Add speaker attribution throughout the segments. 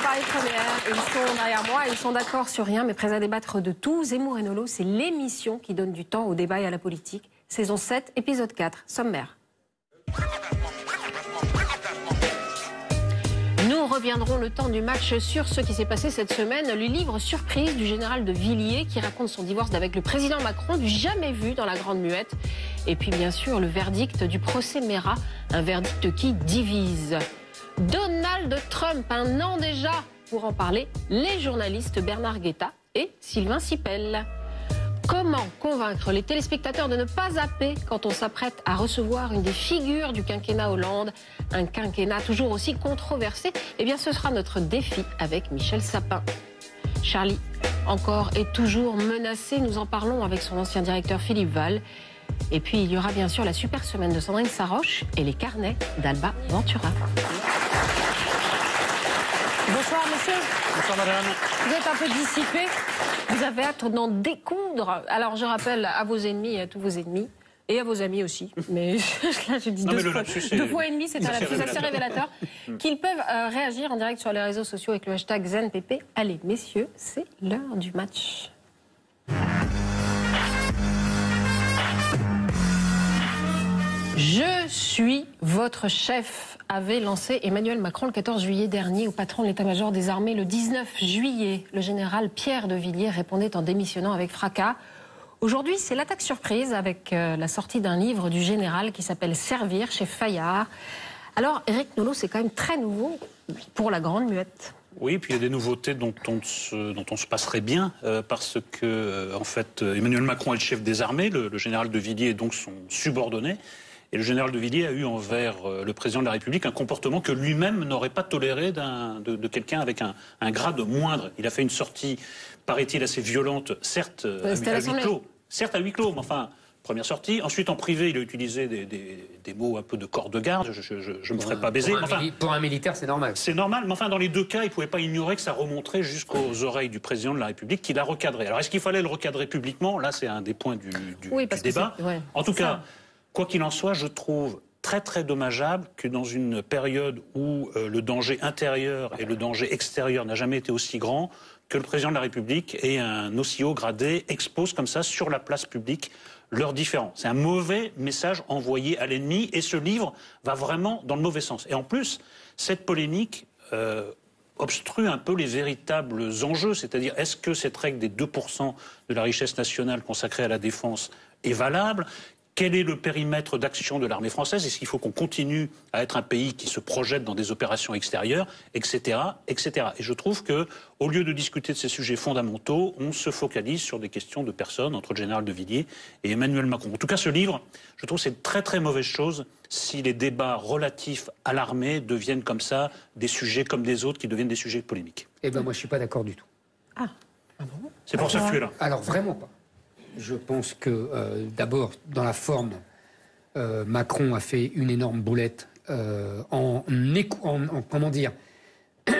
Speaker 1: Paris Première, ils sont derrière moi, ils sont d'accord sur rien, mais prêts à débattre de tout. Zemmour et Nolo, c'est l'émission qui donne du temps au débat et à la politique. Saison 7, épisode 4, sommaire. Nous reviendrons le temps du match sur ce qui s'est passé cette semaine. Le livre surprise du général de Villiers qui raconte son divorce avec le président Macron, du jamais vu dans la Grande Muette. Et puis bien sûr le verdict du procès Mera, un verdict qui divise. Donald Trump, un an déjà. Pour en parler, les journalistes Bernard Guetta et Sylvain Sipel. Comment convaincre les téléspectateurs de ne pas zapper quand on s'apprête à recevoir une des figures du quinquennat Hollande, un quinquennat toujours aussi controversé? Eh bien, ce sera notre défi avec Michel Sapin. Charlie, encore et toujours menacé, nous en parlons avec son ancien directeur Philippe Val. Et puis, il y aura bien sûr la super semaine de Sandrine Saroche et les carnets d'Alba Ventura. Bonsoir, monsieur.
Speaker 2: Bonsoir, madame.
Speaker 1: Vous êtes un peu dissipé. Vous avez hâte d'en découdre. Alors, je rappelle à vos ennemis et à tous vos ennemis, et à vos amis aussi, mais là, je dis deux fois et demi, c'est un lapsus assez révélateur, qu'ils peuvent réagir en direct sur les réseaux sociaux avec le hashtag ZenPP. Allez, messieurs, c'est l'heure du match. Je suis votre chef, avait lancé Emmanuel Macron le 14 juillet dernier au patron de l'état-major des armées. Le 19 juillet, le général Pierre de Villiers répondait en démissionnant avec fracas. Aujourd'hui, c'est l'attaque surprise avec la sortie d'un livre du général qui s'appelle Servir chez Fayard. Alors, Éric Nolot, c'est quand même très nouveau pour la Grande Muette.
Speaker 2: Oui, puis il y a des nouveautés dont on se passerait bien, parce que, en fait, Emmanuel Macron est le chef des armées, le général de Villiers est donc son subordonné. Et le général de Villiers a eu envers le président de la République un comportement que lui-même n'aurait pas toléré de quelqu'un avec un grade moindre. Il a fait une sortie, paraît-il, assez violente, certes à huis clos. Certes à huis clos, mais enfin, première sortie. Ensuite, en privé, il a utilisé des mots un peu de corps de garde. Je ne me ferai pas baiser.
Speaker 3: Pour un militaire, c'est normal.
Speaker 2: C'est normal, mais enfin, dans les deux cas, il ne pouvait pas ignorer que ça remonterait jusqu'aux oreilles du président de la République qui l'a recadré. Alors, est-ce qu'il fallait le recadrer publiquement? Là, c'est un des points du débat.
Speaker 1: Ouais,
Speaker 2: en tout cas... Quoi qu'il en soit, je trouve très très dommageable que dans une période où le danger intérieur et le danger extérieur n'a jamais été aussi grand, que le président de la République et un aussi haut gradé exposent comme ça sur la place publique leurs différends. C'est un mauvais message envoyé à l'ennemi et ce livre va vraiment dans le mauvais sens. Et en plus, cette polémique obstrue un peu les véritables enjeux, c'est-à-dire est-ce que cette règle des 2% de la richesse nationale consacrée à la défense est valable ? Quel est le périmètre d'action de l'armée française? Est-ce qu'il faut qu'on continue à être un pays qui se projette dans des opérations extérieures, etc., etc. Et je trouve que, au lieu de discuter de ces sujets fondamentaux, on se focalise sur des questions de personnes entre le général de Villiers et Emmanuel Macron. En tout cas, ce livre, je trouve que c'est une très très mauvaise chose si les débats relatifs à l'armée deviennent comme ça des sujets comme des autres qui deviennent des sujets polémiques.
Speaker 3: Eh bien, moi, je ne suis pas d'accord du tout.
Speaker 1: Ah bon?
Speaker 2: C'est pour ça que tu es là.
Speaker 3: Alors, vraiment pas. Je pense que, d'abord, dans la forme, Macron a fait une énorme boulette comment dire,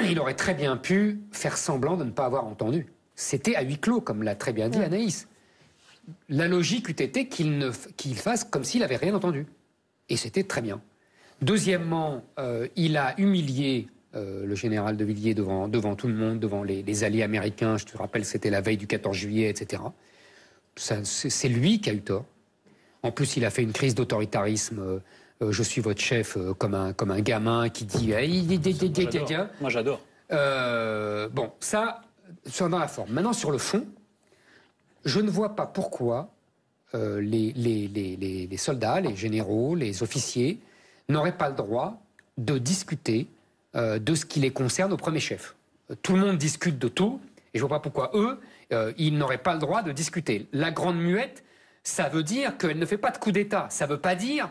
Speaker 3: il aurait très bien pu faire semblant de ne pas avoir entendu. C'était à huis clos, comme l'a très bien dit Anaïs. La logique eût été qu'il fasse comme s'il n'avait rien entendu. Et c'était très bien. Deuxièmement, il a humilié le général de Villiers devant tout le monde, devant les alliés américains. Je te rappelle, c'était la veille du 14 juillet, etc. C'est lui qui a eu tort. En plus, il a fait une crise d'autoritarisme. Je suis votre chef, comme un gamin qui dit...
Speaker 2: Moi, j'adore.
Speaker 3: Bon, ça dans la forme. Maintenant, sur le fond, je ne vois pas pourquoi les soldats, les généraux, les officiers n'auraient pas le droit de discuter de ce qui les concerne au premier chef. Tout le monde discute de tout, et je ne vois pas pourquoi eux... ils n'auraient pas le droit de discuter. La Grande Muette, ça veut dire qu'elle ne fait pas de coup d'État. Ça ne veut pas dire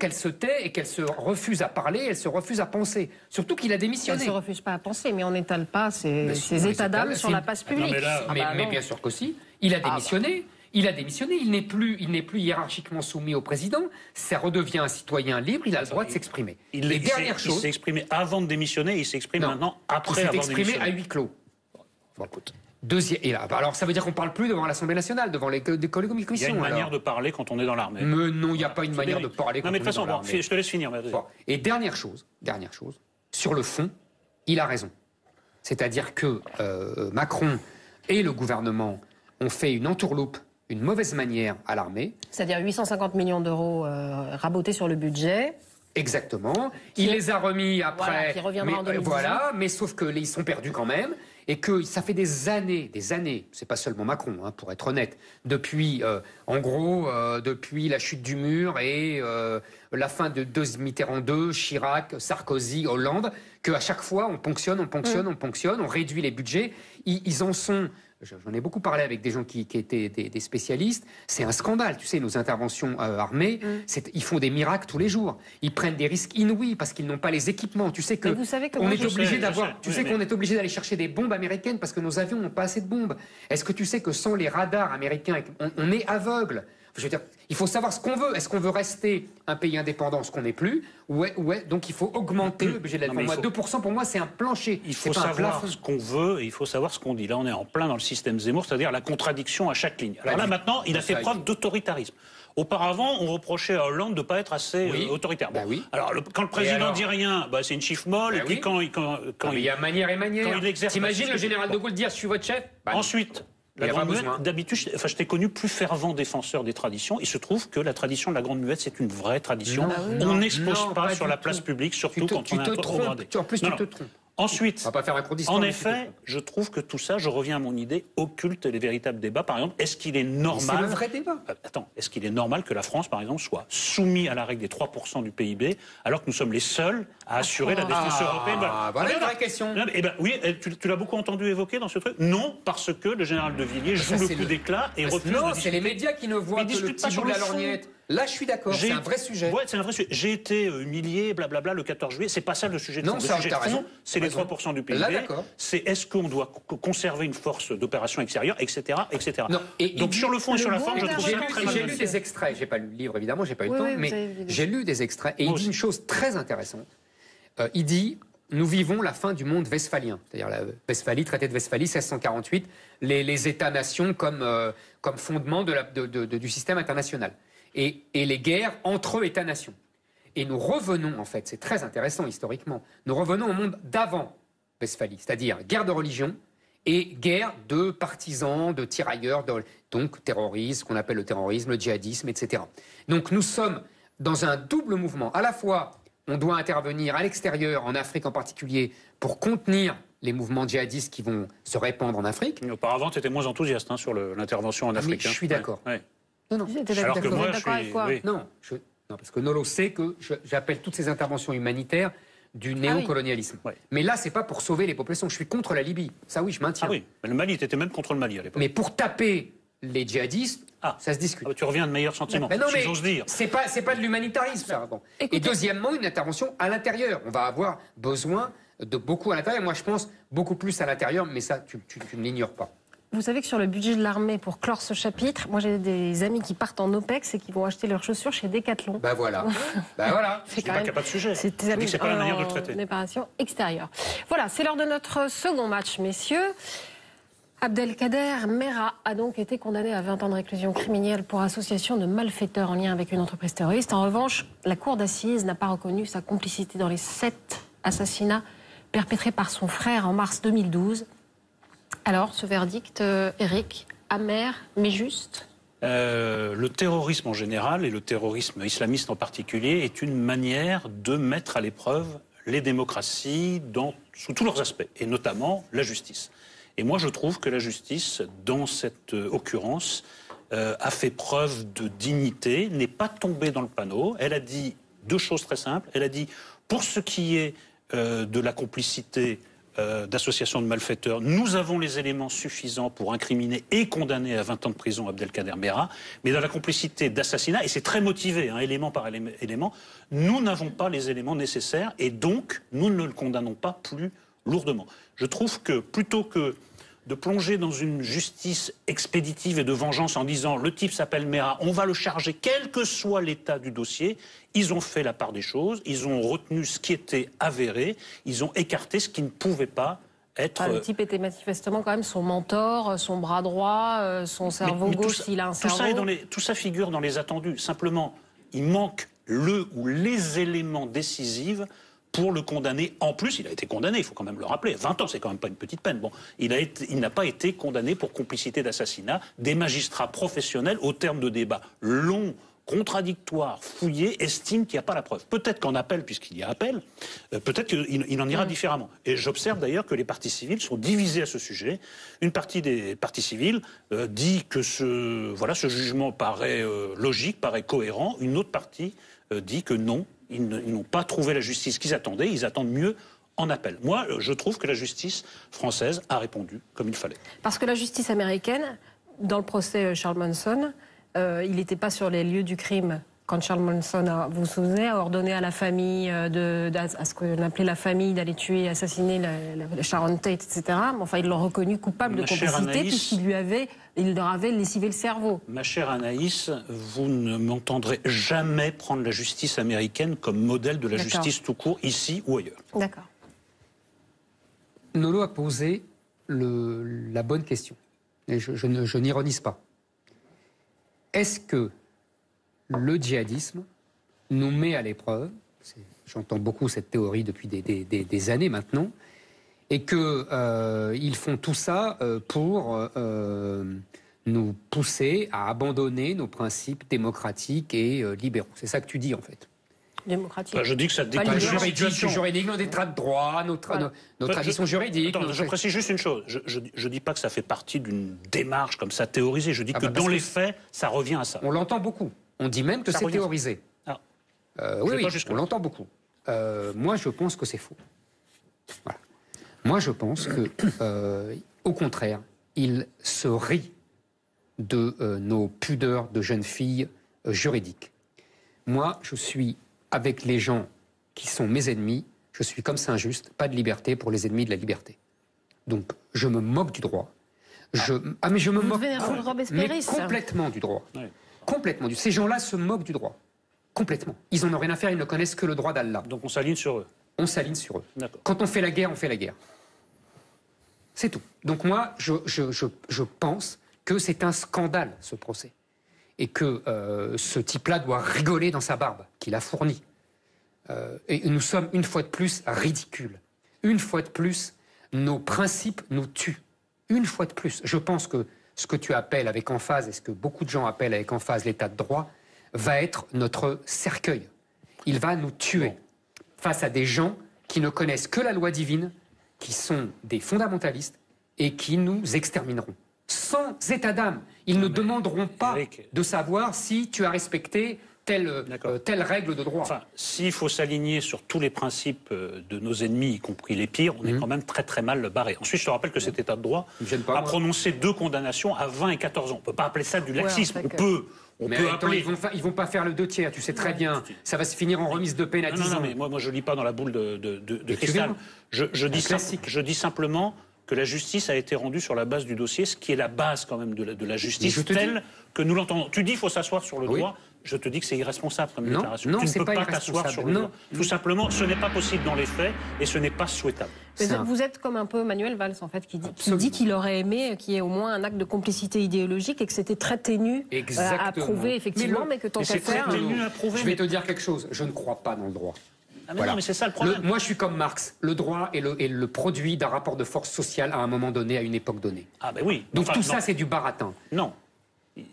Speaker 3: qu'elle se tait et qu'elle se refuse à parler, elle se refuse à penser. Surtout qu'il a démissionné.
Speaker 1: Elle ne se refuse pas à penser, mais on n'étale pas ses états d'âme sur la place publique.
Speaker 3: Mais bien sûr qu'aussi. Il a démissionné. Il a démissionné. Il n'est plus hiérarchiquement soumis au président. Ça redevient un citoyen libre. Il a le droit de s'exprimer.
Speaker 2: Il s'est exprimé avant de démissionner et il s'exprime maintenant après avoir démissionné.
Speaker 3: Il s'est exprimé à huis clos.
Speaker 2: Bon, écoute.
Speaker 3: Alors ça veut dire qu'on ne parle plus devant l'Assemblée nationale, devant les commissions.
Speaker 2: Il y a une manière de parler quand on est dans l'armée.
Speaker 3: Mais non, il n'y a pas une manière de parler quand on est dans l'armée.
Speaker 2: Non mais de toute façon, je te laisse finir.
Speaker 3: Bon. Et dernière chose, sur le fond, il a raison. C'est-à-dire que Macron et le gouvernement ont fait une entourloupe, une mauvaise manière à l'armée.
Speaker 1: C'est-à-dire 850 millions d'euros rabotés sur le budget.
Speaker 3: Exactement. Il les a remis après.
Speaker 1: Voilà, qui reviendra en 2018.
Speaker 3: Voilà, mais sauf qu'ils sont perdus quand même. Et que ça fait des années, c'est pas seulement Macron, hein, pour être honnête, depuis, depuis la chute du mur et la fin de Mitterrand II, Chirac, Sarkozy, Hollande, qu'à chaque fois on ponctionne, on réduit les budgets. Ils en sont... J'en ai beaucoup parlé avec des gens qui étaient des spécialistes. C'est un scandale, tu sais, nos interventions armées. Ils font des miracles tous les jours. Ils prennent des risques inouïs parce qu'ils n'ont pas les équipements. Tu sais que on est obligé d'avoir. Tu sais qu'on est obligé d'aller chercher des bombes américaines parce que nos avions n'ont pas assez de bombes. Est-ce que tu sais que sans les radars américains, on est aveugle? Je veux dire, il faut savoir ce qu'on veut. Est-ce qu'on veut rester un pays indépendant, ce qu'on n'est plus? Donc il faut augmenter le budget de la défense. 2%, pour moi, c'est un plancher.
Speaker 2: Il faut savoir ce qu'on veut et il faut savoir ce qu'on dit. Là, on est en plein dans le système Zemmour, c'est-à-dire la contradiction à chaque ligne. Alors là, maintenant, il a fait preuve d'autoritarisme. Auparavant, on reprochait à Hollande de ne pas être assez autoritaire. Bon. Alors, quand le président dit rien, c'est une chiffre molle. Et puis quand
Speaker 3: il y a manière et manière. T'imagines le général de Gaulle dire « je suis votre chef »
Speaker 2: Ensuite... La Grande Muette, d'habitude, je t'ai connu plus fervent défenseur des traditions. Il se trouve que la tradition de la Grande Muette, c'est une vraie tradition. On n'expose pas sur la place publique, surtout quand on est trop bradé.
Speaker 3: En plus, tu te trompes.
Speaker 2: Ensuite,
Speaker 3: on va pas faire un cours d'histoire,
Speaker 2: en effet, je trouve que tout ça, je reviens à mon idée, occulte les véritables débats. Par exemple, est-ce qu'il est normal...
Speaker 3: C'est le vrai débat.
Speaker 2: Attends, est-ce qu'il est normal que la France, par exemple, soit soumise à la règle des 3% du PIB, alors que nous sommes les seuls à assurer la défense européenne?
Speaker 3: Voilà une vraie question.
Speaker 2: Oui, tu l'as beaucoup entendu évoquer dans ce truc. Non, parce que le général de Villiers joue le coup d'éclat et refuse de discuter.
Speaker 3: Non, c'est les médias qui ne voient que le petit bout de la lorgnette. Là, je suis d'accord, c'est un vrai sujet.
Speaker 2: Ouais, c'est un vrai sujet. J'ai été humilié, blablabla, le 14 juillet. C'est pas ça le sujet de fond. Le sujet de fond, c'est les 3% du PIB. C'est est-ce qu'on doit conserver une force d'opération extérieure, etc., etc. Donc sur le fond et sur la forme, je trouve ça très mal.
Speaker 3: J'ai lu des extraits. J'ai pas lu le livre, évidemment, j'ai pas eu le temps, mais j'ai lu des extraits. Et il dit une chose très intéressante. Il dit... Nous vivons la fin du monde westphalien, c'est-à-dire la Westphalie, traité de Westphalie, 1648, les États-nations comme fondement du système international. Et les guerres entre États-nations. Et nous revenons, en fait, c'est très intéressant historiquement, nous revenons au monde d'avant Westphalie, c'est-à-dire guerre de religion et guerre de partisans, de tirailleurs, donc terrorisme, ce qu'on appelle le terrorisme, le djihadisme, etc. Donc nous sommes dans un double mouvement, à la fois... On doit intervenir à l'extérieur, en Afrique en particulier, pour contenir les mouvements djihadistes qui vont se répandre en Afrique.
Speaker 2: Mais auparavant, tu étais moins enthousiaste sur l'intervention en Afrique.
Speaker 3: Mais je suis d'accord.
Speaker 1: Non. Alors que moi, avec quoi?
Speaker 3: Non, parce que Nolo sait que j'appelle toutes ces interventions humanitaires du néocolonialisme. Mais là, c'est pas pour sauver les populations. Je suis contre la Libye. Ça, oui, je maintiens.
Speaker 2: Ah oui, mais le Mali, tu étais même contre le Mali à l'époque.
Speaker 3: Mais pour taper les djihadistes, ça se discute.
Speaker 2: Tu reviens de meilleurs sentiments,
Speaker 3: si
Speaker 2: j'ose dire.
Speaker 3: C'est pas de l'humanitarisme, ça. Bon. Et deuxièmement, une intervention à l'intérieur. On va avoir besoin de beaucoup à l'intérieur. Moi, je pense beaucoup plus à l'intérieur, mais ça, tu ne l'ignores pas.
Speaker 1: Vous savez que sur le budget de l'armée, pour clore ce chapitre, moi j'ai des amis qui partent en OPEX et qui vont acheter leurs chaussures chez Decathlon.
Speaker 3: Voilà.
Speaker 2: C'est pas qu'il n'y a pas de sujet.
Speaker 1: C'est
Speaker 2: pas la manière de le traiter.
Speaker 1: Préparation extérieure. Voilà, c'est l'heure de notre second match, messieurs. Abdelkader Mera a donc été condamné à 20 ans de réclusion criminelle pour association de malfaiteurs en lien avec une entreprise terroriste. En revanche, la cour d'assises n'a pas reconnu sa complicité dans les 7 assassinats perpétrés par son frère en mars 2012. Alors, ce verdict, Eric, amer mais juste?
Speaker 2: Le terrorisme en général et le terrorisme islamiste en particulier est une manière de mettre à l'épreuve les démocraties sous tous leurs aspects, et notamment la justice. Et moi, je trouve que la justice, dans cette occurrence, a fait preuve de dignité, n'est pas tombée dans le panneau. Elle a dit 2 choses très simples. Elle a dit, pour ce qui est de la complicité d'associations de malfaiteurs, nous avons les éléments suffisants pour incriminer et condamner à 20 ans de prison Abdelkader Mera. Mais dans la complicité d'assassinat, et c'est très motivé, élément par élément, nous n'avons pas les éléments nécessaires et donc nous ne le condamnons pas plus lourdement. Je trouve que plutôt que de plonger dans une justice expéditive et de vengeance en disant le type s'appelle Mera, on va le charger quel que soit l'état du dossier, ils ont fait la part des choses, ils ont retenu ce qui était avéré, ils ont écarté ce qui ne pouvait pas être...
Speaker 1: le type était manifestement quand même son mentor, son bras droit, son cerveau gauche s'il a un cerveau.
Speaker 2: Tout ça figure dans les attendus. Simplement, il manque le ou les éléments décisifs pour le condamner. En plus, il a été condamné, il faut quand même le rappeler. 20 ans, c'est quand même pas une petite peine. Bon, il n'a pas été condamné pour complicité d'assassinat. Des magistrats professionnels, au terme de débats longs, contradictoires, fouillés, estiment qu'il n'y a pas la preuve. Peut-être qu'en appel, puisqu'il y a appel, peut-être qu'il en ira différemment. Et j'observe d'ailleurs que les partis civils sont divisés à ce sujet. Une partie des partis civils dit que ce jugement paraît logique, paraît cohérent. Une autre partie dit que non, ils n'ont pas trouvé la justice qu'ils attendaient, ils attendent mieux en appel. Moi, je trouve que la justice française a répondu comme il fallait.
Speaker 1: Parce que la justice américaine, dans le procès Charles Manson, il n'était pas sur les lieux du crime quand Charles Manson, vous vous souvenez, a ordonné à la famille, à ce qu'on appelait la famille, d'aller tuer et assassiner la Sharon Tate, etc. Mais enfin, ils l'ont reconnu coupable de complicité puisqu'il leur avait lessivé le cerveau.
Speaker 2: Ma chère Anaïs, vous ne m'entendrez jamais prendre la justice américaine comme modèle de la justice tout court, ici ou ailleurs.
Speaker 1: D'accord.
Speaker 3: Nolo a posé la bonne question. Et je n'ironise pas. Est-ce que le djihadisme nous met à l'épreuve, j'entends beaucoup cette théorie depuis des années maintenant, et qu'ils font tout ça pour nous pousser à abandonner nos principes démocratiques et libéraux. C'est ça que tu dis en fait.
Speaker 1: Démocratique.
Speaker 2: Je dis que ça dépend de
Speaker 3: juridique, nos états de droit, nos traditions juridiques.
Speaker 2: Je précise juste une chose. Je ne dis pas que ça fait partie d'une démarche comme ça théorisée. Je dis que dans les faits, ça revient à ça.
Speaker 3: On l'entend beaucoup. On dit même que c'est théorisé. Oui, on l'entend beaucoup. Moi, je pense que c'est faux. Voilà. Moi, je pense que, au contraire, il se rit de nos pudeurs de jeunes filles juridiques. Moi, je suis avec les gens qui sont mes ennemis, je suis comme Saint-Just, pas de liberté pour les ennemis de la liberté. Donc, je me moque du droit. Mais je me moque complètement du droit. Oui. Complètement. Ces gens-là se moquent du droit. Complètement. Ils n'en ont rien à faire, ils ne connaissent que le droit d'Allah.
Speaker 2: Donc on s'aligne sur eux.
Speaker 3: On s'aligne sur eux. Quand on fait la guerre, on fait la guerre. C'est tout. Donc moi, je pense que c'est un scandale, ce procès. Et que ce type-là doit rigoler dans sa barbe, qu'il a fournie. Et nous sommes, une fois de plus, ridicules. Une fois de plus, nos principes nous tuent. Une fois de plus. Je pense que ce que tu appelles avec emphase, et ce que beaucoup de gens appellent avec emphase l'état de droit, va être notre cercueil. Il va nous tuer face à des gens qui ne connaissent que la loi divine, qui sont des fondamentalistes et qui nous extermineront. Sans état d'âme. Ils ne demanderont pas de savoir si tu as respecté telle règle de droit.
Speaker 2: Enfin, s'il faut s'aligner sur tous les principes de nos ennemis, y compris les pires, on est quand même très très mal barré. Ensuite, je te rappelle que cet état de droit a prononcé 2 condamnations à 20 et 14 ans. On ne peut pas appeler ça du laxisme. On peut appeler...
Speaker 3: Ils vont pas faire le 2/3, tu sais très bien. Ça va se finir en remise de peine à 10 ans.
Speaker 2: Non, mais moi je lis pas dans la boule de cristal. Je dis simplement que la justice a été rendue sur la base du dossier, ce qui est la base quand même de la justice telle que nous l'entendons. Tu dis qu'il faut s'asseoir sur le droit. Je te dis que c'est irresponsable comme déclaration.
Speaker 3: Non,
Speaker 2: tu ne peux pas t'asseoir sur le droit. Tout simplement, ce n'est pas possible dans les faits et ce n'est pas souhaitable.
Speaker 1: Vous êtes comme un peu Manuel Valls, en fait, qui dit qu'il aurait aimé qu'il y ait au moins un acte de complicité idéologique et que c'était très ténu à prouver, effectivement, mais que tant qu'à faire...
Speaker 3: Je vais te dire quelque chose, je ne crois pas dans le droit.
Speaker 2: Non, mais c'est ça le problème.
Speaker 3: Moi, je suis comme Marx. Le droit est le produit d'un rapport de force sociale à un moment donné, à une époque donnée.
Speaker 2: Ah ben oui.
Speaker 3: Donc tout ça, c'est du baratin.
Speaker 2: Non.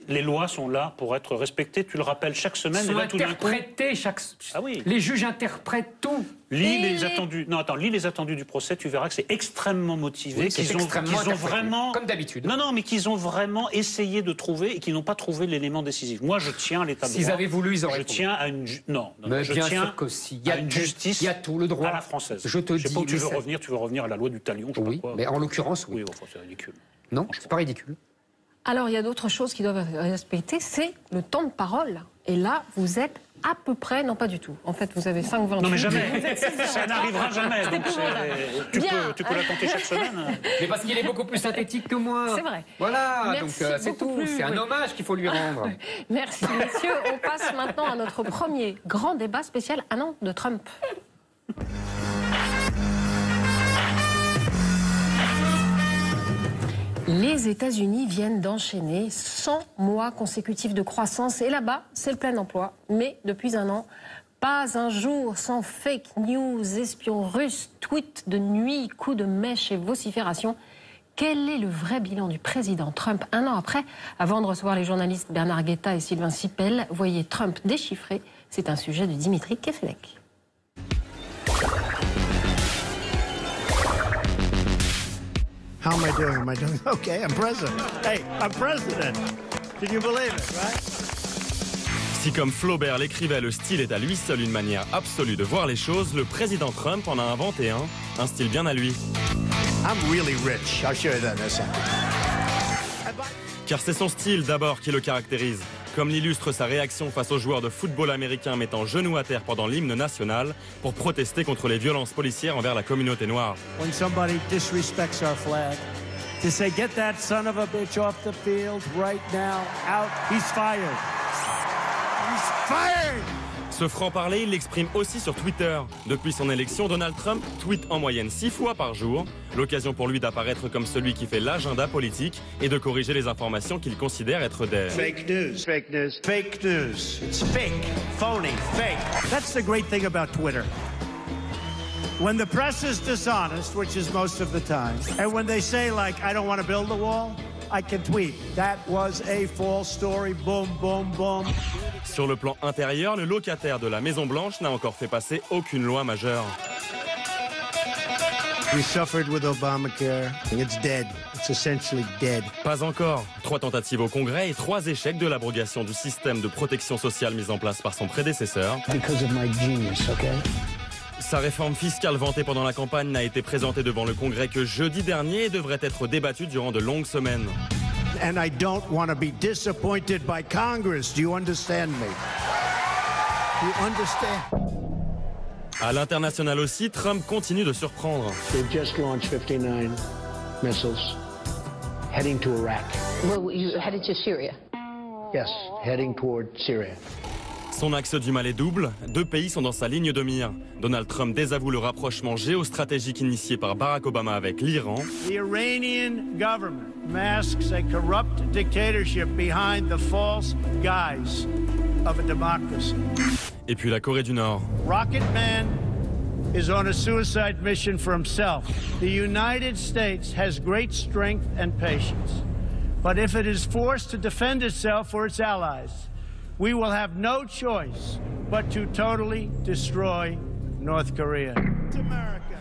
Speaker 2: Les lois sont là pour être respectées, tu le rappelles chaque semaine.
Speaker 3: Sont interprétées chaque... Ah oui. Les juges interprètent tout.
Speaker 2: Lis les attendus du procès, tu verras que c'est extrêmement motivé, qu'ils ont vraiment...
Speaker 3: Comme d'habitude.
Speaker 2: Non, mais qu'ils ont vraiment essayé de trouver et qu'ils n'ont pas trouvé l'élément décisif. Moi, je tiens à l'état de droit.
Speaker 3: S'ils avaient voulu, ils auraient trouvé.
Speaker 2: Je tiens à une... Non,
Speaker 3: mais
Speaker 2: je
Speaker 3: bien
Speaker 2: tiens
Speaker 3: sûr qu'aussi. Il y a
Speaker 2: une justice
Speaker 3: il y a tout le droit
Speaker 2: à la française.
Speaker 3: Je te dis...
Speaker 2: sais pas où tu veux revenir à la loi du talion, je sais pas quoi.
Speaker 3: Mais en l'occurrence, oui.
Speaker 2: Oui, enfin, c'est ridicule.
Speaker 3: Non, c'est pas ridicule.
Speaker 1: Alors, il y a d'autres choses qui doivent être respectées, c'est le temps de parole. Et là, vous êtes à peu près, non pas du tout. En fait, vous avez 5-28.
Speaker 2: Non mais jamais, ça n'arrivera jamais. Donc tu peux la compter chaque semaine.
Speaker 3: Mais parce qu'il est beaucoup plus synthétique que moi.
Speaker 1: C'est vrai.
Speaker 3: Voilà, donc c'est tout. C'est un hommage qu'il faut lui rendre.
Speaker 1: Merci messieurs. On passe maintenant à notre premier grand débat spécial un an de Trump. Les États-Unis viennent d'enchaîner 100 mois consécutifs de croissance. Et là-bas, c'est le plein emploi. Mais depuis un an, Pas un jour sans fake news, espions russes, tweets de nuit, coups de mèche et vociférations. Quel est le vrai bilan du président Trump un an après? Avant de recevoir les journalistes Bernard Guetta et Sylvain Sipel, voyez Trump déchiffré. C'est un sujet de Dimitri Kefelec.
Speaker 4: How am I doing? Am I doing okay? I'm president. Hey, I'm president. Can you believe it, right?
Speaker 5: Si comme Flaubert l'écrivait, le style est à lui seul une manière absolue de voir les choses, le président Trump en a inventé un style bien à lui.
Speaker 4: I'm really rich. I'll show you that in a second.
Speaker 5: Car c'est son style d'abord qui le caractérise, comme l'illustre sa réaction face aux joueurs de football américains mettant genoux à terre pendant l'hymne national pour protester contre les violences policières envers la communauté noire.
Speaker 4: When somebody disrespects our flag, to say, get that son of a bitch off the field right now, out, he's fired. He's fired!
Speaker 5: Ce franc-parler, il l'exprime aussi sur Twitter. Depuis son élection, Donald Trump tweete en moyenne 6 fois par jour. L'occasion pour lui d'apparaître comme celui qui fait l'agenda politique et de corriger les informations qu'il considère être des...
Speaker 4: Fake news, fake news, fake news. It's fake, phony, fake. That's the great thing about Twitter. When the press is dishonest, which is most of the time, and when they say, like, I don't want to build the wall, I can tweet. That was a false story. Boom, boom, boom.
Speaker 5: Sur le plan intérieur, le locataire de la Maison-Blanche n'a encore fait passer aucune loi majeure.
Speaker 4: We suffered with Obamacare. It's dead. It's essentially dead.
Speaker 5: Pas encore. 3 tentatives au Congrès et 3 échecs de l'abrogation du système de protection sociale mis en place par son prédécesseur.
Speaker 4: Because of my genius, okay?
Speaker 5: Sa réforme fiscale vantée pendant la campagne n'a été présentée devant le Congrès que jeudi dernier et devrait être débattue durant de longues semaines.
Speaker 4: And I don't want to be disappointed by Congress. Do you understand me? Do you understand?
Speaker 5: À l'international aussi, Trump continue de surprendre.
Speaker 4: They've just launched 59 missiles heading to Iraq.
Speaker 1: Well, you headed to Syria.
Speaker 4: Yes, heading toward Syria.
Speaker 5: Son axe du mal est double. 2 pays sont dans sa ligne de mire. Donald Trump désavoue le rapprochement géostratégique initié par Barack Obama avec l'Iran.
Speaker 4: The Iranian government masks a corrupt dictatorship behind the false guise of a democracy.
Speaker 5: Et puis la Corée du Nord.
Speaker 4: Rocket Man is on a suicide mission for himself. The United States has great strength and patience. But if it is forced to defend itself or its allies, we will have no choice but to totally destroy North Korea.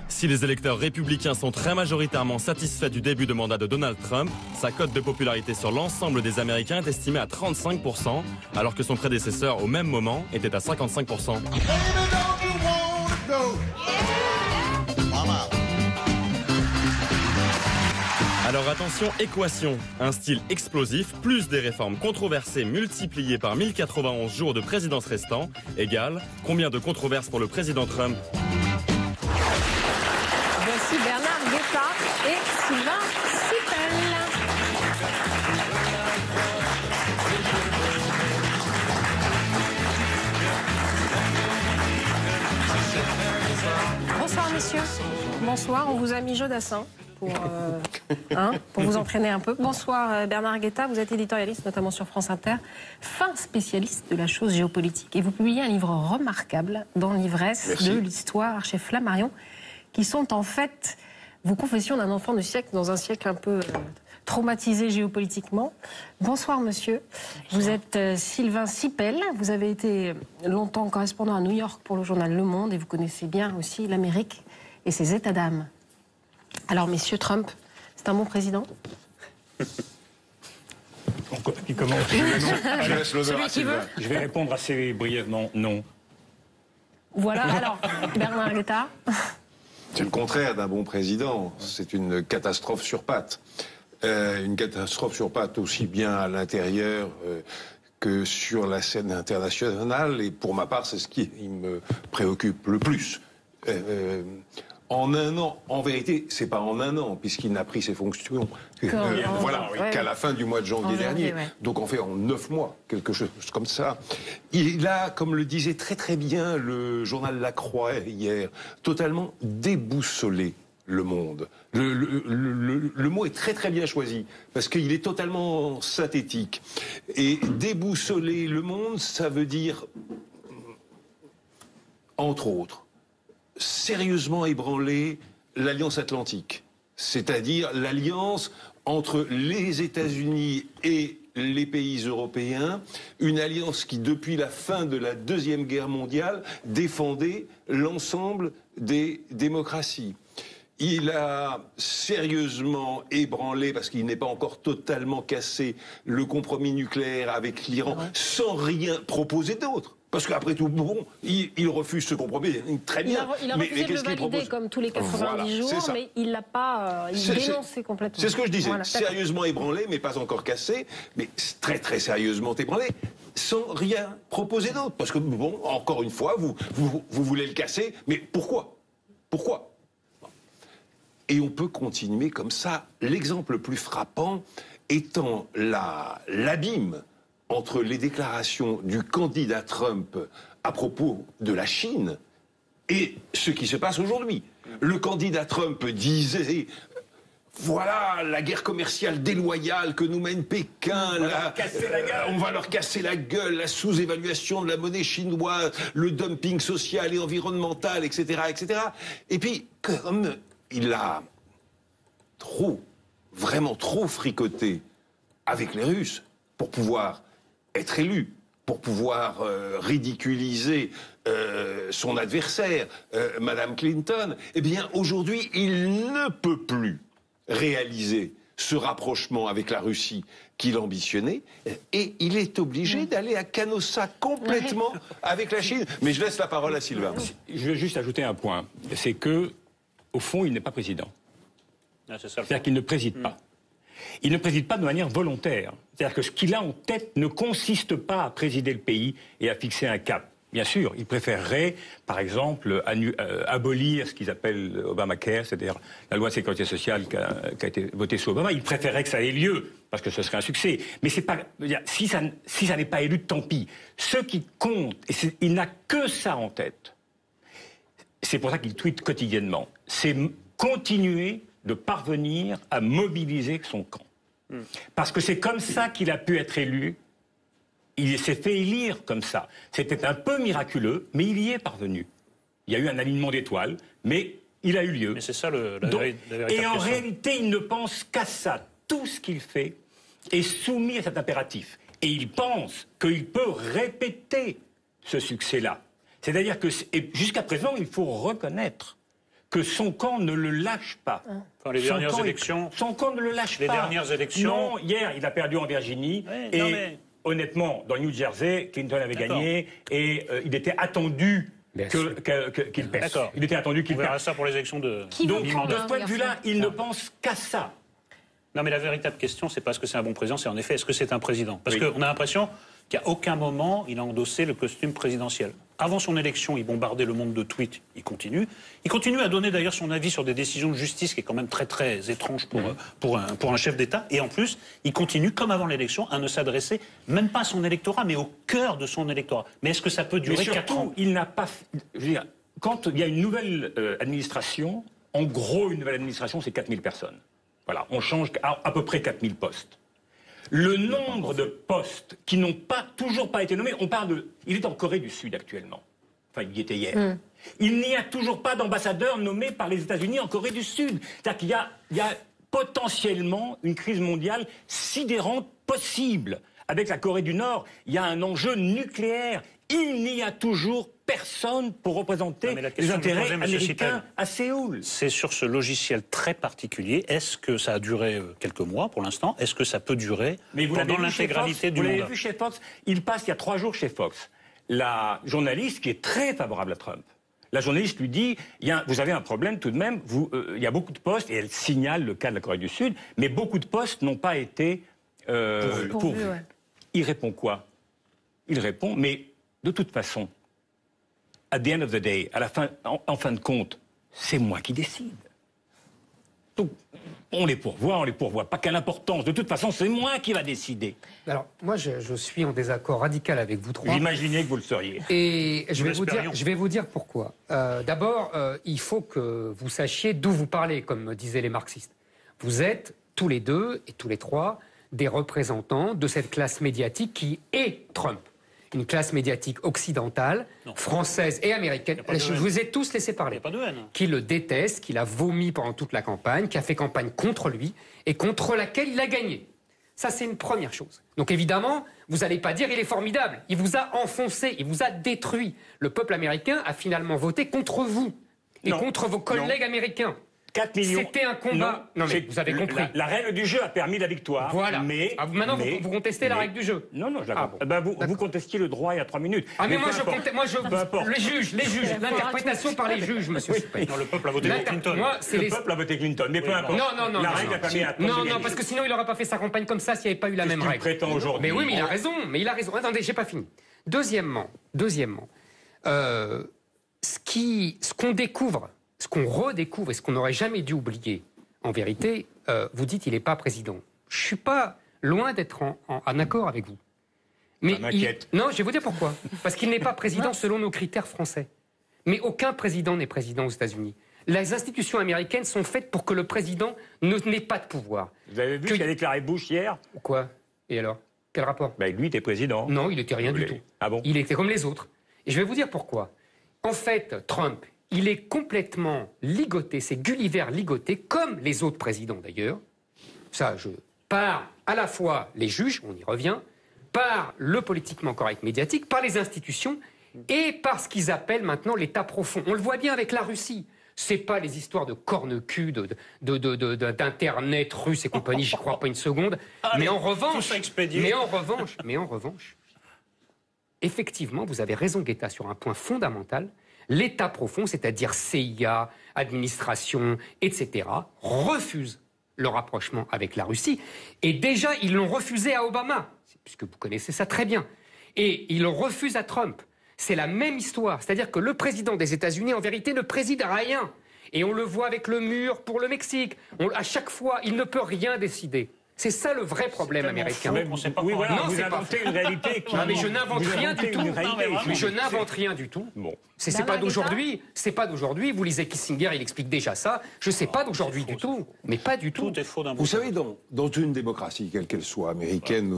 Speaker 5: Si les électeurs républicains sont très majoritairement satisfaits du début de mandat de Donald Trump, sa cote de popularité sur l'ensemble des Américains est estimée à 35%, alors que son prédécesseur au même moment était à 55%. Alors attention, équation. Un style explosif, plus des réformes controversées multipliées par 1091 jours de présidence restants, égale combien de controverses pour le président Trump?
Speaker 1: Voici Bernard Guetta et Sylvain Sipel. Bonsoir messieurs. Bonsoir, on vous a mis Jodassin pour vous entraîner un peu. Bonsoir Bernard Guetta, vous êtes éditorialiste notamment sur France Inter, fin spécialiste de la chose géopolitique. Et vous publiez un livre remarquable dans l'ivresse de l'histoire chez Flammarion, qui sont en fait vos confessions d'un enfant du siècle dans un siècle un peu traumatisé géopolitiquement. Bonsoir monsieur, vous êtes Sylvain Sipel, vous avez été longtemps correspondant à New York pour le journal Le Monde et vous connaissez bien aussi l'Amérique et ses états d'âme. Alors, messieurs, Trump, c'est un bon président?
Speaker 6: Qui commence?
Speaker 7: Je laisse l'honneur à Sylvain.
Speaker 6: Je vais répondre assez brièvement, non.
Speaker 1: Voilà, alors, Bernard Guetta.
Speaker 7: C'est le contraire d'un bon président. C'est une catastrophe sur pattes. Une catastrophe sur pattes aussi bien à l'intérieur que sur la scène internationale. Et pour ma part, c'est ce qui me préoccupe le plus. En un an, en vérité, c'est pas en un an, puisqu'il n'a pris ses fonctions qu'à la fin du mois de janvier dernier. Ouais. Donc en fait, en 9 mois, quelque chose comme ça. Il a, comme le disait très très bien le journal La Croix hier, totalement déboussolé le monde. Le mot est très très bien choisi, parce qu'il est totalement synthétique. Et déboussoler le monde, ça veut dire entre autres, sérieusement ébranlé l'Alliance Atlantique, c'est-à-dire l'alliance entre les États-Unis et les pays européens, une alliance qui, depuis la fin de la Deuxième Guerre mondiale, défendait l'ensemble des démocraties. Il a sérieusement ébranlé, parce qu'il n'est pas encore totalement cassé, le compromis nucléaire avec l'Iran, sans rien proposer d'autre. Parce qu'après tout, bon, il refuse ce compromis, très bien.
Speaker 1: Il a refusé de le valider comme tous les 90 jours, mais il l'a pas dénoncé complètement.
Speaker 7: C'est ce que je disais,
Speaker 1: voilà,
Speaker 7: sérieusement ébranlé, mais pas encore cassé, mais très très sérieusement ébranlé, sans rien proposer d'autre. Parce que, bon, encore une fois, vous voulez le casser, mais pourquoi? Pourquoi? Et on peut continuer comme ça. L'exemple le plus frappant étant l'abîme entre les déclarations du candidat Trump à propos de la Chine et ce qui se passe aujourd'hui. Le candidat Trump disait... Voilà la guerre commerciale déloyale que nous mène Pékin. On va leur casser la gueule, la sous-évaluation de la monnaie chinoise, le dumping social et environnemental, etc., etc. Et puis, comme il a vraiment trop fricoté avec les Russes pour pouvoir être élu, pour pouvoir ridiculiser son adversaire, Madame Clinton, eh bien, aujourd'hui, il ne peut plus réaliser ce rapprochement avec la Russie qu'il ambitionnait, et il est obligé d'aller à Canossa complètement avec la Chine. Mais je laisse la parole à Sylvain.
Speaker 6: Je veux juste ajouter un point, c'est que, au fond, il n'est pas président. C'est-à-dire qu'il ne préside pas. Il ne préside pas de manière volontaire. C'est-à-dire que ce qu'il a en tête ne consiste pas à présider le pays et à fixer un cap. Bien sûr, il préférerait, par exemple, abolir ce qu'ils appellent Obamacare, c'est-à-dire la loi de sécurité sociale qui a été votée sous Obama. Il préférerait que ça ait lieu, parce que ce serait un succès. Mais c'est pas, si ça n'est pas élu, tant pis. Ce qui compte, et il n'a que ça en tête, c'est pour ça qu'il tweete quotidiennement, c'est continuer de parvenir à mobiliser son camp. Parce que c'est comme ça qu'il a pu être élu. Il s'est fait élire comme ça. C'était un peu miraculeux, mais il y est parvenu. Il y a eu un alignement d'étoiles, mais il a eu lieu.
Speaker 2: Mais c'est ça la véritable
Speaker 6: et en
Speaker 2: question.
Speaker 6: réalité, il ne pense qu'à ça. Tout ce qu'il fait est soumis à cet impératif. Et il pense qu'il peut répéter ce succès-là. C'est-à-dire que, jusqu'à présent, il faut reconnaître que son camp ne le lâche pas.
Speaker 2: Enfin, les dernières élections...
Speaker 6: Son camp ne le lâche pas.
Speaker 2: Les dernières élections...
Speaker 6: Non, hier, il a perdu en Virginie.
Speaker 2: Ouais,
Speaker 6: honnêtement, dans le New Jersey, Clinton avait gagné et il était attendu qu'il perde. Il était attendu qu'il perde.
Speaker 2: On verra ça pour les élections de...
Speaker 6: Donc, de ce point de vue-là, il ne pense qu'à ça.
Speaker 2: Non, mais la véritable question, c'est pas est-ce que c'est un bon président, c'est en effet, est-ce que c'est un président? Parce qu'on a l'impression qu'à aucun moment, il a endossé le costume présidentiel. Avant son élection, il bombardait le monde de tweets, il continue. Il continue à donner d'ailleurs son avis sur des décisions de justice qui est quand même très très étrange pour un chef d'État. Et en plus, il continue, comme avant l'élection, à ne s'adresser même pas à son électorat, mais au cœur de son électorat. Mais est-ce que ça peut durer 4 ans?
Speaker 6: Il n'a pas... Je veux dire, quand il y a une nouvelle administration, en gros, une nouvelle administration, c'est 4000 personnes. Voilà, on change à peu près 4000 postes. Le nombre de postes qui n'ont toujours pas été nommés, il est en Corée du Sud actuellement. Enfin, il y était hier. Il n'y a toujours pas d'ambassadeur nommé par les États-Unis en Corée du Sud. C'est-à-dire qu'il y a potentiellement une crise mondiale sidérante possible. Avec la Corée du Nord, il y a un enjeu nucléaire. Il n'y a toujours personne pour représenter les intérêts américains à Séoul.
Speaker 2: C'est sur ce logiciel très particulier. Est-ce que ça a duré quelques mois pour l'instant? Est-ce que ça peut durer pendant l'intégralité du mandat?
Speaker 6: Vous l'avez vu chez Fox? Il passe il y a 3 jours chez Fox. La journaliste qui est très favorable à Trump. La journaliste lui dit, vous avez un problème tout de même, il y a beaucoup de postes, et elle signale le cas de la Corée du Sud, mais beaucoup de postes n'ont pas été pourvus. Ouais. Il répond quoi? Il répond, mais de toute façon, at the end of the day, en fin de compte, c'est moi qui décide. Donc, on les pourvoit pas, quelle importance. De toute façon, c'est moi qui va décider.
Speaker 3: Alors, moi, je suis en désaccord radical avec vous trois.
Speaker 6: J'imaginais que vous le seriez.
Speaker 3: Et je vais vous dire pourquoi. D'abord, il faut que vous sachiez d'où vous parlez, comme disaient les marxistes. Vous êtes tous les deux et tous les trois des représentants de cette classe médiatique qui est Trump. une classe médiatique occidentale, française et américaine, je vous ai tous laissé parler, qui le déteste, qui l'a vomi pendant toute la campagne, qui a fait campagne contre lui et contre laquelle il a gagné. Ça, c'est une première chose. Donc évidemment, vous n'allez pas dire il est formidable. Il vous a enfoncé, il vous a détruit. Le peuple américain a finalement voté contre vous et contre vos collègues américains.
Speaker 6: 4 millions.
Speaker 3: C'était un combat. Non, mais vous avez compris.
Speaker 6: La règle du jeu a permis la victoire.
Speaker 3: Voilà.
Speaker 6: Mais,
Speaker 3: maintenant, vous contestez la règle du jeu.
Speaker 6: Non, je la comprends. Vous contestiez le droit il y a 3 minutes.
Speaker 3: Ah, mais moi, les juges, l'interprétation par les juges, monsieur Suppey.
Speaker 2: Non, le peuple a voté Clinton.
Speaker 6: Le peuple a voté Clinton, mais peu importe.
Speaker 3: Non.
Speaker 6: La règle a permis à Trump de gagner.
Speaker 3: Non, parce que sinon, il n'aurait pas fait sa campagne comme ça s'il n'y avait pas eu la même règle.
Speaker 6: Prétend aujourd'hui.
Speaker 3: Mais oui, mais il a raison. Attendez, j'ai pas fini. Deuxièmement, ce qu'on découvre, ce qu'on redécouvre et ce qu'on n'aurait jamais dû oublier, en vérité, vous dites qu'il n'est pas président. Je ne suis pas loin d'être en accord avec vous. Mais non, je vais vous dire pourquoi. Parce qu'il n'est pas président selon nos critères français. Mais aucun président n'est président aux États-Unis. Les institutions américaines sont faites pour que le président n'ait pas de pouvoir.
Speaker 6: Vous avez vu ce qu'a déclaré Bush hier?
Speaker 3: Quoi? Et alors? Quel rapport?
Speaker 6: Lui était président.
Speaker 3: Non, il n'était rien du tout.
Speaker 6: Ah bon?
Speaker 3: Il était comme les autres. Et je vais vous dire pourquoi. En fait, Trump, il est complètement ligoté, c'est Gulliver ligoté, comme les autres présidents d'ailleurs. Ça, par à la fois les juges, on y revient, par le politiquement correct médiatique, par les institutions et par ce qu'ils appellent maintenant l'État profond. On le voit bien avec la Russie. C'est pas les histoires de corne-cul, d'Internet russe et compagnie, j'y crois pas une seconde. Mais en revanche, effectivement, vous avez raison, Guetta, sur un point fondamental. L'État profond, c'est-à-dire CIA, administration, etc., refuse le rapprochement avec la Russie. Et déjà, ils l'ont refusé à Obama, puisque vous connaissez ça très bien. Et ils le refusent à Trump. C'est la même histoire. C'est-à-dire que le président des États-Unis, en vérité, ne préside à rien. Et on le voit avec le mur pour le Mexique. À chaque fois, il ne peut rien décider. C'est ça le vrai problème américain.
Speaker 6: Oui, voilà, vous inventez une réalité qui...
Speaker 3: Non, mais je n'invente rien du tout. Mais je n'invente rien du tout.
Speaker 6: Bon.
Speaker 3: C'est pas d'aujourd'hui. C'est pas d'aujourd'hui. Vous lisez Kissinger, il explique déjà ça. Je sais pas d'aujourd'hui du tout. Mais pas du tout.
Speaker 2: Tout est faux d'un bout.
Speaker 7: Vous savez, dans une démocratie, quelle qu'elle soit, américaine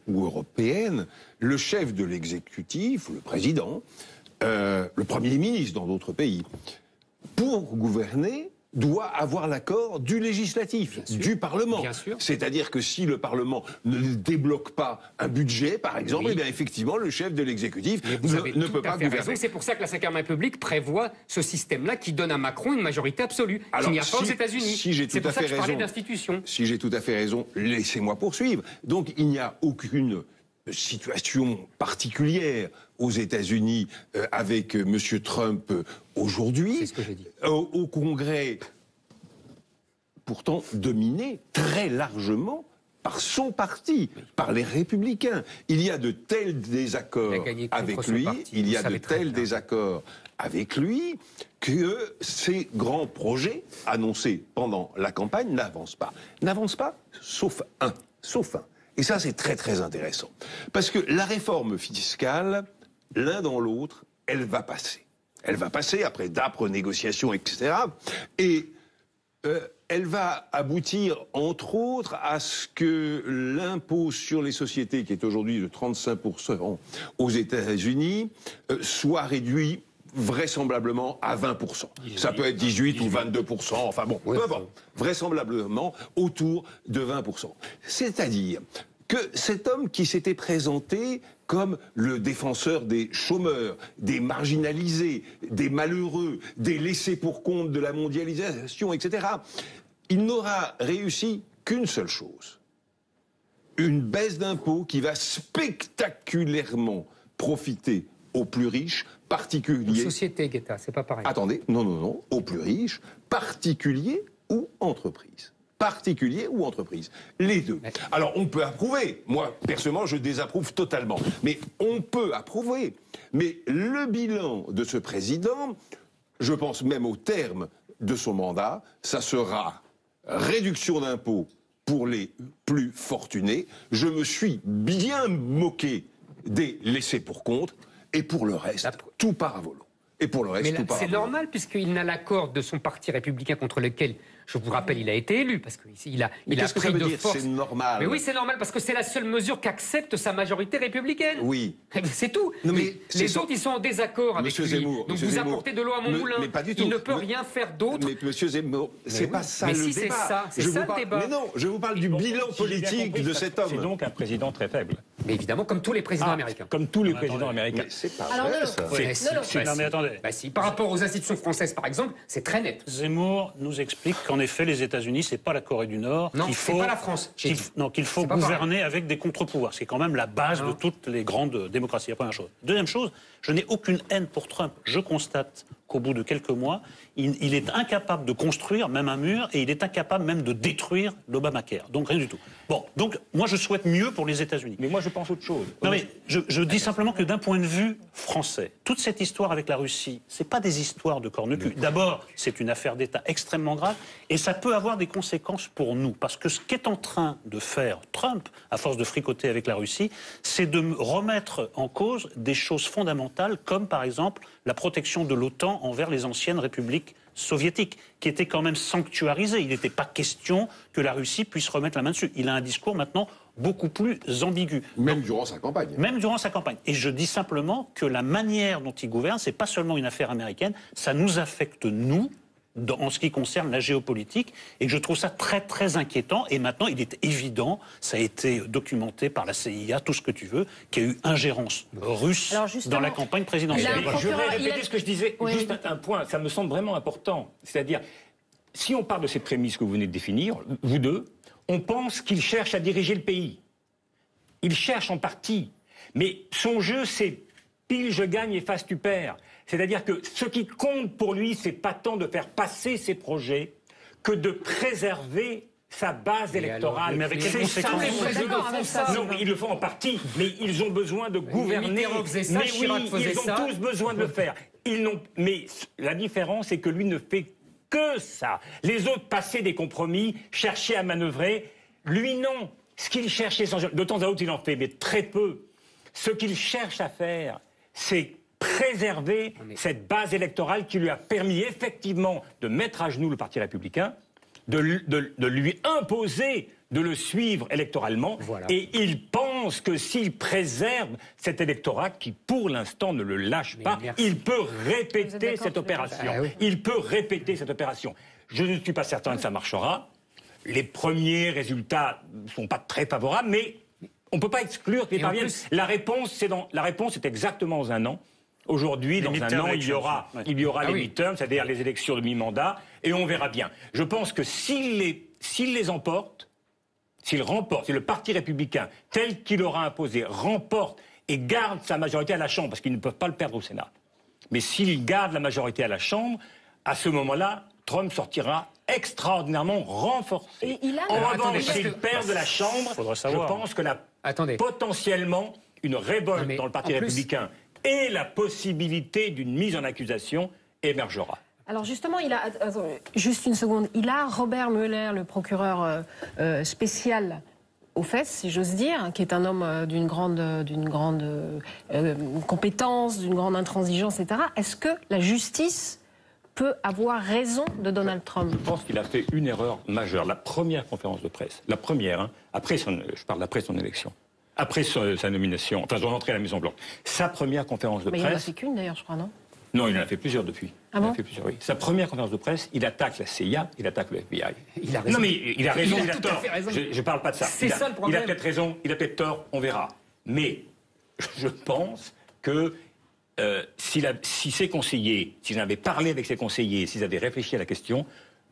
Speaker 7: ou européenne, le chef de l'exécutif, le président, le Premier ministre dans d'autres pays, pour gouverner, doit avoir l'accord du législatif, du Parlement. C'est-à-dire que si le Parlement ne débloque pas un budget, par exemple, eh bien effectivement, le chef de l'exécutif ne peut pas gouverner.
Speaker 3: C'est pour ça que la Ve République prévoit ce système-là qui donne à Macron une majorité absolue, qu'il n'y a pas aux États-Unis. C'est pour ça que je parlais d'institutions.
Speaker 7: Si j'ai tout à fait raison, laissez-moi poursuivre. Donc il n'y a aucune situation particulière aux États-Unis avec M. Trump aujourd'hui.
Speaker 3: C'est ce que j'ai dit.
Speaker 7: Au Congrès, pourtant dominé très largement par son parti, par les Républicains. Il y a de tels désaccords avec lui, que ces grands projets annoncés pendant la campagne n'avancent pas. N'avancent pas, sauf un. Et ça, c'est très très intéressant. Parce que la réforme fiscale, l'un dans l'autre, elle va passer. Elle va passer après d'âpres négociations, etc. Et elle va aboutir, entre autres, à ce que l'impôt sur les sociétés, qui est aujourd'hui de 35% aux États-Unis, soit réduit vraisemblablement à 20%. Ça peut être 18 ou 22%, enfin bon, peu importe. Vraisemblablement autour de 20%. C'est-à-dire que cet homme qui s'était présenté comme le défenseur des chômeurs, des marginalisés, des malheureux, des laissés pour compte de la mondialisation, etc., il n'aura réussi qu'une seule chose. Une baisse d'impôts qui va spectaculairement profiter aux plus riches, particuliers...
Speaker 3: Société, Guetta, c'est pas pareil.
Speaker 7: Attendez, non, aux plus riches, particuliers ou entreprises. Particuliers ou entreprises. Les deux. Alors, on peut approuver. Moi, personnellement, je désapprouve totalement. Mais on peut approuver. Mais le bilan de ce président, je pense même au terme de son mandat, ça sera réduction d'impôts pour les plus fortunés. Je me suis bien moqué des laissés pour compte. Et pour le reste, tout part à volo. Et pour le reste, tout par
Speaker 3: c'est normal, puisqu'il n'a l'accord de son parti républicain contre lequel, je vous rappelle, il a été élu, parce qu'il a pris de force.
Speaker 7: C'est normal.
Speaker 3: Mais oui, c'est normal, parce que c'est la seule mesure qu'accepte sa majorité républicainenne.
Speaker 7: Oui.
Speaker 3: C'est tout.
Speaker 7: Non, mais
Speaker 3: les autres, ils sont en désaccord avec lui.
Speaker 7: Zemmour,
Speaker 3: donc vous apportez de l'eau à mon moulin.
Speaker 7: Mais pas du tout.
Speaker 3: Il ne peut rien faire d'autre.
Speaker 7: Mais monsieur Zemmour, c'est pas ça le débat.
Speaker 3: Mais si, c'est ça. C'est ça le débat.
Speaker 7: Mais non, je vous parle du bilan politique de cet homme.
Speaker 6: C'est donc un président très faible.
Speaker 3: Mais évidemment, comme tous les présidents américains.
Speaker 6: Comme tous les présidents américains.
Speaker 7: Mais c'est pas
Speaker 1: Alors,
Speaker 7: vrai,
Speaker 1: non,
Speaker 7: ça.
Speaker 2: Non, mais attendez.
Speaker 3: Bah si, par rapport aux institutions françaises, par exemple, c'est très net.
Speaker 2: Zemmour nous explique qu'en effet, les États-Unis, c'est pas la Corée du Nord.
Speaker 3: Non,
Speaker 2: qu'il
Speaker 3: c'est
Speaker 2: faut,
Speaker 3: pas la France.
Speaker 2: qu'il faut
Speaker 3: C'est pas
Speaker 2: gouverner avec des contre-pouvoirs. C'est quand même la base de toutes les grandes démocraties. La première chose. Deuxième chose, je n'ai aucune haine pour Trump. Je constate qu'au bout de quelques mois, il est incapable de construire même un mur et il est incapable même de détruire l'Obamacare. Donc rien du tout. Bon, donc moi je souhaite mieux pour les États-Unis.
Speaker 6: Mais moi je pense autre chose.
Speaker 2: Non mais je dis simplement que d'un point de vue français, toute cette histoire avec la Russie, c'est pas des histoires de corne-cul. D'abord, c'est une affaire d'État extrêmement grave et ça peut avoir des conséquences pour nous. Parce que ce qu'est en train de faire Trump, à force de fricoter avec la Russie, c'est de remettre en cause des choses fondamentales comme par exemple la protection de l'OTAN envers les anciennes républiques soviétiques, qui étaient quand même sanctuarisées. Il n'était pas question que la Russie puisse remettre la main dessus. Il a un discours maintenant beaucoup plus ambigu.
Speaker 7: Même durant sa campagne.
Speaker 2: Même durant sa campagne. Et je dis simplement que la manière dont il gouverne, c'est pas seulement une affaire américaine, ça nous affecte, nous, en ce qui concerne la géopolitique, et que je trouve ça très très inquiétant. Et maintenant, il est évident, ça a été documenté par la CIA, tout ce que tu veux, qu'il y a eu ingérence russe dans la campagne présidentielle.
Speaker 6: Je vais répéter ce que je disais, juste un point, ça me semble vraiment important. C'est-à-dire, si on part de ces prémices que vous venez de définir, vous deux, on pense qu'il cherche à diriger le pays. Il cherche en partie. Mais son jeu, c'est pile je gagne et face tu perds. C'est-à-dire que ce qui compte pour lui, c'est pas tant de faire passer ses projets que de préserver sa base électorale.
Speaker 2: Mais avec quelles conséquences?
Speaker 6: Non, mais ils le font en partie, mais ils ont besoin de gouverner.
Speaker 3: Ça,
Speaker 6: mais oui, ils ont tous besoin de le faire. Mais la différence, c'est que lui ne fait que ça. Les autres passaient des compromis, cherchaient à manœuvrer. Lui, non. Ce qu'il cherche essentiellement, de temps à autre, il en fait, mais très peu. Ce qu'il cherche à faire, c'est préserver cette base électorale qui lui a permis effectivement de mettre à genoux le Parti républicain, de lui imposer de le suivre électoralement. Voilà. Et il pense que s'il préserve cet électorat qui, pour l'instant, ne le lâche pas, il peut répéter cette opération. Il peut répéter cette opération. Je ne suis pas certain que ça marchera. Les premiers résultats ne sont pas très favorables, mais on ne peut pas exclure qu'ils parviennent. La réponse est exactement dans un an. Aujourd'hui, dans un an, il y aura les midterms, c'est-à-dire les élections de mi-mandat, et on verra bien. Je pense que s'il les emporte, si le Parti républicain, tel qu'il aura imposé, remporte et garde sa majorité à la Chambre, parce qu'ils ne peuvent pas le perdre au Sénat, mais s'il garde la majorité à la Chambre, à ce moment-là, Trump sortira extraordinairement renforcé. En revanche, s'il perd de la Chambre, je pense que potentiellement, une révolte dans le Parti républicain et la possibilité d'une mise en accusation émergera.
Speaker 1: Alors justement, juste une seconde, il a Robert Mueller, le procureur spécial aux fesses, si j'ose dire, qui est un homme d'une grande compétence, d'une grande intransigeance, etc. Est-ce que la justice peut avoir raison de Donald Trump?
Speaker 6: Je pense qu'il a fait une erreur majeure. La première conférence de presse, la première, je parle après son élection, après sa nomination, enfin son entrée à la Maison-Blanche, sa première conférence de presse...
Speaker 1: Il n'en a fait qu'une d'ailleurs, je crois, non?
Speaker 6: Non, il en a fait plusieurs depuis.
Speaker 1: Ah bon?
Speaker 6: Il en a fait plusieurs, oui. Sa première conférence de presse, il attaque la CIA, il attaque le FBI.
Speaker 3: Il a raison.
Speaker 6: Non mais il a raison, il a
Speaker 3: tout à
Speaker 6: tort.
Speaker 3: fait raison.
Speaker 6: Je parle pas de ça.
Speaker 3: C'est ça le problème.
Speaker 6: Il a peut-être raison, il a peut-être tort, on verra. Mais je pense que si ses conseillers, s'ils avaient parlé avec ses conseillers, s'ils avaient réfléchi à la question,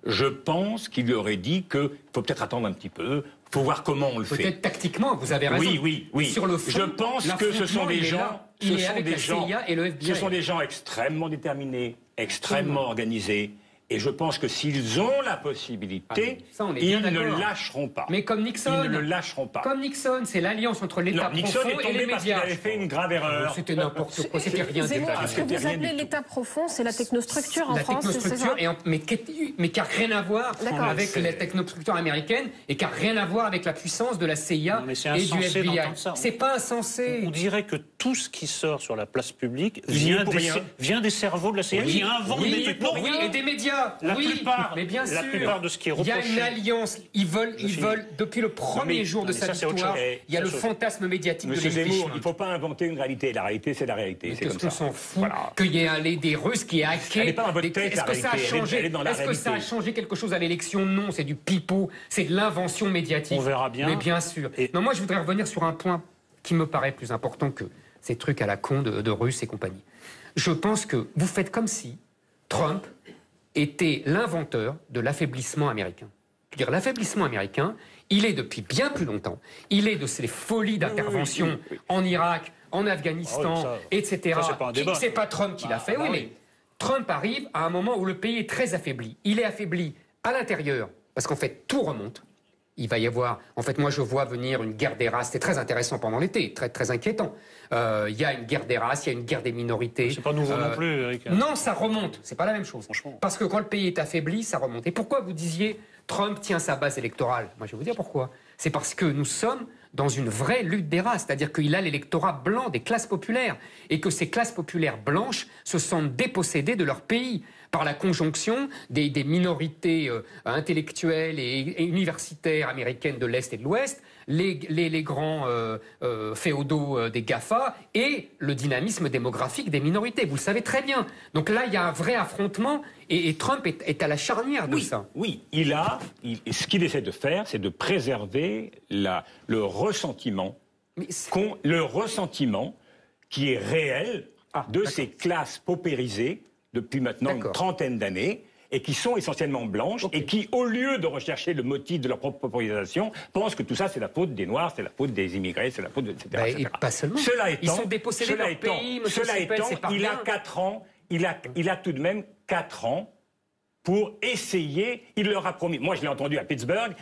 Speaker 6: je pense qu'il lui aurait dit qu'il faut peut-être attendre un petit peu, il faut voir comment on le fait.
Speaker 3: Peut-être tactiquement, vous avez raison.
Speaker 6: Oui.
Speaker 3: Sur le fond,
Speaker 6: je pense que ce sont des gens...
Speaker 3: Il est avec la CIA et le FBI.
Speaker 6: Ce sont des gens extrêmement déterminés, extrêmement organisés, Et je pense que s'ils ont la possibilité, ils ne lâcheront pas.
Speaker 3: Mais comme Nixon.
Speaker 6: Ils ne le lâcheront pas.
Speaker 3: Comme Nixon, c'est l'alliance entre l'État profond
Speaker 6: Nixon est
Speaker 3: et les
Speaker 6: tombé parce qu'il
Speaker 3: médias.
Speaker 6: avait fait une grave erreur.
Speaker 3: C'était n'importe quoi, c'était rien
Speaker 1: Zemmour,
Speaker 3: d'état.
Speaker 1: ce que vous appelez l'État profond, c'est la technostructure en France, c'est ça?
Speaker 3: Mais qui n'a rien à voir avec la technostructure américaine et qui n'a rien à voir avec la puissance de la CIA et du FBI. C'est pas insensé.
Speaker 2: On dirait que tout ce qui sort sur la place publique vient des cerveaux de la CIA qui inventent des technos.
Speaker 3: Oui, et des médias.
Speaker 2: La plupart de ce qui est reproché.
Speaker 3: Il y a une alliance. Ils veulent depuis le premier jour de sa victoire, il y a le fantasme médiatique de l'impeachment.
Speaker 6: Il ne faut pas inventer une réalité. La réalité, c'est la réalité.
Speaker 3: C'est comme ça. On s'en fout qu'il y ait des Russes qui aient hacké.
Speaker 6: Elle n'est pas dans votre tête, la réalité.
Speaker 3: Est-ce que ça a changé quelque chose à l'élection? Non, c'est du pipeau. C'est de l'invention médiatique.
Speaker 2: On verra bien.
Speaker 3: Mais bien sûr. Non, moi, je voudrais revenir sur un point qui me paraît plus important que ces trucs à la con de Russes et compagnie. Je pense que vous faites comme si Trump était l'inventeur de l'affaiblissement américain. C'est-à-dire, l'affaiblissement américain, il est depuis bien plus longtemps. Il est de ces folies d'intervention en Irak, en Afghanistan, etc. C'est pas Trump qui l'a fait, mais Trump arrive à un moment où le pays est très affaibli. Il est affaibli à l'intérieur, parce qu'en fait, tout remonte. Il va y avoir... En fait, moi, je vois venir une guerre des races. C'était très intéressant pendant l'été, très, très inquiétant. Il y a une guerre des races, il y a une guerre des minorités.
Speaker 2: C'est pas nouveau non plus, Eric.
Speaker 3: Non, ça remonte. C'est pas la même chose.
Speaker 2: Franchement.
Speaker 3: Parce que quand le pays est affaibli, ça remonte. Et pourquoi vous disiez Trump tient sa base électorale? Moi, je vais vous dire pourquoi. C'est parce que nous sommes dans une vraie lutte des races. C'est-à-dire qu'il a l'électorat blanc des classes populaires. Et que ces classes populaires blanches se sentent dépossédées de leur pays par la conjonction des minorités intellectuelles et universitaires américaines de l'Est et de l'Ouest, les grands féodaux des GAFA et le dynamisme démographique des minorités. Vous le savez très bien. Donc là, il y a un vrai affrontement et Trump est à la charnière de ça.
Speaker 6: Oui, ce qu'il essaie de faire, c'est de préserver le ressentiment qui est réel de ces classes paupérisées depuis maintenant une trentaine d'années, et qui sont essentiellement blanches, et qui, au lieu de rechercher le motif de leur propre paupérisation, pensent que tout ça, c'est la faute des Noirs, c'est la faute des immigrés, c'est la faute de... etc.
Speaker 3: etc. Et pas seulement. Ils sont dépossédés de leur pays,
Speaker 6: cela étant, il a 4 ans, il a tout de même 4 ans pour essayer, il leur a promis, moi je l'ai entendu à Pittsburgh,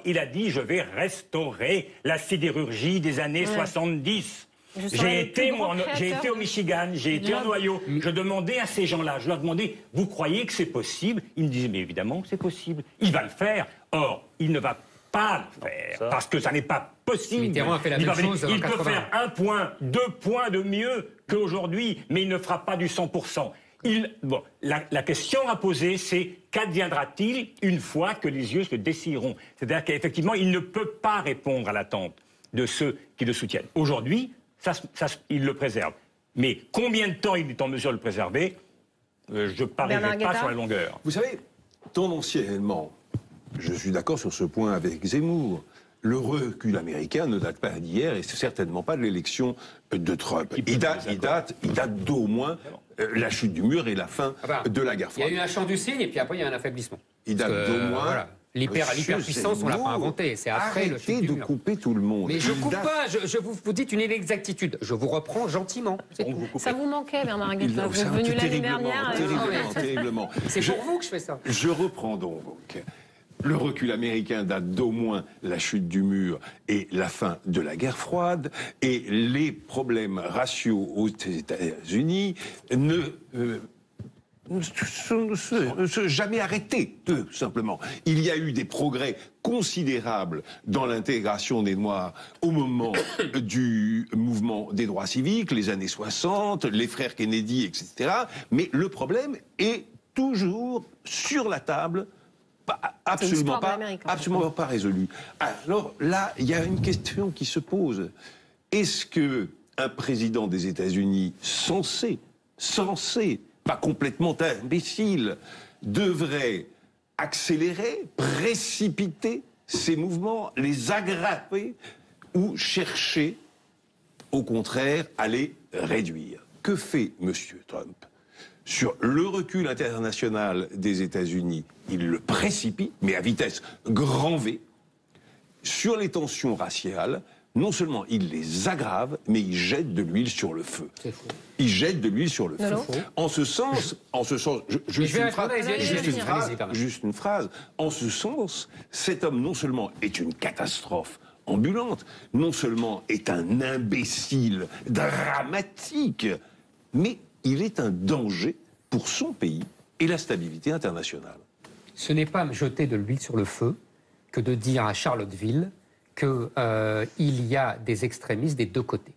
Speaker 6: il a dit « je vais restaurer la sidérurgie des années 70 ». J'ai été au Michigan, j'ai été en Ohio. Je demandais à ces gens-là, je leur demandais, vous croyez que c'est possible? Ils me disaient, mais évidemment que c'est possible. Il va le faire. Or, il ne va pas le faire, parce que ça n'est pas possible.
Speaker 3: Mitterrand a fait la même chose en 80.
Speaker 6: Il peut faire 1 point, 2 points de mieux qu'aujourd'hui, mais il ne fera pas du 100%. La question à poser, c'est qu'adviendra-t-il une fois que les yeux se dessilleront? C'est-à-dire qu'effectivement, il ne peut pas répondre à l'attente de ceux qui le soutiennent. Aujourd'hui, il le préserve. Mais combien de temps il est en mesure de le préserver? Je ne parierai pas sur la longueur.
Speaker 7: Vous savez, tendanciellement, je suis d'accord sur ce point avec Zemmour, le recul américain ne date pas d'hier et c'est certainement pas de l'élection de Trump. Il date d'au moins la chute du mur et la fin de la guerre froide.
Speaker 3: Il y a eu un chant du cygne et puis après il y a un affaiblissement.
Speaker 7: Il date d'au moins...
Speaker 3: Voilà. L'hyperpuissance, on ne l'a pas inventée. C'est après le chute du mur.
Speaker 7: Arrêtez de couper tout le monde.
Speaker 3: Mais je ne coupe pas, vous dites une inexactitude. Je vous reprends gentiment.
Speaker 1: Ça vous manquait, Bernard Guetta. Vous êtes venu l'année dernière.
Speaker 7: Terriblement.
Speaker 3: C'est pour vous que je fais ça.
Speaker 7: Je reprends donc. Le recul américain date d'au moins la chute du mur et la fin de la guerre froide. Et les problèmes raciaux aux États-Unis ne se jamais arrêté, tout simplement. Il y a eu des progrès considérables dans l'intégration des Noirs au moment du mouvement des droits civiques, les années 60, les frères Kennedy, etc. Mais le problème est toujours sur la table, absolument pas résolu. Alors là, il y a une question qui se pose. Est-ce que un président des États-Unis censé, pas complètement imbécile, devrait accélérer, précipiter ces mouvements, les aggraver ou chercher, au contraire, à les réduire? Que fait M. Trump? Sur le recul international des États-Unis, il le précipite, mais à vitesse grand V. Sur les tensions raciales, non seulement il les aggrave, mais il jette de l'huile sur le feu. Il jette de l'huile sur le feu. En ce sens, juste une phrase. En ce sens, cet homme non seulement est une catastrophe ambulante, non seulement est un imbécile dramatique, mais il est un danger pour son pays et la stabilité internationale.
Speaker 3: Ce n'est pas jeter de l'huile sur le feu que de dire à Charlottesville qu'il y a des extrémistes des deux côtés.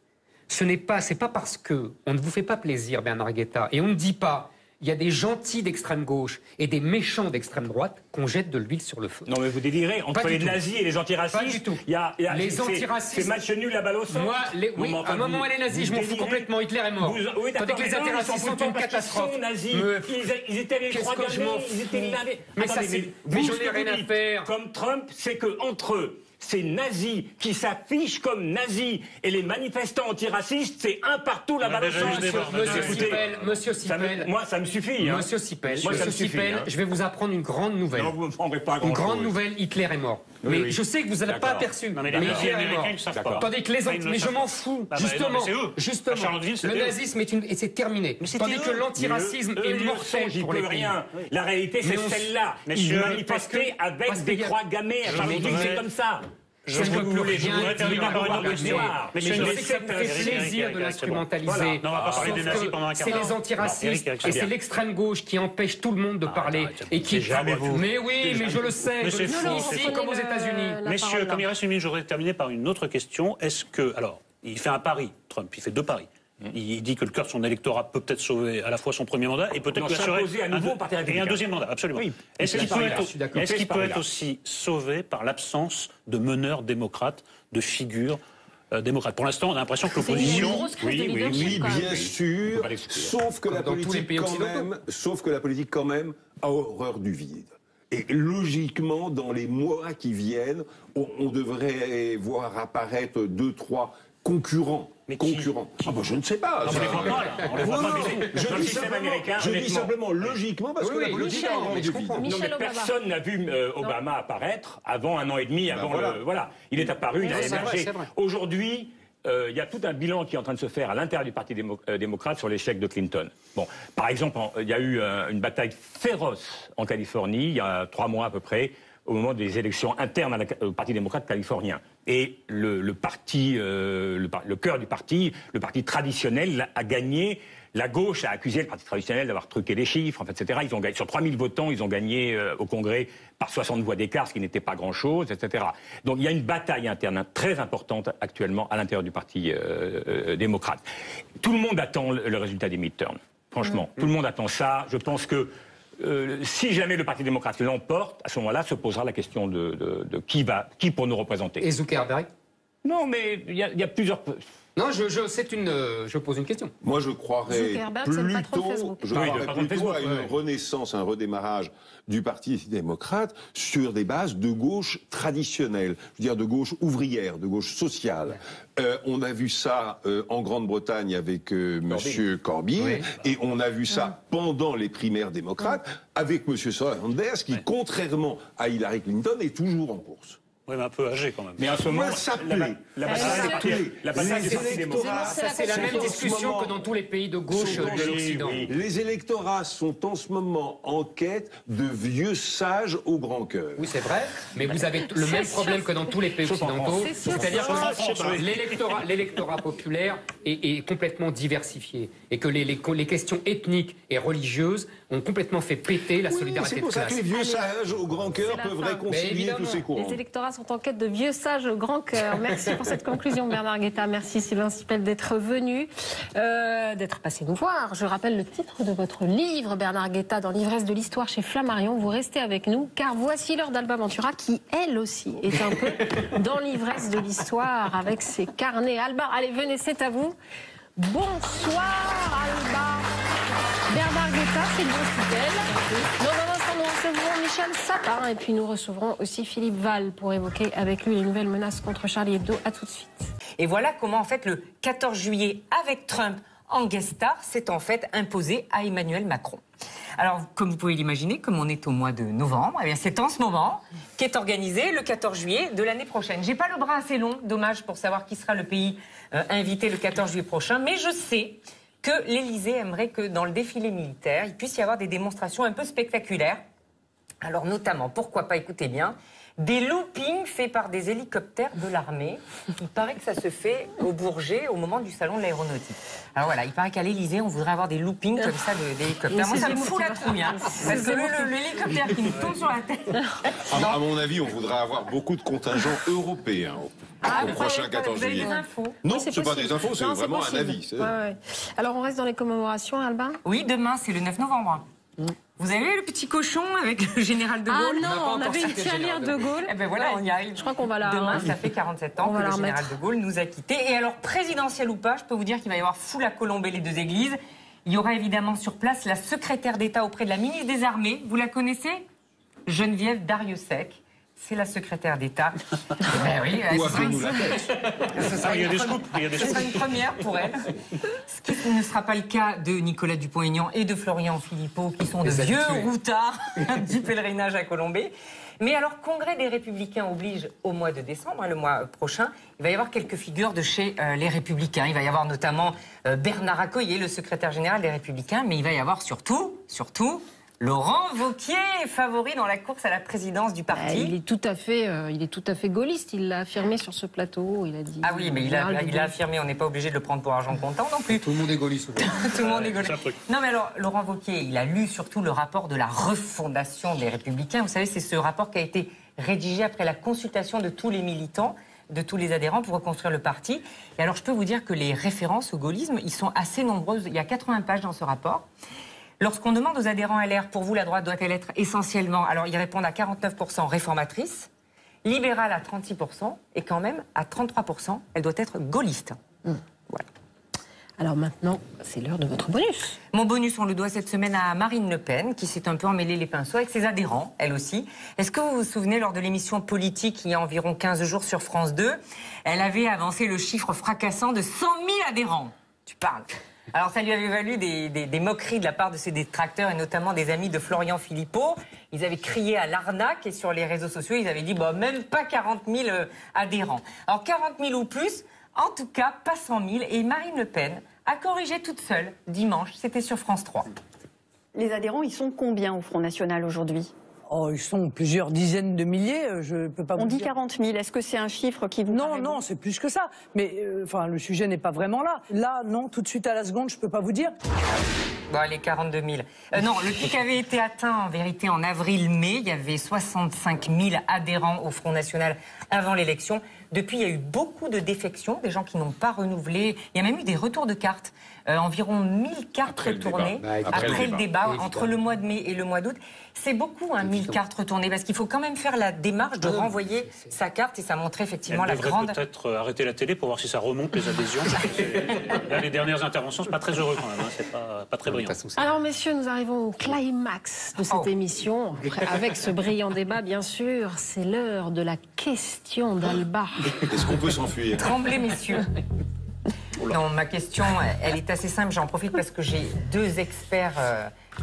Speaker 3: C'est pas parce qu'on ne vous fait pas plaisir, Bernard Guetta, et on ne dit pas il y a des gentils d'extrême gauche et des méchants d'extrême droite qu'on jette de l'huile sur le feu.
Speaker 6: Non mais vous délirez, entre les nazis et les antiracistes,
Speaker 3: pas du tout.
Speaker 6: Les antiracistes, c'est match nul à balle au centre.
Speaker 3: Moi, à un moment, les nazis, je m'en fous complètement, Hitler est mort. Tandis que les antiracistes sont une catastrophe.
Speaker 6: Ils étaient les trois derniers, ils étaient blindés.
Speaker 3: Mais j'en ai rien à faire.
Speaker 6: Comme Trump, c'est que entre eux, ces nazis qui s'affichent comme nazis et les manifestants antiracistes, c'est un partout la balle au centre.
Speaker 3: Monsieur Sipel,
Speaker 6: moi ça me suffit. Hein.
Speaker 3: Monsieur Sipel, je vais vous apprendre une grande nouvelle.
Speaker 6: Non, vous ne prendrez pas
Speaker 3: une grande nouvelle, Hitler est mort. Mais je sais que vous n'avez pas aperçu.
Speaker 2: Mais
Speaker 3: Hitler est mort. Tandis que mais je m'en fous. Justement, le nazisme c'est terminé. Tandis que l'antiracisme est mortel pour les pays.
Speaker 6: La réalité, c'est celle-là. Ils manifestaient avec des croix gammées à Charlottesville, c'est comme ça.
Speaker 3: Je ne veux plus rien dire. Mais je sais que ça vous fait plaisir de l'instrumentaliser. C'est les antiracistes et c'est l'extrême gauche qui empêche tout le monde de parler et qui. Mais oui, mais je le sais. Ici comme aux États-Unis.
Speaker 2: Messieurs, comme il reste une minute, je voudrais terminer par une autre question. Est-ce que, alors, il fait un pari, Trump, il fait 2 paris. Il dit que le cœur de son électorat peut peut-être sauver à la fois son premier mandat et peut-être lui assurer un deuxième mandat. Absolument. Oui, est-ce qu'il peut être aussi sauvé par l'absence de meneurs démocrates, de figures démocrates? Pour l'instant, on a l'impression que l'opposition...
Speaker 7: Oui, bien sûr, sauf que la politique quand même a horreur du vide. Et logiquement, dans les mois qui viennent, on devrait voir apparaître 2, 3 concurrents. Je ne sais pas. Je dis simplement logiquement parce que la politique a horreur du vide.
Speaker 6: Personne n'a vu Obama apparaître avant 1 an et demi. Il est apparu, il a émergé. Aujourd'hui, il y a tout un bilan qui est en train de se faire à l'intérieur du Parti démocrate sur l'échec de Clinton. Bon, par exemple, il y a eu une bataille féroce en Californie, il y a 3 mois à peu près, au moment des élections internes au Parti démocrate californien. Et le cœur du parti, le parti traditionnel, a gagné. La gauche a accusé le parti traditionnel d'avoir truqué les chiffres, etc. Ils ont gagné, sur 3000 votants, ils ont gagné au Congrès par 60 voix d'écart, ce qui n'était pas grand-chose, etc. Donc il y a une bataille interne très importante actuellement à l'intérieur du Parti démocrate. Tout le monde attend le résultat des midterms. Franchement, tout le monde attend ça. Je pense que si jamais le Parti démocrate l'emporte, à ce moment-là se posera la question de qui pour nous représenter.
Speaker 3: Et Zuckerberg?
Speaker 6: Non, mais il y a plusieurs...
Speaker 3: Non, je pose une question.
Speaker 7: Moi, je croirais plutôt à une renaissance, un redémarrage du Parti démocrate sur des bases de gauche traditionnelle, je veux dire de gauche ouvrière, de gauche sociale. On a vu ça en Grande-Bretagne avec Monsieur Corbyn, et on a vu ça pendant les primaires démocrates avec Monsieur Sanders, qui, contrairement à Hillary Clinton, est toujours en course.
Speaker 2: Oui, mais un peu âgé quand même.
Speaker 6: Mais en ce moment, la bataille du Parti démocrate,
Speaker 3: c'est la même discussion que dans tous les pays de gauche de l'Occident.
Speaker 7: Les électorats sont en ce moment en quête de vieux sages au grand cœur.
Speaker 3: Oui, c'est vrai, mais vous avez le même problème que dans tous les pays occidentaux. C'est-à-dire que l'électorat populaire est complètement diversifié et que les questions ethniques et religieuses ont complètement fait péter la solidarité de classe.
Speaker 7: C'est pour ça que les vieux sages au grand cœur peuvent réconcilier tous ces courants.
Speaker 1: Les électorats sont en quête de vieux sages au grand cœur. Merci pour cette conclusion, Bernard Guetta. Merci Sylvain Sipel d'être venu, d'être passé nous voir. Je rappelle le titre de votre livre, Bernard Guetta, dans l'ivresse de l'histoire chez Flammarion. Vous restez avec nous, car voici l'heure d'Alba Ventura, qui elle aussi est un peu dans l'ivresse de l'histoire avec ses carnets. Alba, allez, venez, c'est à vous. Bonsoir Alba. Bernard Guetta, Sylvain Sipel. Dans un instant, nous recevrons Michel Sapin et puis nous recevrons aussi Philippe Val pour évoquer avec lui les nouvelles menaces contre Charlie Hebdo. À tout de suite.
Speaker 8: Et voilà comment, en fait, le 14 juillet, avec Trump en guest star, s'est en fait imposé à Emmanuel Macron. Alors, comme vous pouvez l'imaginer, comme on est au mois de novembre, eh bien c'est en ce moment qu'est organisé le 14 juillet de l'année prochaine. J'ai pas le bras assez long, dommage, pour savoir qui sera le pays invité le 14 juillet prochain, mais je sais que l'Élysée aimerait que dans le défilé militaire, il puisse y avoir des démonstrations un peu spectaculaires. Alors notamment, pourquoi pas, écoutez bien, des loopings faits par des hélicoptères de l'armée. Il paraît que ça se fait au Bourget au moment du salon de l'aéronautique. Alors voilà, il paraît qu'à l'Élysée, on voudrait avoir des loopings comme ça d'hélicoptères. Moi, ça me fout la trouille, hein, parce que l'hélicoptère qui nous tombe sur la tête...
Speaker 7: À mon avis, on voudrait avoir beaucoup de contingents européens au prochain 14
Speaker 8: vous avez
Speaker 7: juillet.
Speaker 8: des infos?
Speaker 7: Non,
Speaker 1: Oui,
Speaker 7: c'est pas des infos, c'est vraiment un avis.
Speaker 1: Ouais, ouais. Alors, on reste dans les commémorations, Alba?
Speaker 8: Oui, demain, c'est le 9 novembre. Vous avez vu le petit cochon avec le général de Gaulle?
Speaker 1: Ah non, on avait une tirelire de Gaulle.
Speaker 8: Eh ben voilà, on y arrive.
Speaker 1: Je crois qu'on va la...
Speaker 8: Demain, ça fait 47 ans que le général de Gaulle nous a quittés. Et alors, présidentiel ou pas, je peux vous dire qu'il va y avoir foule à colomber les deux églises. Il y aura évidemment sur place la secrétaire d'État auprès de la ministre des Armées. Vous la connaissez? Geneviève Darrieussecq. C'est la secrétaire d'État. Ben oui,
Speaker 7: Ou appelez-nous la tête.
Speaker 2: Il y a des scoops.
Speaker 8: Ce sera une première pour elle. Ce qui ne sera pas le cas de Nicolas Dupont-Aignan et de Florian Philippot, qui sont de vieux routards du pèlerinage à Colombey. Mais alors, Congrès des Républicains oblige au mois de décembre, le mois prochain, il va y avoir quelques figures de chez les Républicains. Il va y avoir notamment Bernard Accoyer, le secrétaire général des Républicains, mais il va y avoir surtout... Laurent Wauquiez, favori dans la course à la présidence du parti.
Speaker 1: Il est tout à fait gaulliste, il l'a affirmé sur ce plateau, il a dit...
Speaker 8: Ah oui, mais il a affirmé, on n'est pas obligé de le prendre pour argent comptant non plus.
Speaker 3: Tout le monde est gaulliste.
Speaker 8: Tout le monde est gaulliste. Non mais alors, Laurent Wauquiez, il a lu surtout le rapport de la refondation des Républicains. Vous savez, c'est ce rapport qui a été rédigé après la consultation de tous les militants, de tous les adhérents pour reconstruire le parti. Et alors, je peux vous dire que les références au gaullisme, ils sont assez nombreuses. Il y a 80 pages dans ce rapport. Lorsqu'on demande aux adhérents LR, pour vous, la droite doit-elle être essentiellement... Alors, ils répondent à 49% réformatrice, libérale à 36%, et quand même, à 33%, elle doit être gaulliste. Voilà.
Speaker 1: Alors maintenant, c'est l'heure de votre bonus.
Speaker 8: Mon bonus, on le doit cette semaine à Marine Le Pen, qui s'est un peu emmêlée les pinceaux avec ses adhérents, elle aussi. Est-ce que vous vous souvenez, lors de l'émission politique, il y a environ 15 jours sur France 2, elle avait avancé le chiffre fracassant de 100 000 adhérents. Tu parles. Alors ça lui avait valu des moqueries de la part de ses détracteurs et notamment des amis de Florian Philippot. Ils avaient crié à l'arnaque et sur les réseaux sociaux, ils avaient dit bah, même pas 40 000 adhérents. Alors 40 000 ou plus, en tout cas pas 100 000. Et Marine Le Pen a corrigé toute seule dimanche, c'était sur France 3.
Speaker 9: Les adhérents, ils sont combien au Front National aujourd'hui?
Speaker 10: Oh, ils sont plusieurs dizaines de milliers, je peux pas vous dire.
Speaker 9: On dit 40 000, est-ce que c'est un chiffre qui vous paraît...
Speaker 10: Non, c'est plus que ça. Mais enfin, le sujet n'est pas vraiment là. Là, non, tout de suite à la seconde, je peux pas vous dire.
Speaker 8: Bon, allez, 42 000. Non, le pic avait été atteint en vérité en avril-mai. Il y avait 65 000 adhérents au Front National avant l'élection. Depuis, il y a eu beaucoup de défections, des gens qui n'ont pas renouvelé. Il y a même eu des retours de cartes. Environ 1000 cartes retournées après le débat, entre le mois de mai et le mois d'août. C'est beaucoup, 1000 cartes retournées, parce qu'il faut quand même faire la démarche de renvoyer sa carte et ça montrait effectivement la grande...
Speaker 2: Elle devrait peut-être arrêter la télé pour voir si ça remonte les adhésions. Là, les dernières interventions, c'est pas très heureux quand même, c'est pas très brillant.
Speaker 1: Alors messieurs, nous arrivons au climax de cette émission, avec ce brillant débat bien sûr. C'est l'heure de la question d'Alba.
Speaker 7: Est-ce qu'on peut s'enfuir?
Speaker 8: Tremblez messieurs. Non, ma question, elle est assez simple. J'en profite parce que j'ai deux experts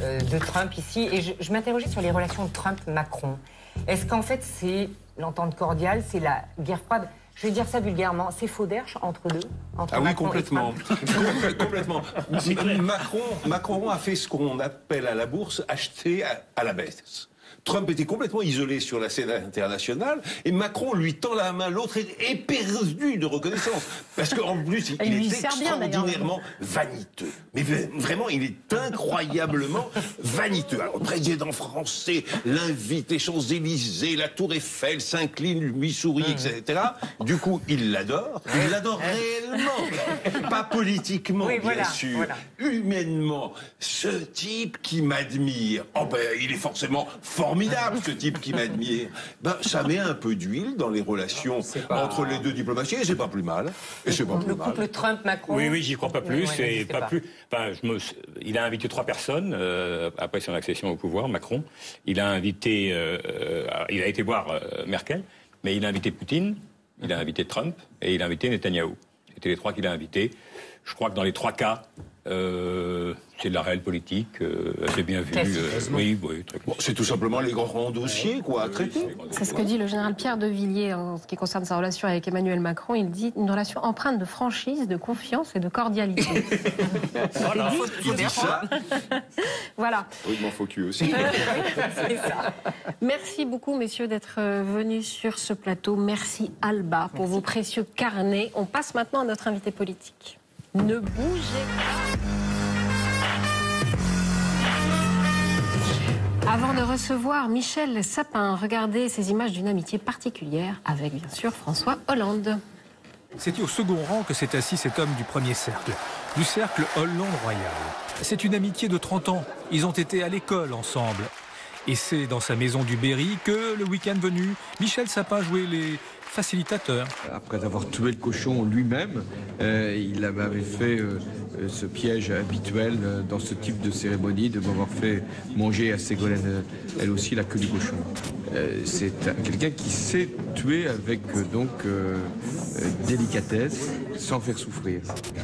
Speaker 8: de Trump ici. Et je m'interrogeais sur les relations de Trump-Macron. Est-ce qu'en fait, c'est l'entente cordiale, c'est la guerre froide? Je vais dire ça vulgairement. C'est faux d'herche entre deux?
Speaker 7: Ah oui, complètement. Complètement. Macron a fait ce qu'on appelle à la bourse acheter à la baisse. Trump était complètement isolé sur la scène internationale et Macron lui tend la main, l'autre est perdu de reconnaissance. Parce qu'en plus, il est extraordinairement vaniteux. Mais vraiment, il est incroyablement vaniteux. Alors, le président français l'invite, les Champs-Élysées, la Tour Eiffel, s'incline, lui sourit, etc. Du coup, il l'adore. Il l'adore réellement. Pas politiquement,
Speaker 8: oui,
Speaker 7: bien sûr. Voilà. Humainement. Ce type qui m'admire, oh ben, il est forcément formidable, ce type qui m'admire. Ben, ça met un peu d'huile dans les relations entre les deux diplomaties et c'est pas plus mal. Et c'est pas plus mal.
Speaker 8: Le couple Trump-Macron.
Speaker 6: Oui, j'y crois pas plus. Et pas plus. Enfin, il a invité 3 personnes après son accession au pouvoir, Macron. Il a invité, il a été voir Merkel, mais il a invité Poutine, il a invité Trump et il a invité Netanyahou. C'était les 3 qu'il a invités. Je crois que dans les 3 cas, c'est de la réelle politique, assez bien vu. Oui, très
Speaker 7: bon, c'est tout simplement les grands dossiers, quoi, à traiter.
Speaker 1: C'est ce que dit le général Pierre de Villiers en ce qui concerne sa relation avec Emmanuel Macron. Il dit une relation empreinte de franchise, de confiance et de cordialité.
Speaker 7: Voilà, il dit ça.
Speaker 1: Voilà.
Speaker 7: Oui, il m'en faut cul aussi.
Speaker 1: C'est ça. Merci beaucoup, messieurs, d'être venus sur ce plateau. Merci, Alba, pour vos précieux carnets. On passe maintenant à notre invité politique. Ne bougez pas. Avant de recevoir Michel Sapin, regardez ces images d'une amitié particulière avec, bien sûr, François Hollande.
Speaker 11: C'est au second rang que s'est assis cet homme du premier cercle, du cercle Hollande-Royal. C'est une amitié de 30 ans. Ils ont été à l'école ensemble. Et c'est dans sa maison du Berry que, le week-end venu, Michel Sapin jouait les facilitateurs.
Speaker 12: Après avoir tué le cochon lui-même, il avait fait ce piège habituel dans ce type de cérémonie, de m'avoir fait manger à Ségolène, elle aussi, la queue du cochon. C'est quelqu'un qui sait tuer avec délicatesse, sans faire souffrir.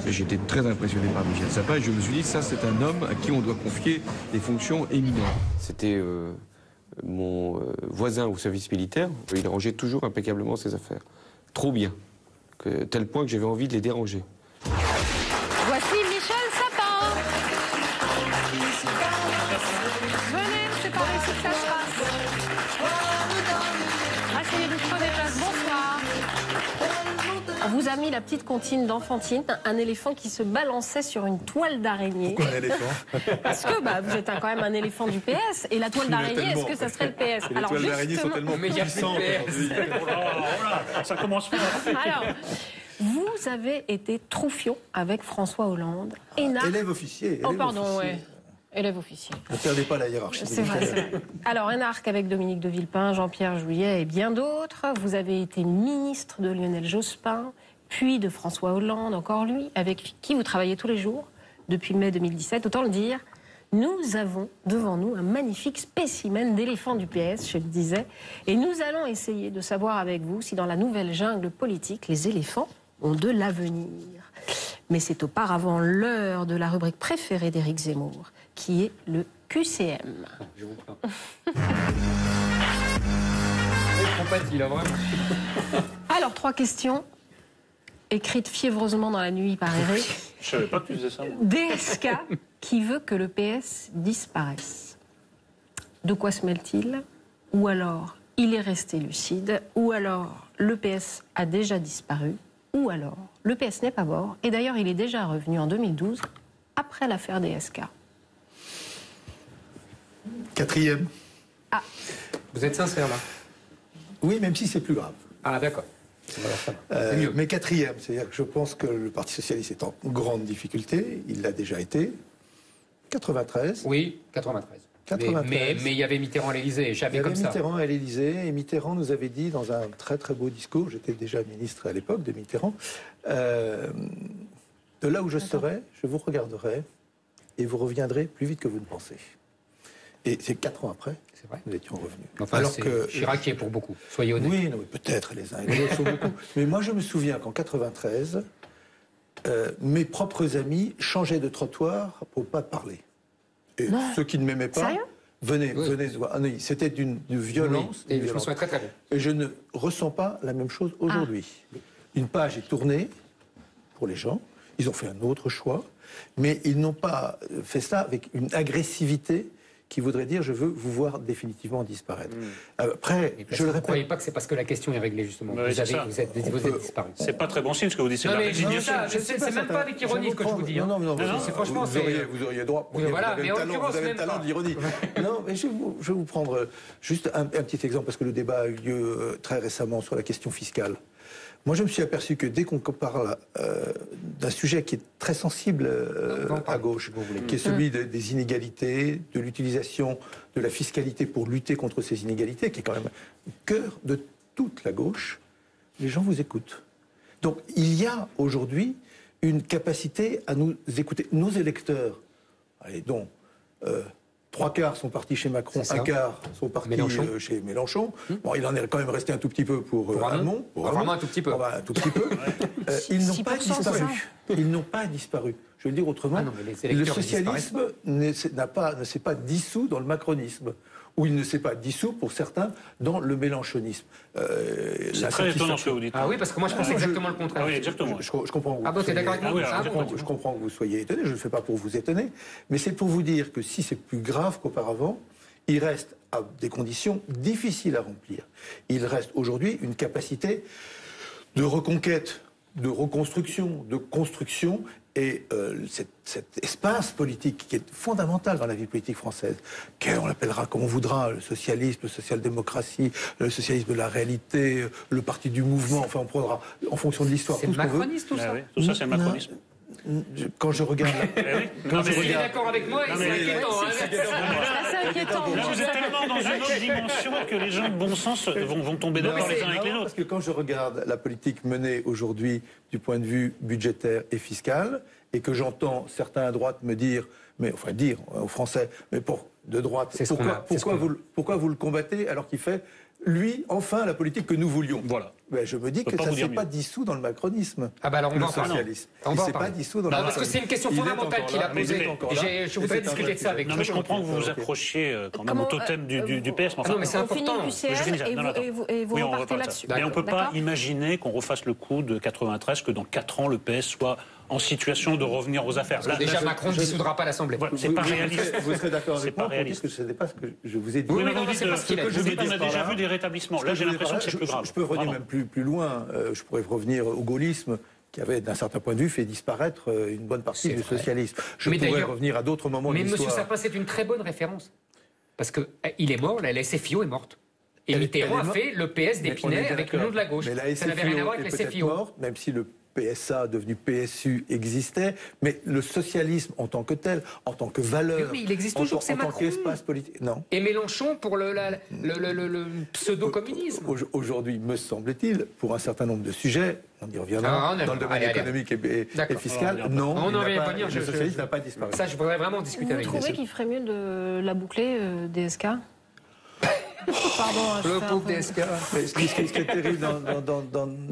Speaker 12: J'étais très impressionné par Michel Sapin et je me suis dit, ça c'est un homme à qui on doit confier des fonctions éminentes.
Speaker 13: C'était mon voisin au service militaire, il rangeait toujours impeccablement ses affaires. Trop bien, tel point que j'avais envie de les déranger.
Speaker 1: Voici Michel Sapin. Venez, c'est par ici que ça se passe. Asseyez-vous, prenez place, bonsoir. On vous a mis la petite comptine d'Enfantine, un éléphant qui se balançait sur une toile d'araignée.
Speaker 14: Pourquoi un éléphant?
Speaker 1: Parce que vous êtes quand même un éléphant du PS, et la toile d'araignée, est-ce que ça serait le PS?
Speaker 14: Les toiles d'araignée sont tellement puissantes aujourd'hui.
Speaker 2: Ça commence fort.
Speaker 1: Alors, vous avez été troufion avec François Hollande.
Speaker 14: Élève officier.
Speaker 1: Oh pardon, ouais. Élève officier.
Speaker 14: Ne perdez pas la hiérarchie.
Speaker 1: C'est vrai, c'est vrai. Alors, énarque avec Dominique de Villepin, Jean-Pierre Jouyet et bien d'autres. Vous avez été ministre de Lionel Jospin, puis de François Hollande, encore lui, avec qui vous travaillez tous les jours depuis mai 2017. Autant le dire, nous avons devant nous un magnifique spécimen d'éléphant du PS, je le disais. Et nous allons essayer de savoir avec vous si dans la nouvelle jungle politique, les éléphants ont de l'avenir. Mais c'est auparavant l'heure de la rubrique préférée d'Éric Zemmour, qui est le QCM.
Speaker 3: Je vous plains. Compatis, là, vraiment.
Speaker 1: Alors, 3 questions, écrites fiévreusement dans la nuit par Éric.
Speaker 2: Je savais pas que tu faisais ça.
Speaker 1: DSK, qui veut que le PS disparaisse. De quoi se mêle-t-il? Ou alors, il est resté lucide? Ou alors, le PS a déjà disparu? Ou alors, le PS n'est pas mort, et d'ailleurs il est déjà revenu en 2012, après l'affaire DSK.
Speaker 14: 4e.
Speaker 1: Ah.
Speaker 3: Vous êtes sincère, là?
Speaker 14: Oui, même si c'est plus grave.
Speaker 3: Ah, d'accord.
Speaker 14: Mais 4e, c'est-à-dire que je pense que le Parti Socialiste est en grande difficulté, il l'a déjà été. 93.
Speaker 3: Oui, 93.
Speaker 14: 93.
Speaker 3: Mais il y avait Mitterrand à l'Élysée, jamais comme ça.
Speaker 14: Il y avait Mitterrand à l'Élysée, et Mitterrand nous avait dit dans un très très beau discours, j'étais déjà ministre à l'époque de Mitterrand, de là où je serai, je vous regarderai, et vous reviendrez plus vite que vous ne pensez. Et c'est 4 ans après, nous étions revenus.
Speaker 3: Enfin, alors que Chirac y est pour beaucoup, soyez honnête.
Speaker 14: Oui, non, peut-être les uns et les autres sont beaucoup. Mais moi je me souviens qu'en 93, mes propres amis changeaient de trottoir pour ne pas parler. Et ceux qui ne m'aimaient pas, venez se voir. Ah, non, c'était d'une violence.
Speaker 3: Oui, je me souviens très très bien.
Speaker 14: Et je ne ressens pas la même chose aujourd'hui. Une page est tournée pour les gens, ils ont fait un autre choix, mais ils n'ont pas fait ça avec une agressivité qui voudrait dire je veux vous voir définitivement disparaître. Après, je le répète.
Speaker 3: Vous ne croyez pas que c'est parce que la question est réglée, justement.
Speaker 2: Oui,
Speaker 3: vous êtes disparu.
Speaker 2: C'est pas très bon signe ce que vous dites. C'est la résignation.
Speaker 3: C'est même pas avec ironie ce que je vous dis.
Speaker 14: Non,
Speaker 3: c'est franchement.
Speaker 14: Vous auriez droit. Vous avez le talent de l'ironie. Non, mais je vais vous prendre juste un petit exemple, parce que le débat a eu lieu très récemment sur la question fiscale. Moi, je me suis aperçu que dès qu'on parle d'un sujet qui est très sensible à gauche, qui est celui des inégalités, de l'utilisation de la fiscalité pour lutter contre ces inégalités, qui est quand même le cœur de toute la gauche, les gens vous écoutent. Donc, il y a aujourd'hui une capacité à nous écouter. Nos électeurs, dont 3/4 sont partis chez Macron, 1/4 sont partis chez Mélenchon. Bon, il en est quand même resté un tout petit peu pour Hamon.
Speaker 3: Vraiment un tout petit peu.
Speaker 14: Un tout petit peu. Ils n'ont pas disparu. Ils n'ont pas disparu. Je vais le dire autrement. Le socialisme ne s'est pas dissous dans le macronisme. Ou il ne s'est pas dissous, pour certains, dans le mélenchonisme.
Speaker 2: C'est très étonnant ce que vous dites.
Speaker 3: Ah oui, parce que moi je pense exactement le contraire.
Speaker 2: Ah oui, exactement.
Speaker 14: Je comprends.
Speaker 3: Ah bon, t'es d'accord avec moi?
Speaker 14: Je comprends que vous soyez étonné, je ne le fais pas pour vous étonner, mais c'est pour vous dire que si c'est plus grave qu'auparavant, il reste à des conditions difficiles à remplir. Il reste aujourd'hui une capacité de reconquête, de reconstruction, de construction. Et cet espace politique qui est fondamental dans la vie politique française, qu'on l'appellera comme on voudra, le socialisme, la social-démocratie, le socialisme de la réalité, le parti du mouvement, enfin on prendra en fonction de l'histoire tout ce qu'on veut.
Speaker 3: C'est macroniste tout ça.
Speaker 2: Ah oui, tout ça c'est le macronisme.
Speaker 14: Quand je regarde...
Speaker 3: Quand je regarde... d'accord avec moi, c'est inquiétant.
Speaker 1: C'est inquiétant.
Speaker 2: Là, vous êtes tellement dans une autre dimension que les gens de bon sens vont tomber d'accord les uns avec les autres.
Speaker 14: Parce que quand je regarde la politique menée aujourd'hui du point de vue budgétaire et fiscal, et que j'entends certains à droite me dire, dire aux Français, mais de droite, pourquoi vous le combattez alors qu'il fait, lui, enfin, la politique que nous voulions.
Speaker 2: Voilà.
Speaker 14: Ben, je me dis que ça ne s'est pas dissous dans le macronisme.
Speaker 3: Ah bah alors on va en
Speaker 14: parler. Il ne s'est pas dissous dans le macronisme.
Speaker 3: Parce que c'est une question fondamentale qu'il a posée. Je voudrais discuter de ça avec
Speaker 2: Non mais je comprends que vous vous accrochiez quand même au totem du PS.
Speaker 3: Non mais c'est important.
Speaker 1: Et vous repartez là-dessus.
Speaker 2: Mais on ne peut pas imaginer qu'on refasse le coup de 93, que dans 4 ans le PS soit en situation de revenir aux affaires.
Speaker 3: Là, déjà Macron ne dissoudra pas l'Assemblée.
Speaker 2: C'est pas réaliste.
Speaker 14: Vous serez d'accord avec moi parce que ce n'est pas ce que je vous ai dit.
Speaker 2: Oui, mais vous dites qu'on a déjà vu des rétablissements. Là j'ai l'impression que c'est plus grave.
Speaker 14: Je peux revenir même plus loin. Je pourrais revenir au gaullisme, qui avait, d'un certain point de vue, fait disparaître une bonne partie du socialisme. Je pourrais revenir à d'autres moments de l'histoire.
Speaker 3: Mais M. Sapin, c'est une très bonne référence. Parce qu'il est mort, la SFIO est morte. Et Mitterrand a fait le PS d'Épinay avec le nom de la gauche. Ça n'avait rien à voir avec la SFIO.
Speaker 14: Même si le PSA, devenu PSU, existait, mais le socialisme en tant que tel, en tant que valeur,
Speaker 3: il existe toujours, c'est Macron.
Speaker 14: En tant qu'espace politique, non.
Speaker 3: Et Mélenchon pour le pseudo-communisme.
Speaker 14: Aujourd'hui, me semble-t-il, pour un certain nombre de sujets, on y reviendra, dans le domaine économique et fiscal, non, le socialisme n'a pas disparu.
Speaker 3: Ça, je voudrais vraiment discuter avec vous.
Speaker 1: Vous trouvez qu'il ferait mieux de la boucler, DSK? Pardon,
Speaker 3: le pauvre DSK.
Speaker 14: Ce qui est terrible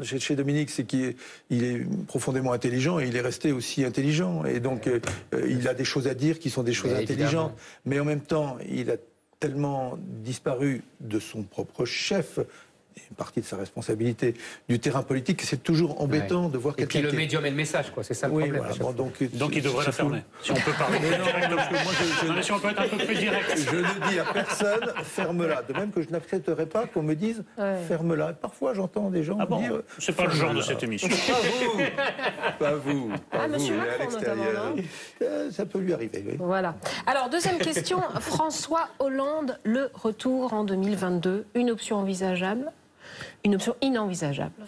Speaker 14: chez Dominique, c'est qu'il est profondément intelligent et il est resté aussi intelligent. Et donc, il a des choses à dire qui sont des choses intelligentes. Mais en même temps, il a tellement disparu de son propre chef, une partie de sa responsabilité, du terrain politique, c'est toujours embêtant de voir quelqu'un...
Speaker 3: Et puis le médium et le message, quoi, c'est ça le problème.
Speaker 14: Voilà,
Speaker 2: donc il devrait la fermer, si on peut parler. Si on peut être un peu plus direct.
Speaker 14: Je ne dis à personne, ferme-la. De même que je n'accepterai pas qu'on me dise, ferme-la. Et parfois, j'entends des gens dire...
Speaker 2: C'est pas le genre de cette émission.
Speaker 14: Pas vous.
Speaker 1: Monsieur Macron, notamment, non ?
Speaker 14: Ça peut lui arriver, oui.
Speaker 1: Voilà. Alors, deuxième question. François Hollande, le retour en 2022, une option envisageable ? Une option inenvisageable.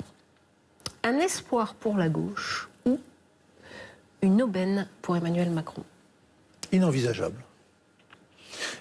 Speaker 1: Un espoir pour la gauche ou une aubaine pour Emmanuel Macron?
Speaker 14: Inenvisageable.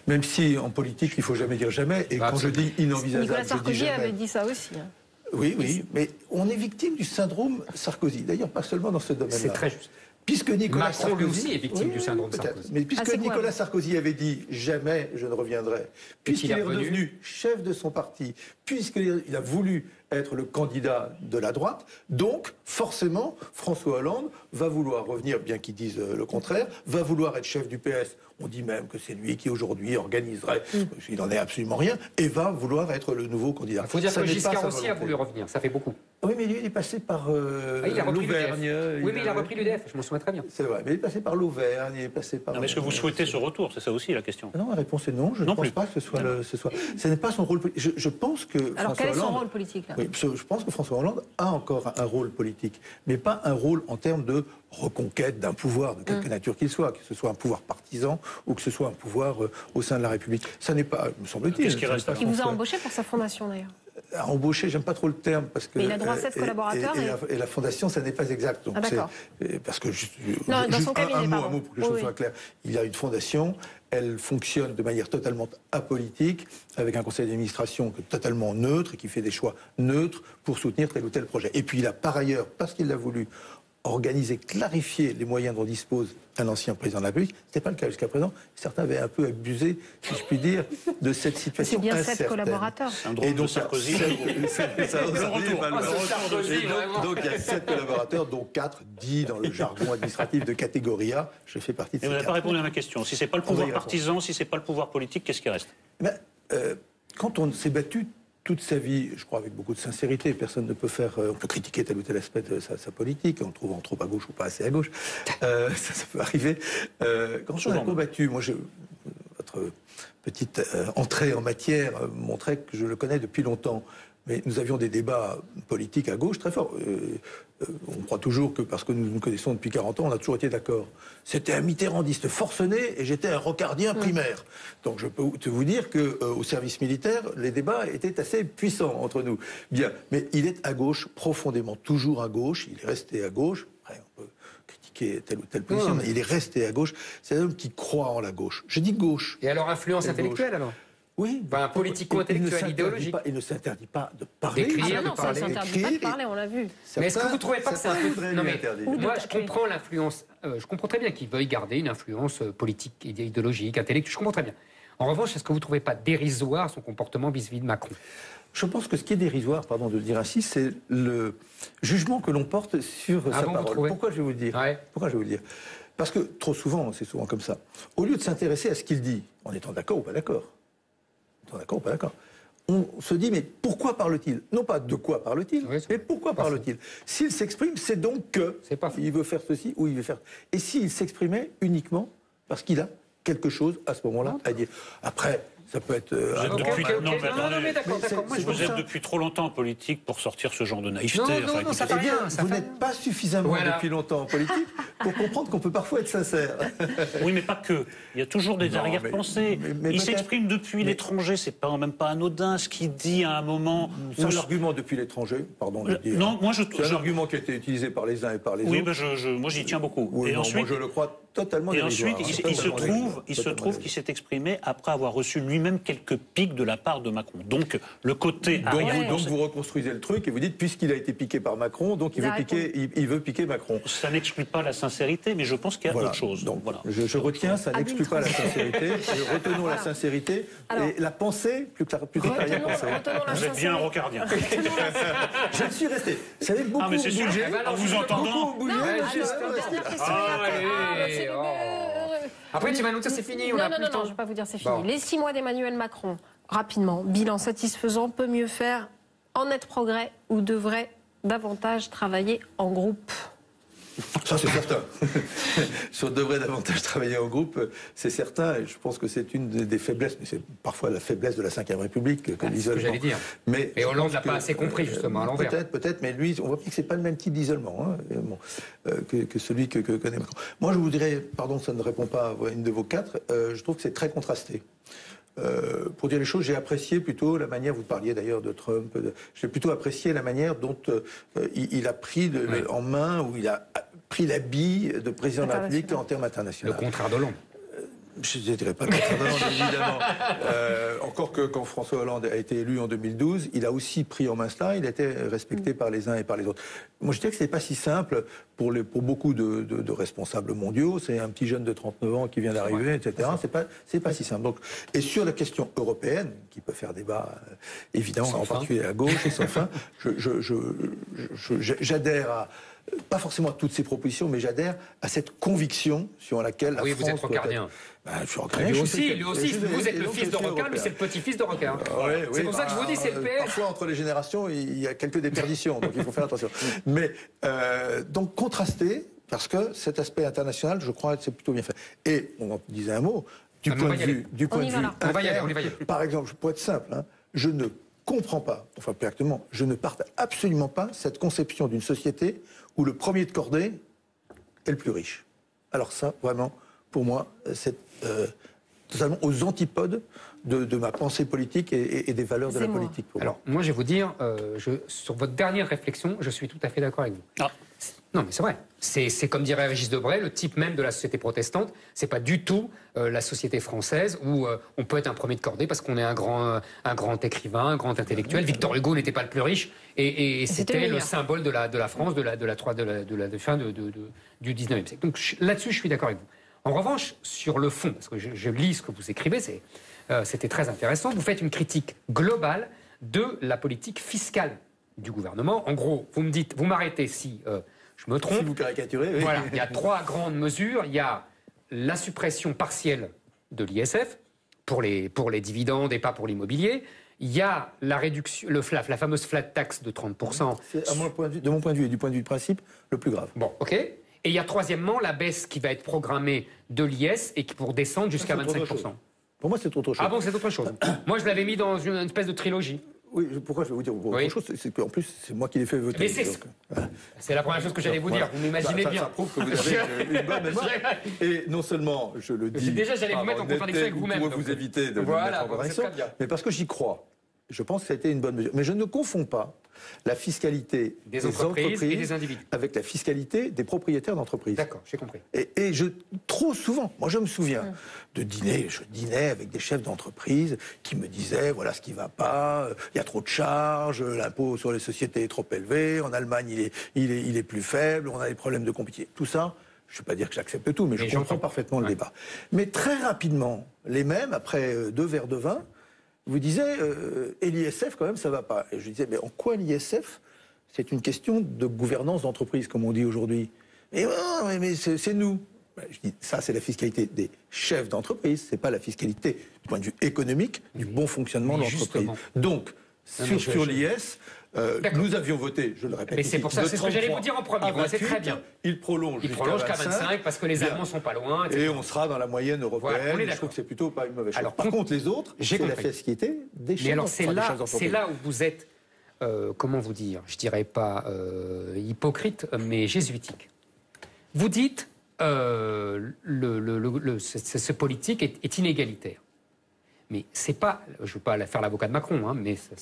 Speaker 14: Même si en politique, il ne faut jamais dire jamais. Et quand je dis inenvisageable,
Speaker 1: Nicolas Sarkozy
Speaker 14: je dis
Speaker 1: avait dit ça aussi. Hein.
Speaker 14: Oui, mais on est victime du syndrome Sarkozy. D'ailleurs, pas seulement dans ce domaine-là.
Speaker 3: C'est très juste.
Speaker 14: Puisque Nicolas
Speaker 3: Macron
Speaker 14: Sarkozy
Speaker 3: lui aussi est victime du syndrome Sarkozy.
Speaker 14: Mais puisque Nicolas Sarkozy avait dit « jamais je ne reviendrai », puisqu'il est redevenu chef de son parti, puisqu'il a voulu être le candidat de la droite, donc forcément François Hollande va vouloir revenir, bien qu'il dise le contraire, va vouloir être chef du PS. On dit même que c'est lui qui aujourd'hui organiserait, il n'en est absolument rien, et va vouloir être le nouveau candidat.
Speaker 3: Il faut dire que Giscard aussi a voulu revenir, ça fait beaucoup.
Speaker 14: Oui, mais lui, il est passé par l'Auvergne.
Speaker 3: Oui, mais il a repris l'UDF, je m'en souviens très bien.
Speaker 14: C'est vrai, mais il est passé par l'Auvergne, il est passé par...
Speaker 2: Mais est-ce que vous souhaitez ce retour? C'est ça aussi la question.
Speaker 14: Non, la réponse est non, je ne pense pas que ce soit... Ce n'est pas son rôle politique. Je pense que
Speaker 1: Alors, quel est son rôle politique, là?
Speaker 14: Oui, je pense que François Hollande a encore un rôle politique, mais pas un rôle en termes de reconquête d'un pouvoir, de quelque nature qu'il soit, que ce soit un pouvoir partisan ou que ce soit un pouvoir au sein de la République. Ça n'est pas, me semble-t-il...
Speaker 2: Qu'est-ce qui reste?
Speaker 1: Il vous a embauché pour sa fondation, d'ailleurs.
Speaker 14: Embauché, j'aime pas trop le terme parce que.
Speaker 1: Mais il a droit à 7 collaborateurs.
Speaker 14: Et la fondation, ça n'est pas exact. Donc parce que
Speaker 1: non, dans son cabinet,
Speaker 14: un mot pour que les choses soient claires. Il y a une fondation, elle fonctionne de manière totalement apolitique, avec un conseil d'administration totalement neutre et qui fait des choix neutres pour soutenir tel ou tel projet. Et puis il a par ailleurs, parce qu'il l'a voulu, organiser, clarifier les moyens dont dispose un ancien président de la République. Ce n'était pas le cas jusqu'à présent. Certains avaient un peu abusé, si je puis dire, de cette situation
Speaker 1: incertaine. C'est bien 7
Speaker 14: incertaine.
Speaker 1: collaborateurs.
Speaker 14: Et donc, Sarkozy. Donc il y a 7 collaborateurs, dont 4 dits dans le jargon administratif de catégorie A. Je fais partie de ces 4.
Speaker 2: Vous n'avez pas répondu à ma question. Si ce n'est pas le pouvoir partisan, si ce n'est pas le pouvoir politique, qu'est-ce qui reste?
Speaker 14: Quand on s'est battu toute sa vie, je crois avec beaucoup de sincérité, personne ne peut faire... on peut critiquer tel ou tel aspect de sa politique, en trouvant trop à gauche ou pas assez à gauche. Ça peut arriver. Quand on a combattu, moi, votre petite entrée en matière montrait que je le connais depuis longtemps. Mais nous avions des débats politiques à gauche très forts. On croit toujours que parce que nous nous connaissons depuis 40 ans, on a toujours été d'accord. C'était un mitterrandiste forcené et j'étais un rocardien primaire. Donc je peux vous dire qu'au service militaire, les débats étaient assez puissants entre nous. Bien, mais il est à gauche, profondément, toujours à gauche. Il est resté à gauche. Après, on peut critiquer telle ou telle position, mais il est resté à gauche. C'est un homme qui croit en la gauche. Je dis gauche.
Speaker 3: Et alors, influence intellectuelle, alors?
Speaker 14: Oui.
Speaker 3: Un politico-intellectuel idéologique.
Speaker 14: Il ne s'interdit pas de parler.
Speaker 3: D'écrire,
Speaker 1: non, ça ne s'interdit pas de parler, on l'a vu.
Speaker 3: Mais est-ce que vous ne trouvez pas que c'est un peu... Non, mais moi, je
Speaker 1: comprends
Speaker 3: comprends l'influence. Je comprends très bien qu'il veuille garder une influence politique, idéologique, intellectuelle. Je comprends très bien. En revanche, est-ce que vous ne trouvez pas dérisoire son comportement vis-à-vis de Macron?
Speaker 14: Je pense que ce qui est dérisoire, pardon de le dire ainsi, c'est le jugement que l'on porte sur sa parole. Pourquoi je vais vous le dire? Pourquoi je vais vous le dire? Parce que trop souvent, c'est souvent comme ça. Au lieu de s'intéresser à ce qu'il dit, en étant d'accord ou pas d'accord, d'accord ou pas d'accord, on se dit, mais pourquoi parle-t-il? Non pas de quoi parle-t-il, mais pourquoi parle-t-il? S'il s'exprime, c'est donc que il veut faire ceci ou il veut faire... Et s'il s'exprimait uniquement parce qu'il a quelque chose à ce moment-là à dire. Après, ça peut être...
Speaker 2: Vous êtes depuis trop longtemps en politique pour sortir ce genre de naïveté.
Speaker 14: Non, ça fait rien. Vous n'êtes pas suffisamment depuis longtemps en politique pour comprendre qu'on peut parfois être sincère.
Speaker 2: Oui, mais pas que. Il y a toujours des arrière-pensées. Il s'exprime depuis l'étranger, c'est même pas anodin. Ce qu'il dit à un moment...
Speaker 14: C'est un argument depuis l'étranger, pardon de le dire.
Speaker 2: Non, moi
Speaker 14: c'est un argument qui a été utilisé par les uns et par les autres.
Speaker 2: Oui, moi j'y tiens beaucoup.
Speaker 14: Oui, et ensuite, moi je le crois totalement.
Speaker 2: Et ensuite, il se trouve qu'il s'est exprimé après avoir reçu lui-même quelques piques de la part de Macron. Donc, le côté...
Speaker 14: Donc vous reconstruisez le truc et vous dites, puisqu'il a été piqué par Macron, donc il veut piquer Macron.
Speaker 2: Ça n'exclut pas la sincérité, mais je pense qu'il y a autre chose.
Speaker 14: Donc, je retiens, ça n'exclut pas la sincérité. Retenons la sincérité et la pensée, plus tard l'arrière-pensée.
Speaker 2: Vous êtes bien un rocardien.
Speaker 14: Je suis resté. Vous savez, beaucoup bougé.
Speaker 2: En vous entendant...
Speaker 3: Après, tu vas nous dire c'est fini.
Speaker 1: Non, je ne vais pas vous dire c'est fini. Les 6 mois d'Emmanuel Macron, rapidement, bilan satisfaisant, peut mieux faire, en net progrès ou devrait davantage travailler en groupe?
Speaker 14: Ça, c'est certain. Si on devrait davantage travailler en groupe, c'est certain. Et je pense que c'est une des faiblesses, mais c'est parfois la faiblesse de la Ve République, que l'isolement.
Speaker 3: C'est ce que j'allais dire. Mais Hollande n'a pas assez compris, justement, à l'envers.
Speaker 14: Peut-être, mais lui, on voit bien que ce n'est pas le même type d'isolement que celui que connaît Macron. Moi, je voudrais, pardon, ça ne répond pas à une de vos 4, je trouve que c'est très contrasté. Pour dire les choses, j'ai apprécié plutôt la manière, vous parliez d'ailleurs de Trump, j'ai plutôt apprécié la manière dont il a pris en main, où il a pris l'habit de président de la République en termes internationaux.
Speaker 3: Le contraire d'Hollande.
Speaker 14: Je ne dirais pas le contraire d'Hollande, évidemment. Encore que quand François Hollande a été élu en 2012, il a aussi pris en main cela, il a été respecté par les uns et par les autres. Moi, je dirais que ce n'est pas si simple pour beaucoup de responsables mondiaux. C'est un petit jeune de 39 ans qui vient d'arriver, etc. C'est pas si simple. Donc, et sur la question européenne, qui peut faire débat, évidemment, en particulier à gauche et sans fin, j'adhère à... Pas forcément à toutes ces propositions, mais j'adhère à cette conviction sur laquelle la France...
Speaker 3: Oui, vous êtes rocardien.
Speaker 14: Je suis rocardien.
Speaker 3: Lui aussi, vous êtes le fils de Rocard, lui c'est le petit-fils de Rocard. C'est pour ça que je vous dis, c'est le PS.
Speaker 14: Parfois, entre les générations, il y a quelques déperditions, donc il faut faire attention. Mais, donc, contrasté, parce que cet aspect international, je crois, c'est plutôt bien fait. Et, on en disait un mot, du point de vue par exemple, pour être simple, je ne comprends pas, enfin plus exactement, je ne partage absolument pas cette conception d'une société où le premier de cordée est le plus riche. Alors ça, vraiment, pour moi, c'est totalement aux antipodes de ma pensée politique et des valeurs de la politique.
Speaker 3: Alors, moi, je vais vous dire, sur votre dernière réflexion, je suis tout à fait d'accord avec vous. Non, mais c'est vrai. C'est comme dirait Régis Debray, le type même de la société protestante. C'est pas du tout la société française où on peut être un premier de cordée parce qu'on est un grand écrivain, un grand intellectuel. Victor Hugo n'était pas le plus riche et c'était le symbole de la France de la fin du 19e siècle. Donc là-dessus, je suis d'accord avec vous. En revanche, sur le fond, parce que je lis ce que vous écrivez, c'était très intéressant. Vous faites une critique globale de la politique fiscale du gouvernement. En gros, vous me dites, vous m'arrêtez si je me trompe.
Speaker 14: Si vous caricaturez, oui.
Speaker 3: Voilà, il y a 3 grandes mesures. Il y a la suppression partielle de l'ISF pour les dividendes et pas pour l'immobilier. Il y a la réduction, la fameuse flat tax de 30%.
Speaker 14: C'est, de mon point de vue et du point de vue de principe, le plus grave.
Speaker 3: Bon, ok. Et il y a troisièmement la baisse qui va être programmée de l'IS et qui pour descendre jusqu'à 25%.
Speaker 14: Pour moi, c'est autre chose.
Speaker 3: Ah bon, c'est autre chose. Moi, je l'avais mis dans une espèce de trilogie.
Speaker 14: Oui, pourquoi je vais vous dire autre chose, c'est qu'en plus, c'est moi qui l'ai fait voter.
Speaker 3: Mais c'est la première chose que j'allais vous dire, vous m'imaginez bien.
Speaker 14: Ça prouve que vous avez une bonne mémoire. Et non seulement, je le dis...
Speaker 3: Déjà, j'allais vous mettre en contradiction avec vous-même.
Speaker 14: Pour vous éviter de me mettre en contradiction, mais parce que j'y crois. Je pense que ça a été une bonne mesure. Mais je ne confonds pas la fiscalité
Speaker 3: des entreprises et des individus
Speaker 14: avec la fiscalité des propriétaires d'entreprises.
Speaker 3: D'accord, j'ai compris.
Speaker 14: Et trop souvent, moi je me souviens de dîner, je dînais avec des chefs d'entreprise qui me disaient voilà ce qui ne va pas, il y a trop de charges, l'impôt sur les sociétés est trop élevé, en Allemagne il est plus faible, on a des problèmes de compétitivité. Tout ça, je ne veux pas dire que j'accepte tout, mais je comprends parfaitement le débat. Mais très rapidement, les mêmes, après 2 verres de vin, vous disiez, et l'ISF, quand même, ça ne va pas. Et je disais, mais en quoi l'ISF, c'est une question de gouvernance d'entreprise, comme on dit aujourd'hui. Mais c'est nous. Je dis, ça, c'est la fiscalité des chefs d'entreprise, ce n'est pas la fiscalité du point de vue économique, du bon fonctionnement de l'entreprise. Donc, sur l'IS, nous avions voté, je le répète.
Speaker 3: Mais c'est pour ça, c'est ce que j'allais vous dire en premier. C'est très bien.
Speaker 14: Il prolonge
Speaker 3: jusqu'à 25 parce que les Allemands sont pas loin.
Speaker 14: Et on sera dans la moyenne européenne. Voilà, je trouve que c'est plutôt pas une mauvaise chose. Par contre, les autres, c'est la fiscalité des chefs d'entreprise.
Speaker 3: Mais alors, c'est là où vous êtes, comment vous dire, je dirais pas hypocrite, mais jésuitique. Vous dites, ce politique est inégalitaire. Mais c'est pas, je ne veux pas faire l'avocat de Macron, hein, mais ça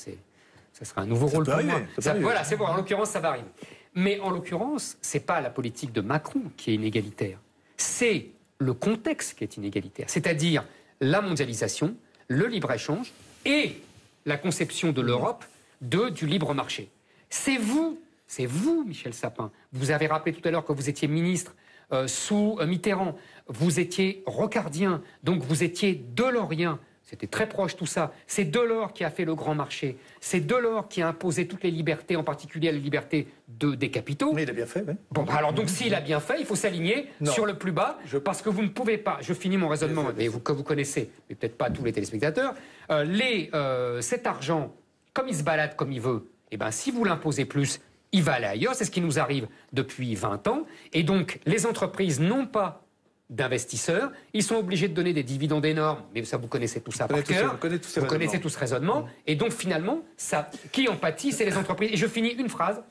Speaker 3: sera un nouveau rôle pour moi. Voilà, c'est bon, en l'occurrence, ça va arriver. Mais en l'occurrence, ce n'est pas la politique de Macron qui est inégalitaire. C'est le contexte qui est inégalitaire. C'est-à-dire la mondialisation, le libre-échange et la conception de l'Europe du libre marché. C'est vous, Michel Sapin. Vous avez rappelé tout à l'heure que vous étiez ministre sous Mitterrand. Vous étiez rocardien, donc vous étiez delorien. C'était très proche tout ça. C'est Delors qui a fait le grand marché. C'est Delors qui a imposé toutes les libertés, en particulier la liberté des capitaux.
Speaker 14: Mais il a bien fait, oui.
Speaker 3: Bon, alors donc s'il a bien fait, il faut s'aligner sur le plus bas, parce que vous ne pouvez pas, je finis mon raisonnement, que vous connaissez, mais peut-être pas tous les téléspectateurs, cet argent, comme il se balade comme il veut, eh ben, si vous l'imposez plus, il va aller ailleurs. C'est ce qui nous arrive depuis 20 ans. Et donc, les entreprises n'ont pas d'investisseurs, ils sont obligés de donner des dividendes énormes, mais ça, vous connaissez tout ça par cœur, vous connaissez tout ce raisonnement, et donc finalement, qui en pâtit, c'est les entreprises. Et je finis une phrase,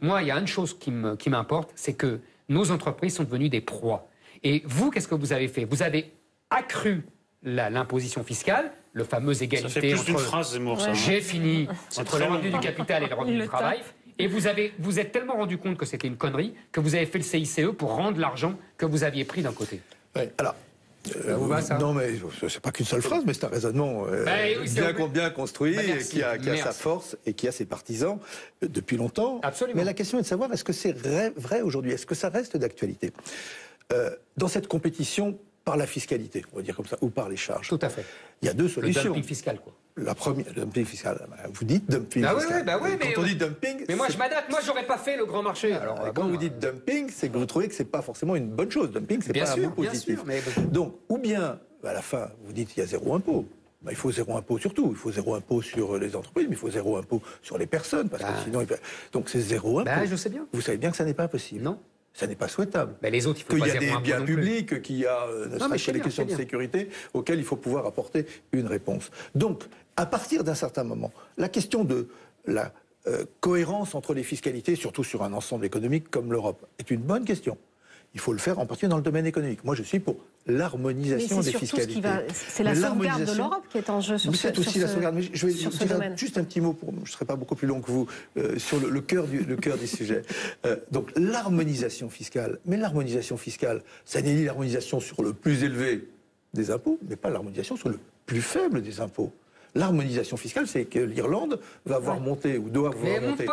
Speaker 3: moi, il y a une chose qui m'importe, c'est que nos entreprises sont devenues des proies. Et vous, qu'est-ce que vous avez fait? Vous avez accru l'imposition fiscale, le fameux égalité
Speaker 2: ça fait plus d'une phrase, Zemmour, ça.
Speaker 3: J'ai fini entre le revenu du capital et le revenu du travail. Et vous êtes tellement rendu compte que c'était une connerie que vous avez fait le CICE pour rendre l'argent que vous aviez pris d'un côté.
Speaker 14: Oui, alors... vous va, ça non, mais c'est pas qu'une seule phrase, mais c'est un raisonnement bien construit, qui a sa force et qui a ses partisans depuis longtemps.
Speaker 3: Absolument.
Speaker 14: Mais la question est de savoir, est-ce que c'est vrai aujourd'hui? Est-ce que ça reste d'actualité? Dans cette compétition par la fiscalité, on va dire comme ça, ou par les charges.
Speaker 3: Tout à fait.
Speaker 14: Il y a 2 solutions.
Speaker 3: Le dumping fiscal, quoi.
Speaker 14: La première, dumping fiscal. Vous dites dumping fiscal.
Speaker 3: Oui,
Speaker 14: quand on dit dumping...
Speaker 3: Mais moi, je m'adapte. Moi, j'aurais pas fait le grand marché. Alors,
Speaker 14: quand vous dites dumping, c'est que vous trouvez que c'est pas forcément une bonne chose. Dumping, c'est pas un mot positif.
Speaker 3: Bien sûr,
Speaker 14: Donc, ou bien, à la fin, vous dites qu'il y a 0 impôt. Il faut 0 impôt sur tout. Il faut 0 impôt sur les entreprises, mais il faut 0 impôt sur les personnes, parce que sinon... Donc, c'est 0 impôt.
Speaker 3: Je sais bien.
Speaker 14: Vous savez bien que ça n'est pas possible.
Speaker 3: Non.
Speaker 14: Ça n'est pas souhaitable.
Speaker 3: Mais les autres, il faut pas
Speaker 14: qu'il y a des biens publics, qu'il y a des questions de sécurité auxquelles il faut pouvoir apporter une réponse. Donc, à partir d'un certain moment, la question de la cohérence entre les fiscalités, surtout sur un ensemble économique comme l'Europe, est une bonne question. Il faut le faire en particulier dans le domaine économique. Moi, je suis pour l'harmonisation des fiscalités.
Speaker 9: C'est la sauvegarde de l'Europe qui est en jeu sur ce
Speaker 14: domaine. Je vais
Speaker 9: sur
Speaker 14: dire juste un petit mot, je ne serai pas beaucoup plus long que vous, sur le cœur du sujet. Donc l'harmonisation fiscale. Mais l'harmonisation fiscale, ça n'est ni l'harmonisation sur le plus élevé des impôts, mais pas l'harmonisation sur le plus faible des impôts. L'harmonisation fiscale, c'est que l'Irlande va voir monter, ou doit voir monter.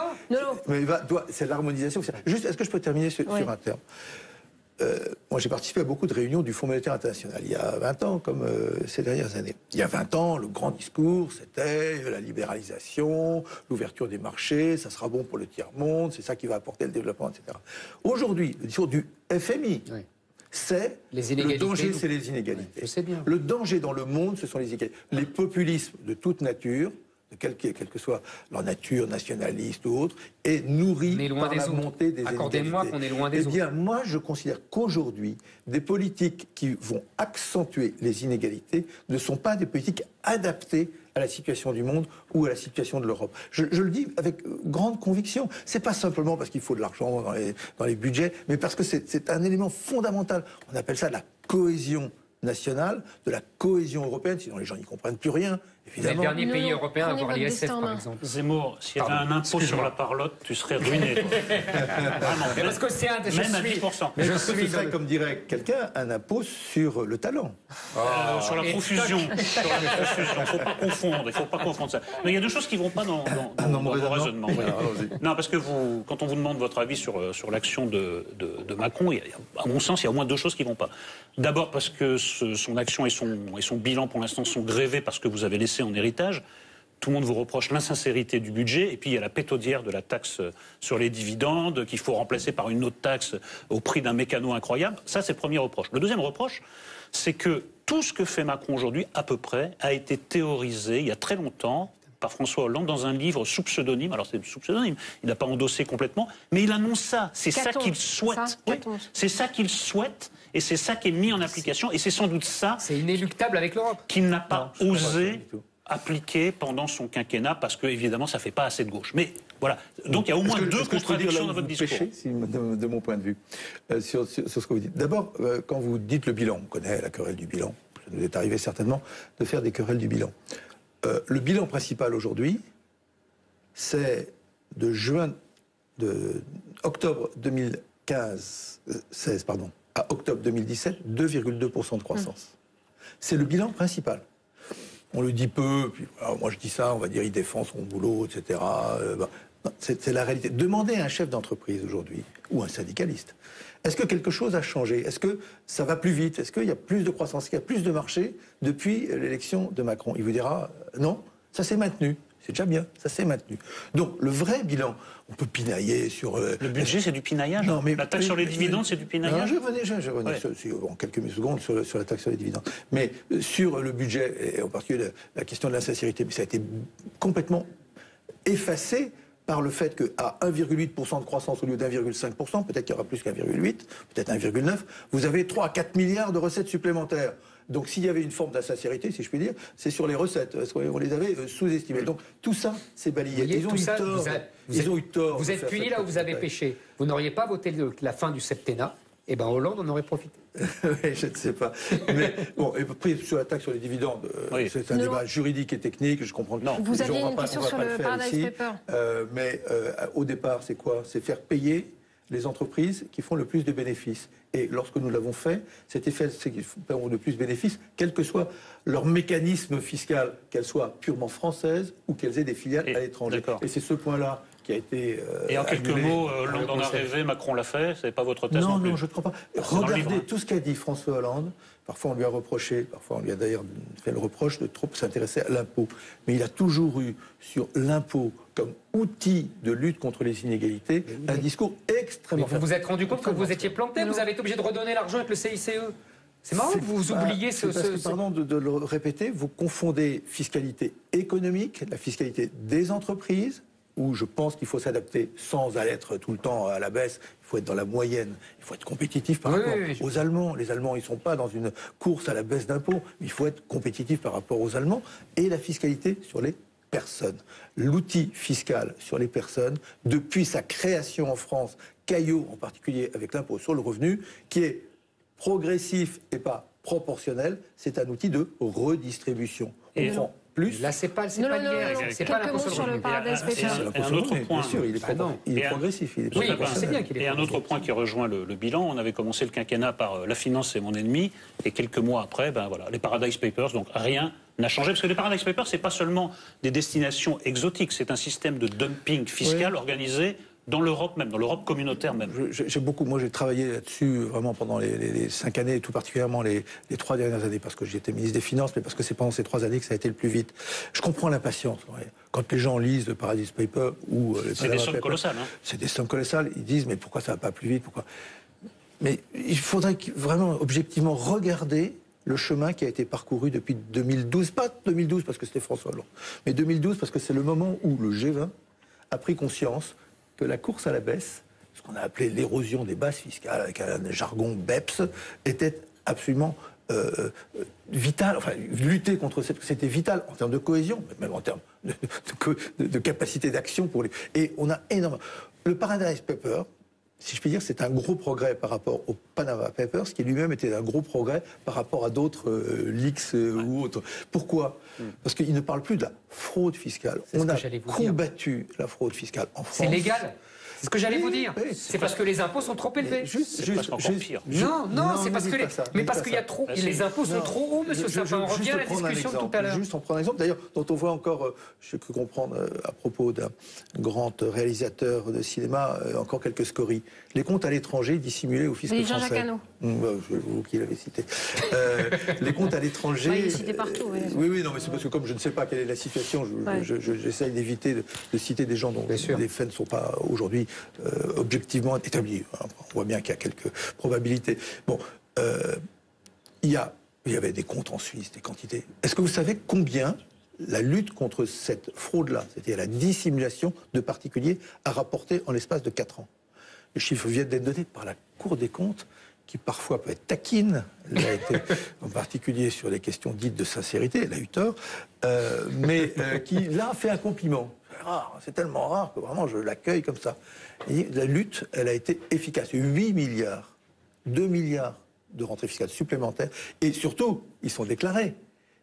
Speaker 14: Mais c'est l'harmonisation fiscale. Juste, est-ce que je peux terminer sur un terme? Moi, j'ai participé à beaucoup de réunions du Fonds monétaire international, il y a 20 ans, comme ces dernières années. Il y a 20 ans, le grand discours, c'était la libéralisation, l'ouverture des marchés, ça sera bon pour le tiers-monde, c'est ça qui va apporter le développement, etc. Aujourd'hui, le discours du FMI, c'est le danger, c'est les inégalités.
Speaker 3: Je sais bien.
Speaker 14: Le danger dans le monde, ce sont les inégalités. Les populismes de toute nature, quelle que soit leur nature, nationaliste ou autre, est nourri par la montée des inégalités.
Speaker 3: Accordez-moi qu'on est loin des autres.
Speaker 14: Eh bien, moi, je considère qu'aujourd'hui, des politiques qui vont accentuer les inégalités ne sont pas des politiques adaptées à la situation du monde ou à la situation de l'Europe. Je le dis avec grande conviction. C'est pas simplement parce qu'il faut de l'argent dans les budgets, mais parce que c'est un élément fondamental. On appelle ça de la cohésion nationale, de la cohésion européenne, sinon les gens n'y comprennent plus rien.
Speaker 3: C'est le dernier pays européen à avoir l'ISF, par exemple.
Speaker 2: Zemmour, s'il y avait un impôt sur la parlotte, tu serais ruiné. Vraiment.
Speaker 3: Parce que c'est
Speaker 2: même à 10%.
Speaker 14: Mais ce serait, comme dirait quelqu'un, un impôt sur le talent.
Speaker 2: Sur la profusion. Il ne faut pas confondre ça. Mais il y a deux choses qui ne vont pas dans vos raisonnements. Non, parce que quand on vous demande votre avis sur l'action de Macron, à mon sens, il y a au moins deux choses qui ne vont pas. D'abord parce que son action et son bilan, pour l'instant, sont grévés parce que vous avez laissé en héritage. Tout le monde vous reproche l'insincérité du budget, et puis il y a la pétaudière de la taxe sur les dividendes qu'il faut remplacer par une autre taxe au prix d'un mécano incroyable. Ça, c'est le premier reproche. Le deuxième reproche, c'est que tout ce que fait Macron aujourd'hui, à peu près, a été théorisé il y a très longtemps par François Hollande dans un livre sous pseudonyme. Alors c'est sous pseudonyme, il n'a pas endossé complètement, mais il annonce ça. C'est ça qu'il souhaite. Oui, c'est ça qu'il souhaite, et c'est ça qui est mis en application, et c'est sans doute ça.
Speaker 3: C'est inéluctable avec l'Europe.
Speaker 2: Qu'il n'a pas osé appliqué pendant son quinquennat, parce que évidemment ça ne fait pas assez de gauche. Mais voilà, donc il y a au moins deux contradictions dans votre discours.
Speaker 14: De mon point de vue, sur ce que vous dites. D'abord, quand vous dites le bilan, on connaît la querelle du bilan, ça nous est arrivé certainement de faire des querelles du bilan. Le bilan principal aujourd'hui, c'est de octobre 2016 à octobre 2017, 2,2% de croissance. C'est le bilan principal. On le dit peu, puis, alors moi je dis ça, on va dire il défend son boulot, etc. C'est la réalité. Demandez à un chef d'entreprise aujourd'hui, ou un syndicaliste, est-ce que quelque chose a changé? Est-ce que ça va plus vite? Est-ce qu'il y a plus de croissance? Est-ce qu'il y a plus de marché depuis l'élection de Macron? Il vous dira non, ça s'est maintenu. C'est déjà bien, ça s'est maintenu. Donc, le vrai bilan, on peut pinailler sur...
Speaker 2: Le budget, c'est du pinaillage.
Speaker 14: Non, mais,
Speaker 2: la taxe sur les dividendes, c'est du pinaillage.
Speaker 14: Non, je revenais en quelques secondes sur la taxe sur les dividendes. Mais sur le budget, et en particulier la question de l'insincérité, ça a été complètement effacé par le fait qu'à 1,8% de croissance au lieu d'1,5%, peut-être qu'il y aura plus qu'1,8, peut-être 1,9, vous avez 3 à 4 milliards de recettes supplémentaires. Donc s'il y avait une forme d'insincérité, si je puis dire, c'est sur les recettes, parce qu'on les avait sous-estimées. Donc tout ça, c'est balayé. Ils ont eu tort.
Speaker 3: Vous êtes puni là où vous avez péché. Vous n'auriez pas voté la fin du septennat, et bien Hollande en aurait profité.
Speaker 14: Oui, je ne sais pas. Mais bon, et puis sur la taxe sur les dividendes, c'est un débat juridique et technique, je comprends.
Speaker 1: Non, vous aviez une question sur le Paradise Paper.
Speaker 14: Mais au départ, c'est quoi? C'est faire payer les entreprises qui font le plus de bénéfices. Et lorsque nous l'avons fait, cet effet, c'est qu'ils font le plus de bénéfices, quel que soit leur mécanisme fiscal, qu'elles soient purement françaises ou qu'elles aient des filiales à l'étranger. Et c'est ce point-là qui a été
Speaker 2: et en quelques mots, Hollande en a rêvé, Macron l'a fait, c'est pas votre thèse non plus.
Speaker 14: Non, je ne crois pas. Regardez tout ce qu'a dit François Hollande. Parfois on lui a reproché, parfois on lui a d'ailleurs fait le reproche de trop s'intéresser à l'impôt. Mais il a toujours eu sur l'impôt comme outil de lutte contre les inégalités un discours extrêmement
Speaker 3: fort. Vous vous êtes rendu compte que vous étiez planté, vous avez été obligé de redonner l'argent avec le CICE. C'est marrant que vous oubliez
Speaker 14: pardon de le répéter, vous confondez fiscalité économique, la fiscalité des entreprises, où je pense qu'il faut s'adapter sans aller être tout le temps à la baisse. Il faut être dans la moyenne. Il faut être compétitif par rapport aux Allemands. Les Allemands, ils ne sont pas dans une course à la baisse d'impôts. Il faut être compétitif par rapport aux Allemands. Et la fiscalité sur les personnes. L'outil fiscal sur les personnes, depuis sa création en France, Caillaux, en particulier avec l'impôt sur le revenu, qui est progressif et pas proportionnel, c'est un outil de redistribution. On prend plus.
Speaker 3: Là, c'est pas l'IR, c'est pas l'impôt sur le revenu.
Speaker 2: Et un autre point.
Speaker 14: Bien sûr, il est progressif.
Speaker 3: Oui, c'est bien qu'il est.
Speaker 2: Et un autre point qui rejoint le bilan, on avait commencé le quinquennat par la finance c'est mon ennemi, et quelques mois après, ben voilà, les Paradise Papers, donc rien n'a changé, parce que les Paradise Papers, c'est pas seulement des destinations exotiques, c'est un système de dumping fiscal organisé dans l'Europe même, dans l'Europe communautaire même.
Speaker 14: Moi j'ai travaillé là-dessus vraiment pendant les 5 années, et tout particulièrement les 3 dernières années, parce que j'étais ministre des Finances, mais parce que c'est pendant ces 3 années que ça a été le plus vite. Je comprends l'impatience. Quand les gens lisent le Paradise Paper ou les
Speaker 2: c'est des sommes colossales.
Speaker 14: C'est des sommes colossales. Ils disent mais pourquoi ça va pas plus vite, pourquoi? Mais il faudrait vraiment objectivement regarder le chemin qui a été parcouru depuis 2012, pas 2012 parce que c'était François Hollande, mais 2012 parce que c'est le moment où le G20 a pris conscience que la course à la baisse, ce qu'on a appelé l'érosion des bases fiscales, avec un jargon BEPS, était absolument vital. Enfin, lutter contre c'était vital en termes de cohésion, mais même en termes de capacité d'action pour les. Et on a énormément. Le Paradise Paper, si je puis dire, c'est un gros progrès par rapport au Panama Papers, qui lui-même était un gros progrès par rapport à d'autres leaks ou autres. Pourquoi? Parce qu'il ne parle plus de la fraude fiscale. On a combattu la fraude fiscale en France.
Speaker 3: C'est légal. C'est ce que j'allais vous dire. C'est parce que les impôts sont trop élevés. Non, c'est parce que parce qu'il y a trop. Les impôts sont trop hauts, monsieur Sapin. On revient à la discussion de tout à l'heure.
Speaker 14: Juste en prendre un exemple, d'ailleurs, dont on voit encore, je peux comprendre à propos d'un grand réalisateur de cinéma, encore quelques scories. Les comptes à l'étranger dissimulés au fisc français.
Speaker 1: Jean-Jacques Hano.
Speaker 14: Vous qui l'avez cité. Les comptes à l'étranger.
Speaker 1: Il est cité partout.
Speaker 14: Oui, non, mais c'est parce que comme je ne sais pas quelle est la situation, j'essaye d'éviter de citer des gens dont les faits ne sont pas aujourd'hui objectivement établi. On voit bien qu'il y a quelques probabilités. Bon, il y avait des comptes en Suisse, des quantités. Est-ce que vous savez combien la lutte contre cette fraude-là, c'est-à-dire la dissimulation de particuliers, a rapporté en l'espace de 4 ans? Les chiffres viennent d'être donnés par la Cour des comptes, qui parfois peut être taquine, elle a été en particulier sur les questions dites de sincérité, elle a eu tort, mais qui là fait un compliment. C'est tellement rare que vraiment je l'accueille comme ça. Et la lutte, elle a été efficace. 8 milliards, 2 milliards de rentrées fiscales supplémentaires. Et surtout, ils sont déclarés.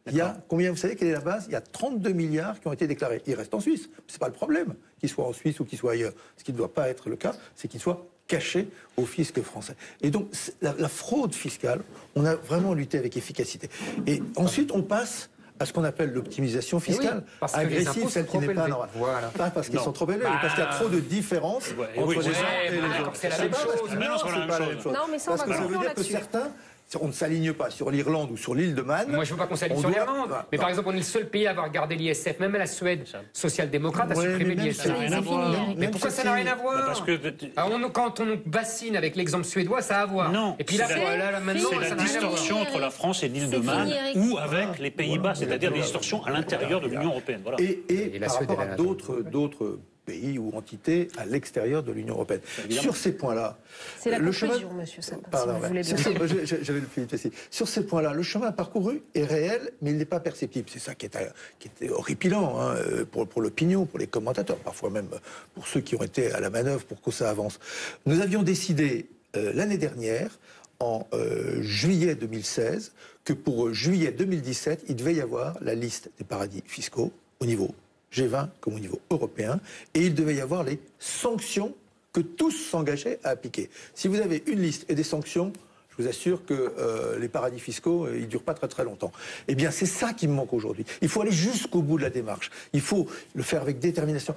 Speaker 14: Il y a, combien, vous savez quelle est la base? Il y a 32 milliards qui ont été déclarés. Ils restent en Suisse. C'est pas le problème, qu'ils soient en Suisse ou qu'ils soient ailleurs. Ce qui ne doit pas être le cas, c'est qu'ils soient cachés au fisc français. Et donc, la fraude fiscale, on a vraiment lutté avec efficacité. Et ensuite, on passe à ce qu'on appelle l'optimisation fiscale, agressive, celle qui n'est pas normale. Voilà. Pas parce qu'ils sont trop élevés, mais parce qu'il y a trop de différences entre les uns et les autres.
Speaker 3: C'est la même chose.
Speaker 1: Non, mais ça, on va conclure là-dessus.
Speaker 14: On ne s'aligne pas sur l'Irlande ou sur l'île de Man.
Speaker 3: Moi, je ne veux pas qu'on s'aligne sur l'Irlande. Mais par exemple, on est le seul pays à avoir gardé l'ISF. Même la Suède social-démocrate a supprimé l'ISF. Mais pourquoi ça n'a rien à voir?
Speaker 2: Parce que
Speaker 3: quand on bassine avec l'exemple suédois, ça a à voir.
Speaker 2: Non.
Speaker 3: Et puis là, maintenant,
Speaker 2: c'est la distorsion entre la France et l'île de Man ou avec les Pays-Bas, c'est-à-dire des distorsions à l'intérieur de l'Union européenne. Voilà.
Speaker 14: Et par rapport à d'autres pays ou entités à l'extérieur de l'Union européenne. Sur ces points-là...
Speaker 1: C'est la conclusion, monsieur Sapin, si vous voulez bien.
Speaker 14: J'avais le plus vite facile. Sur ces points-là, le chemin parcouru est réel, mais il n'est pas perceptible. C'est ça qui était horripilant pour l'opinion, pour les commentateurs, parfois même pour ceux qui ont été à la manœuvre pour que ça avance. Nous avions décidé l'année dernière, en juillet 2016, que pour juillet 2017, il devait y avoir la liste des paradis fiscaux au niveau G20 comme au niveau européen, et il devait y avoir les sanctions que tous s'engageaient à appliquer. Si vous avez une liste et des sanctions, je vous assure que les paradis fiscaux, ils ne durent pas très très longtemps. Eh bien, c'est ça qui me manque aujourd'hui. Il faut aller jusqu'au bout de la démarche. Il faut le faire avec détermination.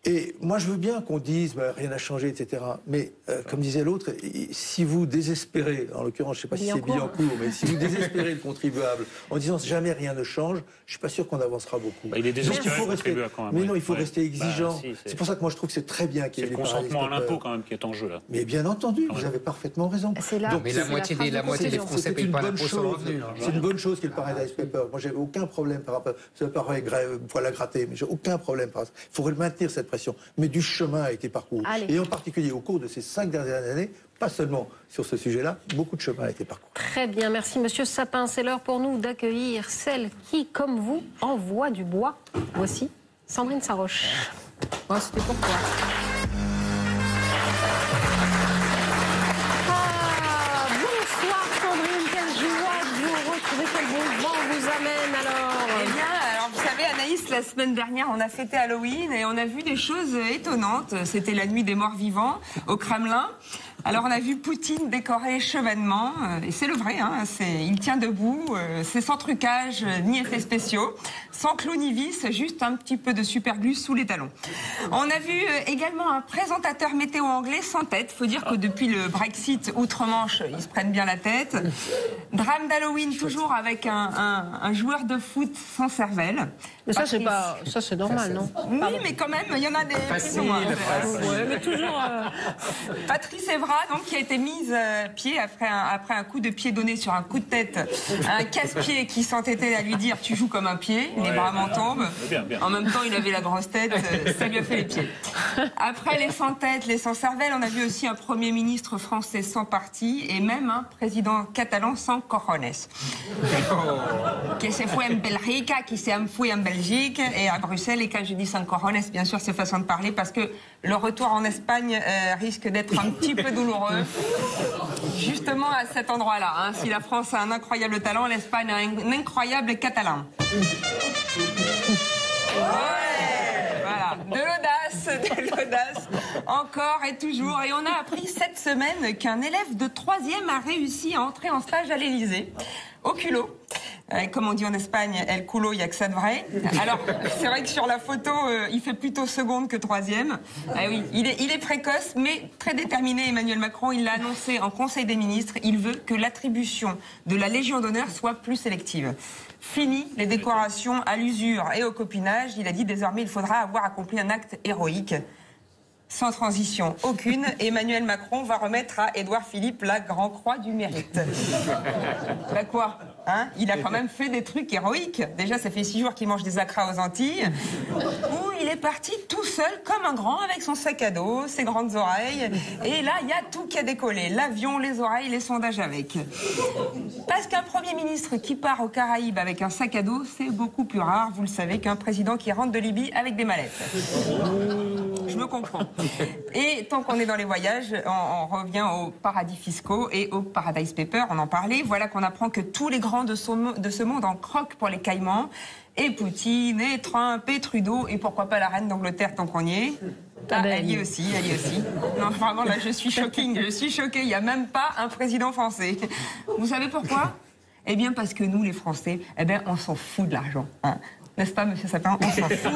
Speaker 14: Et moi, je veux bien qu'on dise rien n'a changé, etc. Mais comme disait l'autre, si vous désespérez, en l'occurrence, je ne sais pas si c'est Billancourt, mais si vous désespérez le contribuable en disant jamais rien ne change, je ne suis pas sûr qu'on avancera beaucoup.
Speaker 2: Il est désespéré le contribuable quand même.
Speaker 14: Mais non, il faut rester exigeant. C'est pour ça que moi je trouve que c'est très bien qu'il y ait
Speaker 2: les consentement à l'impôt quand même qui est en jeu là.
Speaker 14: Mais bien entendu, vous avez parfois raison.
Speaker 3: Donc, mais la moitié des Français ne payent pas l'impôt sur le revenu.
Speaker 14: C'est une bonne chose qu'il y ait le Paradise Paper. Moi, j'avais aucun problème par rapport. Ça me paraît poil à gratter, mais j'ai aucun problème par ça. Il faudrait maintenir cette pression. Mais du chemin a été parcouru. Et en particulier au cours de ces 5 dernières années, pas seulement sur ce sujet-là, beaucoup de chemin a été parcouru.
Speaker 1: Très bien, merci Monsieur Sapin. C'est l'heure pour nous d'accueillir celle qui, comme vous, envoie du bois. Voici Sandrine Saroche. C'était pourquoi.
Speaker 8: la semaine dernière, on a fêté Halloween et on a vu des choses étonnantes. C'était la nuit des morts vivants au Kremlin. Alors on a vu Poutine décorer chevènement, et c'est le vrai, hein, il tient debout, c'est sans trucage ni effets spéciaux, sans clou ni vis, juste un petit peu de superglue sous les talons. On a vu également un présentateur météo anglais sans tête. Faut dire que depuis le Brexit outre-Manche, ils se prennent bien la tête. Drame d'Halloween toujours avec un joueur de foot sans cervelle.
Speaker 1: Mais ça c'est normal, non?
Speaker 8: Oui, mais quand même, il y en a des...
Speaker 3: Facile,
Speaker 8: ouais, mais toujours... Patrice Evra, donc, qui a été mise pied après un coup de pied donné sur un coup de tête, un casse-pied qui s'entêtait à lui dire « tu joues comme un pied », les bras m'en tombent. En même temps, il avait la grosse tête, ça lui a fait les pieds. Après les sans tête, les sans cervelle, on a vu aussi un Premier ministre français sans parti et même un président catalan sans cojones. Qui s'est foué en Belgique, qui s'est enfoué en Belgique et à Bruxelles. Et quand je dis sans cojones, bien sûr, c'est façon de parler parce que le retour en Espagne risque d'être un petit peu douloureux. Justement à cet endroit-là. Hein. Si la France a un incroyable talent, l'Espagne a un incroyable catalan. Ouais, voilà. De l'audace, encore et toujours. Et on a appris cette semaine qu'un élève de 3e a réussi à entrer en stage à l'Élysée, au culot. Comme on dit en Espagne, el culo, il n'y a que ça de vrai. Alors, c'est vrai que sur la photo, il fait plutôt seconde que 3e. Ah oui, il est précoce, mais très déterminé. Emmanuel Macron, il l'a annoncé en Conseil des ministres. Il veut que l'attribution de la Légion d'honneur soit plus sélective. Fini les décorations à l'usure et au copinage. Il a dit désormais, il faudra avoir accompli un acte héroïque. Sans transition aucune, Emmanuel Macron va remettre à Édouard Philippe la Grand Croix du Mérite. Bah quoi, hein? Il a quand même fait des trucs héroïques. Déjà, ça fait 6 jours qu'il mange des acras aux Antilles, où il est parti tout seul, comme un grand, avec son sac à dos, ses grandes oreilles. Et là, il y a tout qui a décollé. L'avion, les oreilles, les sondages avec. Parce qu'un Premier ministre qui part aux Caraïbes avec un sac à dos, c'est beaucoup plus rare, vous le savez, qu'un président qui rentre de Libye avec des mallettes. Je me comprends. Et tant qu'on est dans les voyages, on revient aux paradis fiscaux et aux Paradise Papers, on en parlait. Voilà qu'on apprend que tous les grands de ce monde en croquent pour les Caïmans. Et Poutine, et Trump, et Trudeau, et pourquoi pas la reine d'Angleterre tant qu'on y est. Ah, elle y est aussi. Non, vraiment, là, je suis choquée, il n'y a même pas un président français. Vous savez pourquoi? Eh bien, parce que nous, les Français, on s'en fout de l'argent. Hein. N'est-ce pas, monsieur Sapin? On s'en fout.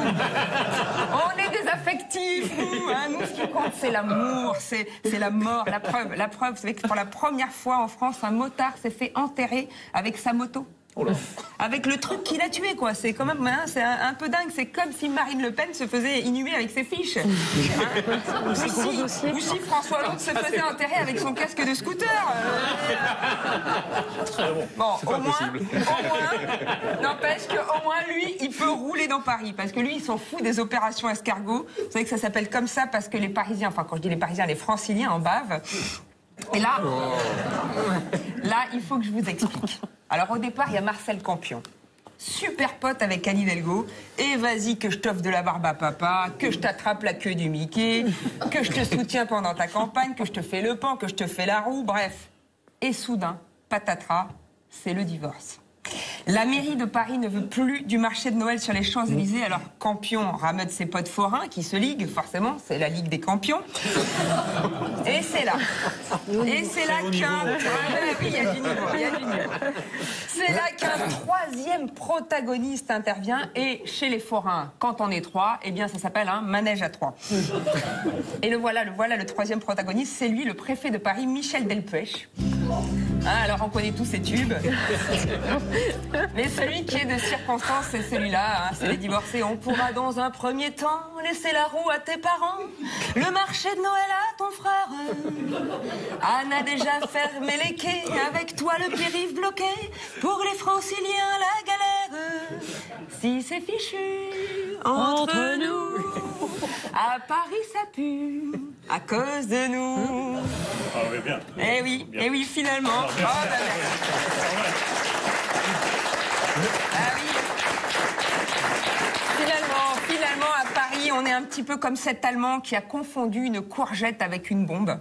Speaker 8: On est des affectifs, nous. Hein. Nous, ce qui compte, c'est l'amour, c'est la mort, la preuve. La preuve, c'est que pour la première fois en France, un motard s'est fait enterrer avec sa moto. Avec le truc qu'il a tué, quoi. C'est quand même, hein, c'est un peu dingue. C'est comme si Marine Le Pen se faisait inhumer avec ses fiches. Hein. Ou si François Hollande se faisait enterrer avec son casque de scooter. Bon, au moins, n'empêche qu'au moins, lui, il peut rouler dans Paris. Parce que lui, il s'en fout des opérations escargots. Vous savez que ça s'appelle comme ça parce que les Parisiens, enfin, quand je dis les Parisiens, les Franciliens en bavent. Et là, il faut que je vous explique. Alors au départ, il y a Marcel Campion, super pote avec Anne Hidalgo, et vas-y que je t'offre de la barbe à papa, que je t'attrape la queue du Mickey, que je te soutiens pendant ta campagne, que je te fais le pan, que je te fais la roue, bref. Et soudain, patatras, c'est le divorce. La mairie de Paris ne veut plus du marché de Noël sur les Champs-Élysées, alors Campion rameute ses potes forains qui se liguent, forcément, c'est la Ligue des Campions. Et c'est là. Et c'est là qu'un... Oui, il y a du niveau. C'est là qu'un troisième protagoniste intervient, et chez les forains, quand on est 3, eh bien ça s'appelle un manège à 3. Et le voilà, le troisième protagoniste, c'est lui, le préfet de Paris, Michel Delpech. Hein, alors on connaît tous ces tubes. Mais celui qui est de circonstance, c'est celui-là, hein, c'est les divorcés. On pourra dans un premier temps laisser la roue à tes parents, le marché de Noël à ton frère. Anne a déjà fermé les quais, avec toi le périph' bloqué. Pour les Franciliens, la galère. Si c'est fichu entre nous, à Paris ça pue, à cause de nous.
Speaker 2: Ah oui, bien.
Speaker 8: Eh oui, finalement. Oh, bah, ah oui. Finalement,
Speaker 15: finalement, à Paris, on est un petit peu comme cet Allemand qui a confondu une courgette avec une bombe.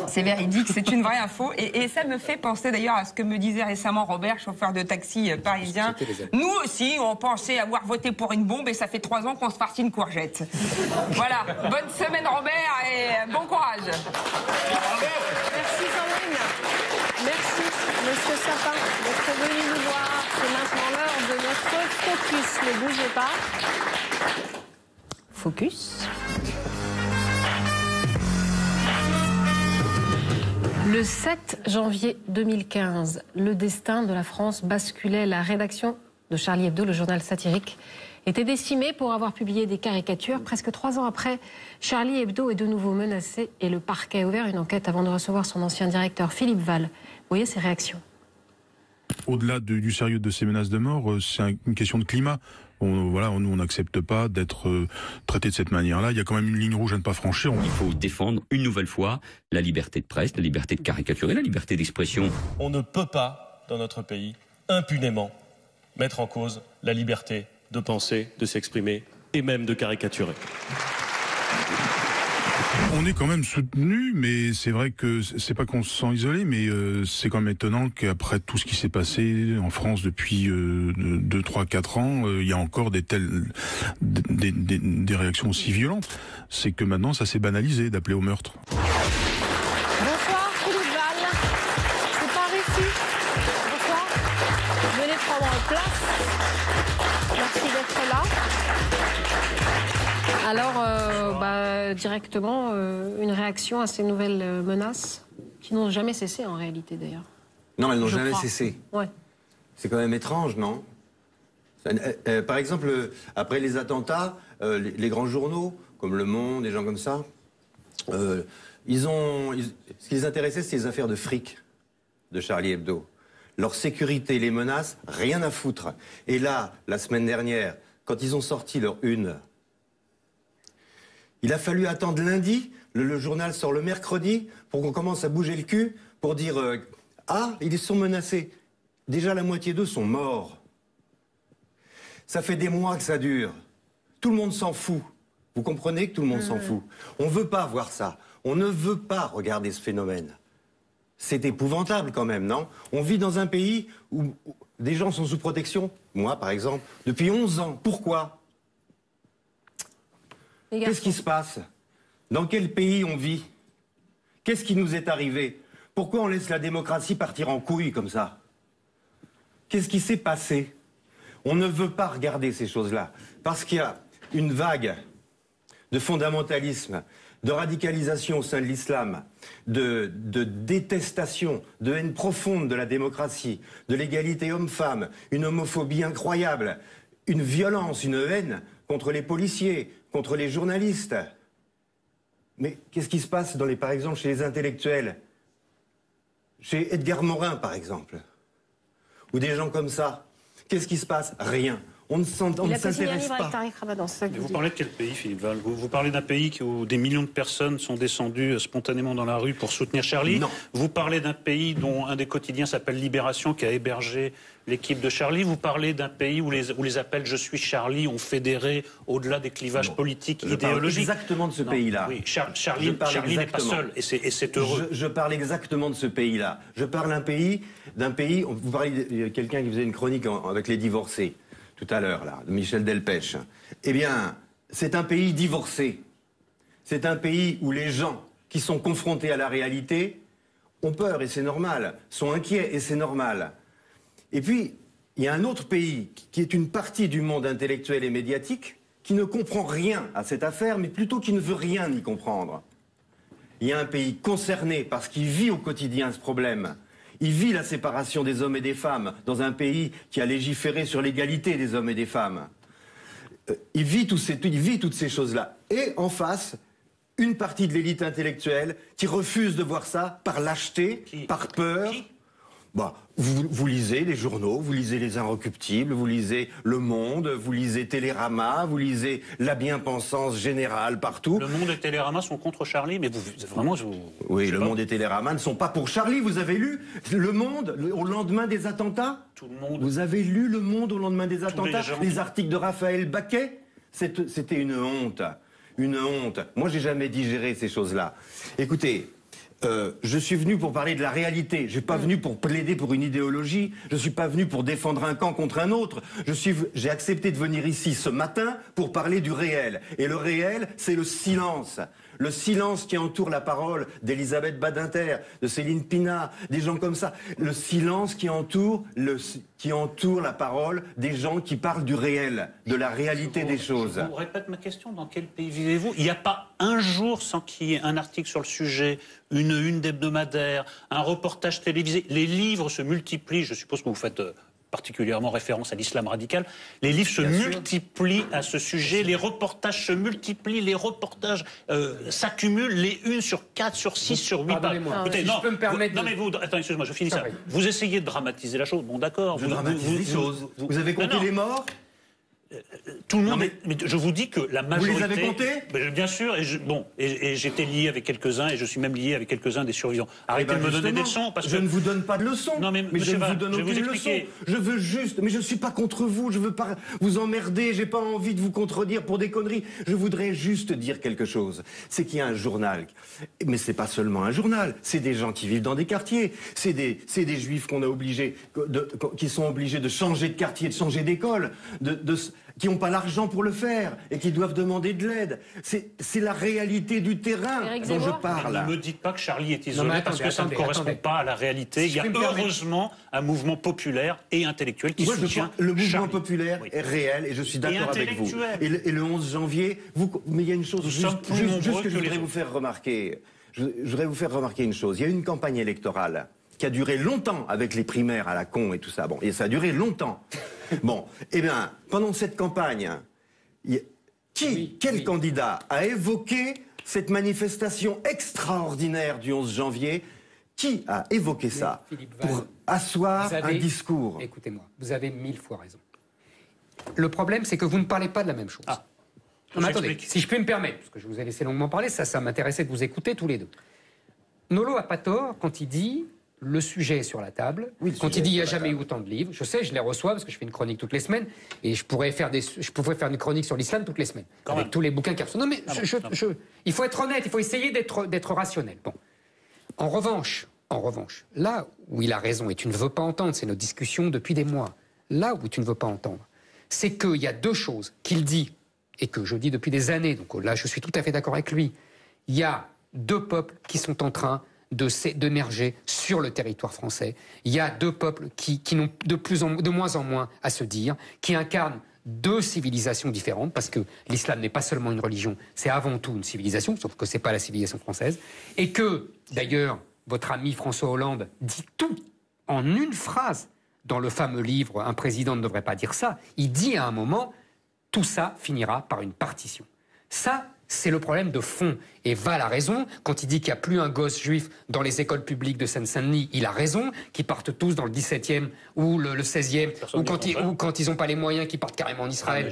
Speaker 15: C'est véridique, c'est une vraie info. Et ça me fait penser d'ailleurs à ce que me disait récemment Robert, chauffeur de taxi parisien. Nous aussi, on pensait avoir voté pour une bombe et ça fait 3 ans qu'on se farcit une courgette. Voilà. Bonne semaine, Robert, et bon courage.
Speaker 1: Merci, Sandrine. Merci, Monsieur Sapin, d'être venu nous voir. C'est maintenant l'heure de notre focus. Ne bougez pas. Focus. Le 7 janvier 2015, le destin de la France basculait. La rédaction de Charlie Hebdo, le journal satirique, était décimée pour avoir publié des caricatures. Presque 3 ans après, Charlie Hebdo est de nouveau menacé et le parquet a ouvert une enquête avant de recevoir son ancien directeur, Philippe Val. Vous voyez ses réactions.
Speaker 16: Au-delà du sérieux de ces menaces de mort, c'est une question de climat. Nous, on n'accepte pas d'être traité de cette manière-là. Il y a quand même une ligne rouge à ne pas franchir.
Speaker 17: Il faut défendre une nouvelle fois la liberté de presse, la liberté de caricaturer, la liberté d'expression.
Speaker 18: On ne peut pas, dans notre pays, impunément mettre en cause la liberté de penser, de s'exprimer et même de caricaturer.
Speaker 16: On est quand même soutenu, mais c'est vrai que c'est pas qu'on se sent isolé, mais c'est quand même étonnant qu'après tout ce qui s'est passé en France depuis 2, 3, 4 ans, il y a encore des réactions aussi violentes. C'est que maintenant, ça s'est banalisé d'appeler au meurtre.
Speaker 1: Bonsoir, Philippe Val. C'est par ici. Bonsoir. Venez prendre place. Merci d'être là. Alors, directement, une réaction à ces nouvelles menaces, qui n'ont jamais cessé en réalité d'ailleurs.
Speaker 19: Non, elles n'ont jamais cessé.
Speaker 1: Ouais.
Speaker 19: C'est quand même étrange, non? Par exemple, après les attentats, les grands journaux, comme Le Monde, des gens comme ça, ce qui les intéressait, c'est les affaires de fric de Charlie Hebdo. Leur sécurité, les menaces, rien à foutre. Et là, la semaine dernière, quand ils ont sorti leur une, il a fallu attendre lundi, le journal sort le mercredi, pour qu'on commence à bouger le cul, pour dire « Ah, ils sont menacés ». Déjà, la moitié d'eux sont morts. Ça fait des mois que ça dure. Tout le monde s'en fout. Vous comprenez que tout le monde s'en fout. On ne veut pas voir ça. On ne veut pas regarder ce phénomène. C'est épouvantable quand même, non? On vit dans un pays où des gens sont sous protection. Moi, par exemple, depuis 11 ans. Pourquoi? Qu'est-ce qui se passe? Dans quel pays on vit? Qu'est-ce qui nous est arrivé? Pourquoi on laisse la démocratie partir en couille comme ça? Qu'est-ce qui s'est passé? On ne veut pas regarder ces choses-là. Parce qu'il y a une vague de fondamentalisme, de radicalisation au sein de l'islam, de détestation, de haine profonde de la démocratie, de l'égalité homme-femme, une homophobie incroyable, une violence, une haine contre les policiers, contre les journalistes. Mais qu'est-ce qui se passe par exemple, chez les intellectuels? Chez Edgar Morin, par exemple. Ou des gens comme ça. Qu'est-ce qui se passe? Rien. On ne s'intéresse pas.
Speaker 2: Vous parlez de quel pays, Philippe Val? Vous parlez d'un pays où des millions de personnes sont descendues spontanément dans la rue pour soutenir Charlie? Non. Vous parlez d'un pays dont un des quotidiens s'appelle Libération, qui a hébergé l'équipe de Charlie? Vous parlez d'un pays où les appels « Je suis Charlie » ont fédéré au-delà des clivages politiques, idéologiques?
Speaker 19: Je parle exactement de ce pays-là.
Speaker 2: Oui, Charlie n'est pas seul, et c'est heureux.
Speaker 19: Je parle exactement de ce pays-là. Je parle d'un pays... Vous parlez de quelqu'un qui faisait une chronique avec les divorcés tout à l'heure, là, de Michel Delpech. Eh bien, c'est un pays divorcé. C'est un pays où les gens qui sont confrontés à la réalité ont peur, et c'est normal, sont inquiets, et c'est normal. Et puis, il y a un autre pays qui est une partie du monde intellectuel et médiatique qui ne comprend rien à cette affaire, mais plutôt qui ne veut rien y comprendre. Il y a un pays concerné parce qu'il vit au quotidien ce problème. Il vit la séparation des hommes et des femmes dans un pays qui a légiféré sur l'égalité des hommes et des femmes. Il vit toutes ces choses-là. Et en face, une partie de l'élite intellectuelle qui refuse de voir ça par lâcheté, par peur. Vous lisez les journaux, vous lisez Les Inrecuptibles, vous lisez Le Monde, vous lisez Télérama, vous lisez La Bien-Pensance générale partout.
Speaker 2: Le Monde et Télérama sont contre Charlie, mais vraiment...
Speaker 19: Oui, Le Monde et Télérama ne sont pas pour Charlie. Vous avez lu Le Monde au lendemain des attentats?
Speaker 2: Tout le monde.
Speaker 19: Vous avez lu Le Monde au lendemain des attentats? Les articles de Raphaël Baquet? C'était une honte. Une honte. Moi, j'ai jamais digéré ces choses-là. Écoutez, je suis venu pour parler de la réalité. Je suis pas venu pour plaider pour une idéologie. Je suis pas venu pour défendre un camp contre un autre. J'ai accepté de venir ici ce matin pour parler du réel. Et le réel, c'est le silence. Le silence qui entoure la parole d'Elisabeth Badinter, de Céline Pina, des gens comme ça. Le silence qui entoure la parole des gens qui parlent du réel, de la réalité des choses.
Speaker 2: Je vous répète ma question, dans quel pays vivez-vous? Il n'y a pas un jour sans qu'il y ait un article sur le sujet, une une d'hebdomadaire, un reportage télévisé. Les livres se multiplient, je suppose que vous faites particulièrement référence à l'islam radical. Les livres se multiplient à ce sujet, les reportages se multiplient, les reportages s'accumulent, les 1 sur 4, sur 6, sur 8.
Speaker 3: Écoutez, si je peux me permettre
Speaker 2: non mais vous, attends, excusez-moi, je finis ça. Vous essayez de dramatiser la chose, bon d'accord.
Speaker 19: Je dramatise les choses. Vous avez compté les morts?
Speaker 2: Tout le monde, mais je vous dis que la majorité...
Speaker 19: Vous les avez comptés?
Speaker 2: Bien sûr, et j'étais lié avec quelques-uns, et je suis même lié avec quelques-uns des survivants. Arrêtez de me donner des leçons, parce que...
Speaker 19: Je ne vous donne pas de leçons,
Speaker 2: non, mais
Speaker 19: je ne vous donne aucune leçon. Je veux juste... Mais je ne suis pas contre vous, je veux pas vous emmerder, j'ai pas envie de vous contredire pour des conneries. Je voudrais juste dire quelque chose. C'est qu'il y a un journal, mais c'est pas seulement un journal, c'est des gens qui vivent dans des quartiers, c'est des juifs qu'on a obligés, qui sont obligés de changer de quartier, de changer d'école, qui n'ont pas l'argent pour le faire et qui doivent demander de l'aide. C'est la réalité du terrain dont je parle.
Speaker 2: Ne me dites pas que Charlie est isolé parce que ça ne correspond pas à la réalité. Il y a heureusement un mouvement populaire et intellectuel qui soutient
Speaker 19: le mouvement populaire est réel et je suis d'accord avec vous. Et le 11 janvier, mais il y a une chose juste que je voudrais vous faire remarquer. Je voudrais vous faire remarquer une chose. Il y a eu une campagne électorale qui a duré longtemps avec les primaires à la con et tout ça. Bon, et ça a duré longtemps. Bon, eh bien, pendant cette campagne, quel candidat a évoqué cette manifestation extraordinaire du 11 janvier? Qui a évoqué ça pour asseoir un discours?
Speaker 3: Écoutez-moi, vous avez 1000 fois raison. Le problème, c'est que vous ne parlez pas de la même chose. Non, mais attendez, si je peux me permettre, parce que je vous ai laissé longuement parler, ça m'intéressait de vous écouter tous les deux. Nolo a pas tort quand il dit... Le sujet est sur la table. Quand il dit il n'y a jamais eu autant de livres, je sais, je les reçois parce que je fais une chronique toutes les semaines et je pourrais faire une chronique sur l'islam toutes les semaines. Avec tous les bouquins qui ressortent. Non, mais il faut être honnête, il faut essayer d'être rationnel. Bon. En revanche, là où il a raison et tu ne veux pas entendre, c'est notre discussion depuis des mois. Là où tu ne veux pas entendre, c'est qu'il y a deux choses qu'il dit et que je dis depuis des années. Donc là, je suis tout à fait d'accord avec lui. Il y a deux peuples qui sont en train d'émerger sur le territoire français. Il y a deux peuples qui n'ont de moins en moins à se dire, qui incarnent deux civilisations différentes, parce que l'islam n'est pas seulement une religion, c'est avant tout une civilisation, sauf que c'est pas la civilisation française, et que, d'ailleurs, votre ami François Hollande dit tout en une phrase dans le fameux livre « Un président ne devrait pas dire ça », il dit à un moment « tout ça finira par une partition ». Ça, c'est le problème de fond. Et Val a raison, quand il dit qu'il n'y a plus un gosse juif dans les écoles publiques de Seine-Saint-Denis, il a raison, qu'ils partent tous dans le 17e ou le 16e, ou quand ils n'ont pas les moyens, qu'ils partent carrément en Israël.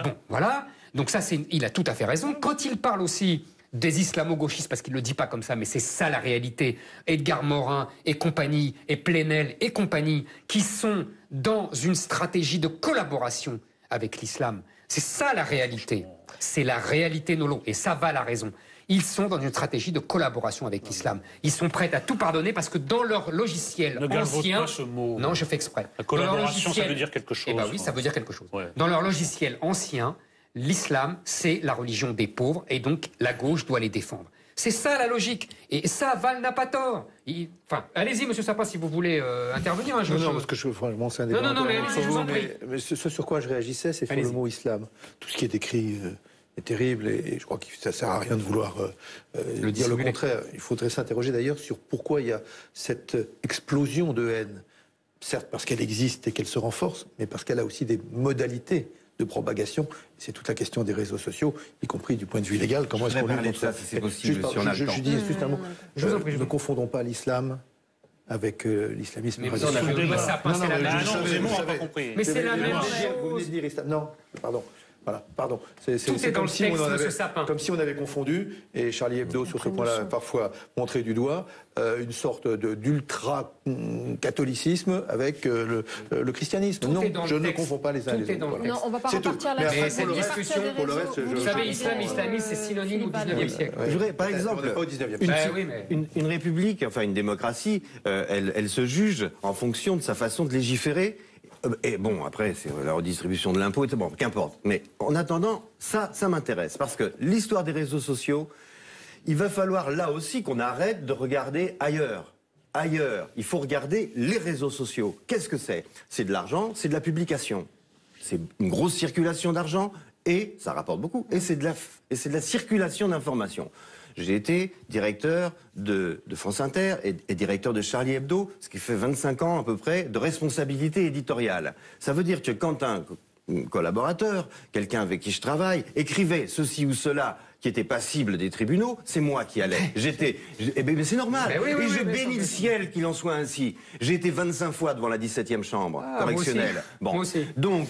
Speaker 3: Bon, voilà. Donc ça, il a tout à fait raison. Quand il parle aussi des islamo-gauchistes, parce qu'il ne le dit pas comme ça, mais c'est ça la réalité, Edgar Morin et compagnie, et Plenel et compagnie, qui sont dans une stratégie de collaboration avec l'islam. C'est ça la réalité. C'est la réalité, Nolo. Et ça va la raison. Ils sont dans une stratégie de collaboration avec l'islam. Ils sont prêts à tout pardonner parce que dans leur logiciel ancien...
Speaker 2: Pas ce mot.
Speaker 3: Non, je fais exprès.
Speaker 2: La collaboration, ça veut dire quelque chose.
Speaker 3: Eh bien oui, ça veut dire quelque chose. Ouais. Dans leur logiciel ancien, l'islam, c'est la religion des pauvres et donc la gauche doit les défendre. C'est ça la logique. Et ça, Val n'a pas tort. Enfin, allez-y, monsieur Sapin, si vous voulez intervenir.
Speaker 14: Non, parce que franchement, c'est un débat.
Speaker 3: Non, mais allez-y, je vous en prie.
Speaker 14: Mais ce sur quoi je réagissais, c'est sur le mot islam. Tout ce qui est écrit est terrible et je crois que ça ne sert à rien de vouloir dire le contraire. Il faudrait s'interroger d'ailleurs sur pourquoi il y a cette explosion de haine. Certes, parce qu'elle existe et qu'elle se renforce, mais parce qu'elle a aussi des modalités de propagation. C'est toute la question des réseaux sociaux, y compris du point de vue légal. Comment est-ce qu'on lutte contre ça, si c'est possible, je dis juste un mot. Ne confondons pas l'islam avec l'islamisme.
Speaker 3: Mais vous en avez ça, c'est la même chose.
Speaker 14: Mais c'est la même chose. Vous venez de dire islam. Non, pardon. Voilà, pardon.
Speaker 3: Tout est dans le texte, monsieur Sapin.
Speaker 14: Comme si on avait confondu, et Charlie Hebdo, sur ce point-là, parfois montré du doigt, une sorte d'ultra-catholicisme avec le christianisme. Non, je ne confonds pas les uns les autres.
Speaker 1: Non, on ne va pas repartir là-dessus.
Speaker 3: Mais cette discussion,
Speaker 14: pour le reste,
Speaker 3: vous savez, islam, islamisme, c'est synonyme au 19e siècle.
Speaker 19: Je voudrais, par exemple, une république, enfin une démocratie, elle se juge en fonction de sa façon de légiférer. Et bon, après, c'est la redistribution de l'impôt, bon, qu'importe. Mais en attendant, ça m'intéresse. Parce que l'histoire des réseaux sociaux, il va falloir là aussi qu'on arrête de regarder ailleurs. Ailleurs, il faut regarder les réseaux sociaux. Qu'est-ce que c'est? C'est de l'argent, c'est de la publication. C'est une grosse circulation d'argent et ça rapporte beaucoup. Et c'est de la circulation d'informations. J'ai été directeur de France Inter et directeur de Charlie Hebdo, ce qui fait 25 ans à peu près de responsabilité éditoriale. Ça veut dire que quand un collaborateur, quelqu'un avec qui je travaille, écrivait ceci ou cela qui était passible des tribunaux, c'est moi qui allais. Mais c'est normal. Et je bénis le ciel qu'il en soit ainsi. J'ai été 25 fois devant la 17e chambre correctionnelle.
Speaker 3: Moi aussi.
Speaker 19: Donc,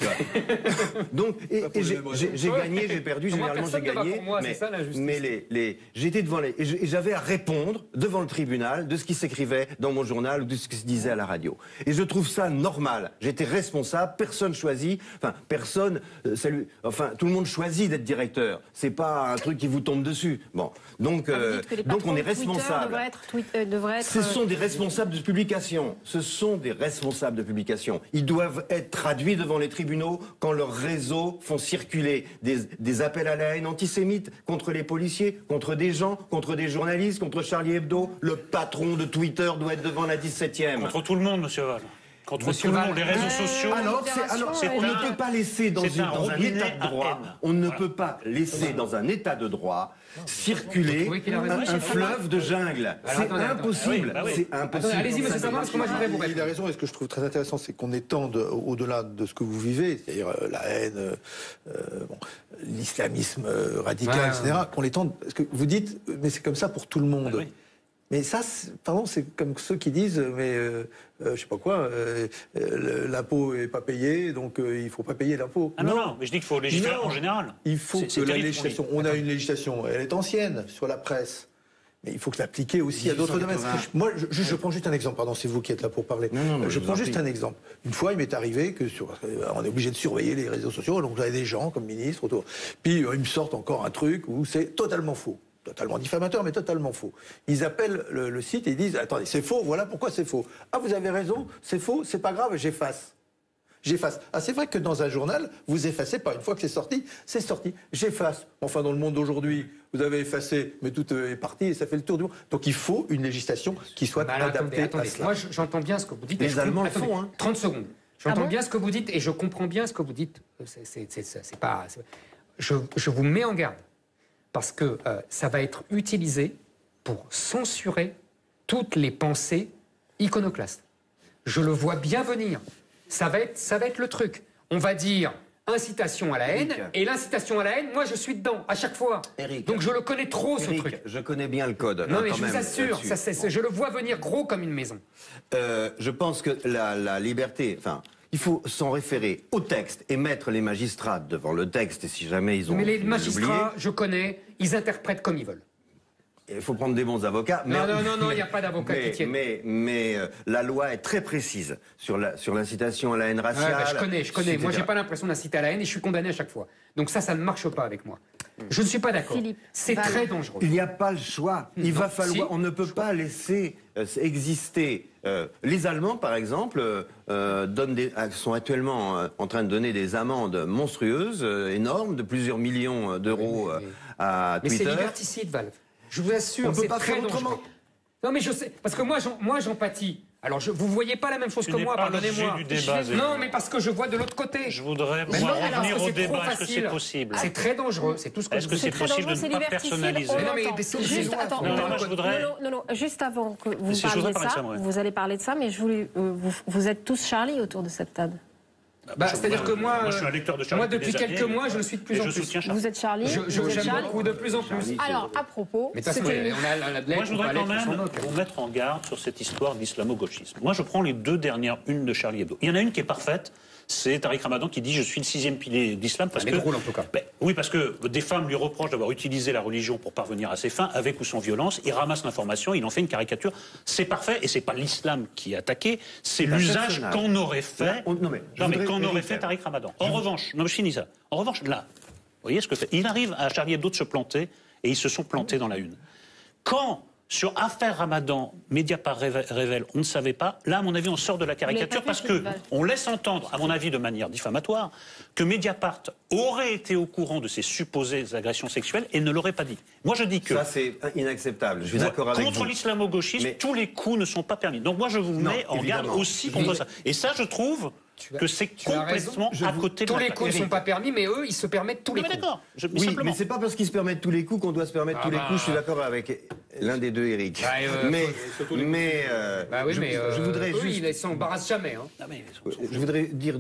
Speaker 19: j'ai gagné, j'ai perdu, généralement j'ai gagné. Mais j'étais devant et j'avais à répondre devant le tribunal de ce qui s'écrivait dans mon journal ou de ce qui se disait à la radio. Et je trouve ça normal. J'étais responsable, personne choisit, tout le monde choisit d'être directeur. C'est pas un truc qui vous tombe dessus. Bon, donc on est responsable. Ce sont des responsables de publication. Ce sont des responsables de publication. Ils doivent être traduits devant les tribunaux quand leurs réseaux font circuler des appels à la haine antisémite contre les policiers, contre des gens, contre des journalistes, contre Charlie Hebdo. Le patron de Twitter doit être devant la 17e.
Speaker 2: Contre tout le monde, monsieur Val. Contre tout le monde, les réseaux sociaux.
Speaker 19: Alors, on ne peut pas laisser dans un état de droit. On ne peut pas laisser dans un état de droit circuler un fleuve de jungle. C'est impossible. C'est impossible.
Speaker 3: Allez-y, monsieur Savard, parce que moi je voudrais vous répondre.
Speaker 14: Il a raison, et ce que je trouve très intéressant, c'est qu'on étende au-delà de ce que vous vivez, c'est-à-dire la haine, l'islamisme radical, etc., qu'on l'étende. Parce que vous dites, mais c'est comme ça pour tout le monde. Mais ça, pardon, c'est comme ceux qui disent, mais je sais pas quoi, l'impôt est pas payé, donc il faut pas payer l'impôt.
Speaker 2: Non, mais je dis qu'il faut légiférer en général.
Speaker 14: Il faut que la législation, on a une législation, elle est ancienne sur la presse, mais il faut que l'appliquer aussi à d'autres domaines. Moi, je prends juste un exemple, pardon, c'est vous qui êtes là pour parler. Je prends juste un exemple. Une fois, il m'est arrivé que on est obligé de surveiller les réseaux sociaux, donc j'avais des gens comme ministre autour. Puis ils me sortent encore un truc où c'est totalement faux. Totalement diffamateur, mais totalement faux. Ils appellent le site et ils disent « Attendez, c'est faux, voilà pourquoi c'est faux. Ah, vous avez raison, c'est faux, c'est pas grave, j'efface. » J'efface. Ah, c'est vrai que dans un journal, vous effacez pas. Une fois que c'est sorti, j'efface. Enfin, dans le monde d'aujourd'hui, vous avez effacé, mais tout est parti et ça fait le tour du monde. Donc il faut une législation qui soit adaptée à cela.
Speaker 3: Moi, j'entends bien ce que vous dites.
Speaker 19: Les Allemands le font, hein.
Speaker 3: 30 secondes. J'entends bien ce que vous dites et je comprends bien ce que vous dites. C'est pas... Je vous mets en garde. Parce que ça va être utilisé pour censurer toutes les pensées iconoclastes. Je le vois bien venir. Ça va être le truc. On va dire incitation à la haine, et l'incitation à la haine, moi je suis dedans, à chaque fois. Donc je le connais trop, ce truc.
Speaker 19: Je connais bien le code.
Speaker 3: Non, mais je vous assure, je le vois venir gros comme une maison.
Speaker 19: Je pense que la liberté... Il faut s'en référer au texte et mettre les magistrats devant le texte, et si jamais ils ont...
Speaker 3: Mais les magistrats, je connais, ils interprètent comme ils veulent.
Speaker 19: Il faut prendre des bons avocats.
Speaker 3: Non, il n'y a pas d'avocats qui tiennent.
Speaker 19: Mais la loi est très précise sur l'incitation à la haine raciale.
Speaker 3: Je connais. Moi, j'ai pas l'impression d'inciter à la haine et je suis condamné à chaque fois. Donc ça ne marche pas avec moi. Je ne suis pas d'accord. C'est très dangereux.
Speaker 19: Il n'y a pas le choix. Il va falloir... On ne peut pas laisser exister... les Allemands, par exemple, sont actuellement en train de donner des amendes monstrueuses, énormes, de plusieurs millions d'euros à Twitter.
Speaker 3: Mais c'est liberticide, Valve. Je vous assure, c'est très dangereux. Non, mais je sais, parce que moi j'empathie. Alors, vous ne voyez pas la même chose que moi, pardonnez-moi. Non, mais parce que je vois de l'autre côté.
Speaker 2: Je voudrais revenir au débat. Est-ce que c'est possible?
Speaker 3: C'est très dangereux, c'est tout ce que je dis.
Speaker 2: Est-ce que c'est possible de ne pas personnaliser?
Speaker 1: Non, juste avant que vous parliez de ça, vous allez parler de ça, mais vous êtes tous Charlie autour de cette table.
Speaker 3: C'est-à-dire que moi,
Speaker 2: je suis un lecteur de Charlie.
Speaker 3: Moi, depuis quelques mois, je le suis de plus en plus.
Speaker 1: Vous êtes Charlie.
Speaker 3: J'aime beaucoup, de plus en plus.
Speaker 1: Alors, à propos...
Speaker 3: Mais moi,
Speaker 2: je voudrais quand même vous mettre en garde sur cette histoire d'islamo-gauchisme. Moi, je prends les deux dernières unes de Charlie Hebdo. Il y en a une qui est parfaite, c'est Tariq Ramadan qui dit je suis le 6e pilier d'islam.
Speaker 3: C'est drôle en tout cas.
Speaker 2: Oui, parce que des femmes lui reprochent d'avoir utilisé la religion pour parvenir à ses fins, avec ou sans violence. Il ramasse l'information, il en fait une caricature. C'est parfait, et c'est pas l'islam qui est attaqué, c'est l'usage qu'en aurait fait. Qu'en aurait fait Tariq Ramadan. En revanche, je finis ça. En revanche, là, vous voyez ce que fait. Il arrive à Charlie Hebdo de se planter, et ils se sont plantés dans la une. Quand sur Affaire Ramadan, Mediapart révèle, on ne savait pas. Là, à mon avis, on sort de la caricature parce qu'on laisse entendre, à mon avis, de manière diffamatoire, que Mediapart aurait été au courant de ces supposées agressions sexuelles et ne l'aurait pas dit. Moi, je dis que...
Speaker 19: Ça, c'est inacceptable. Je suis d'accord avec vous.
Speaker 2: Contre l'islamo-gauchisme, tous les coups ne sont pas permis. Donc moi, je vous mets en garde aussi contre ça. Et ça, je trouve... que c'est complètement à côté de
Speaker 3: tous les coups ne sont pas permis, mais eux, ils se permettent tous les coups.
Speaker 19: D'accord. Oui, mais c'est pas parce qu'ils se permettent tous les coups qu'on doit se permettre tous les coups. Je suis d'accord avec l'un des deux, Eric. Je voudrais juste...
Speaker 3: Ils s'embarrassent jamais.
Speaker 19: Je voudrais dire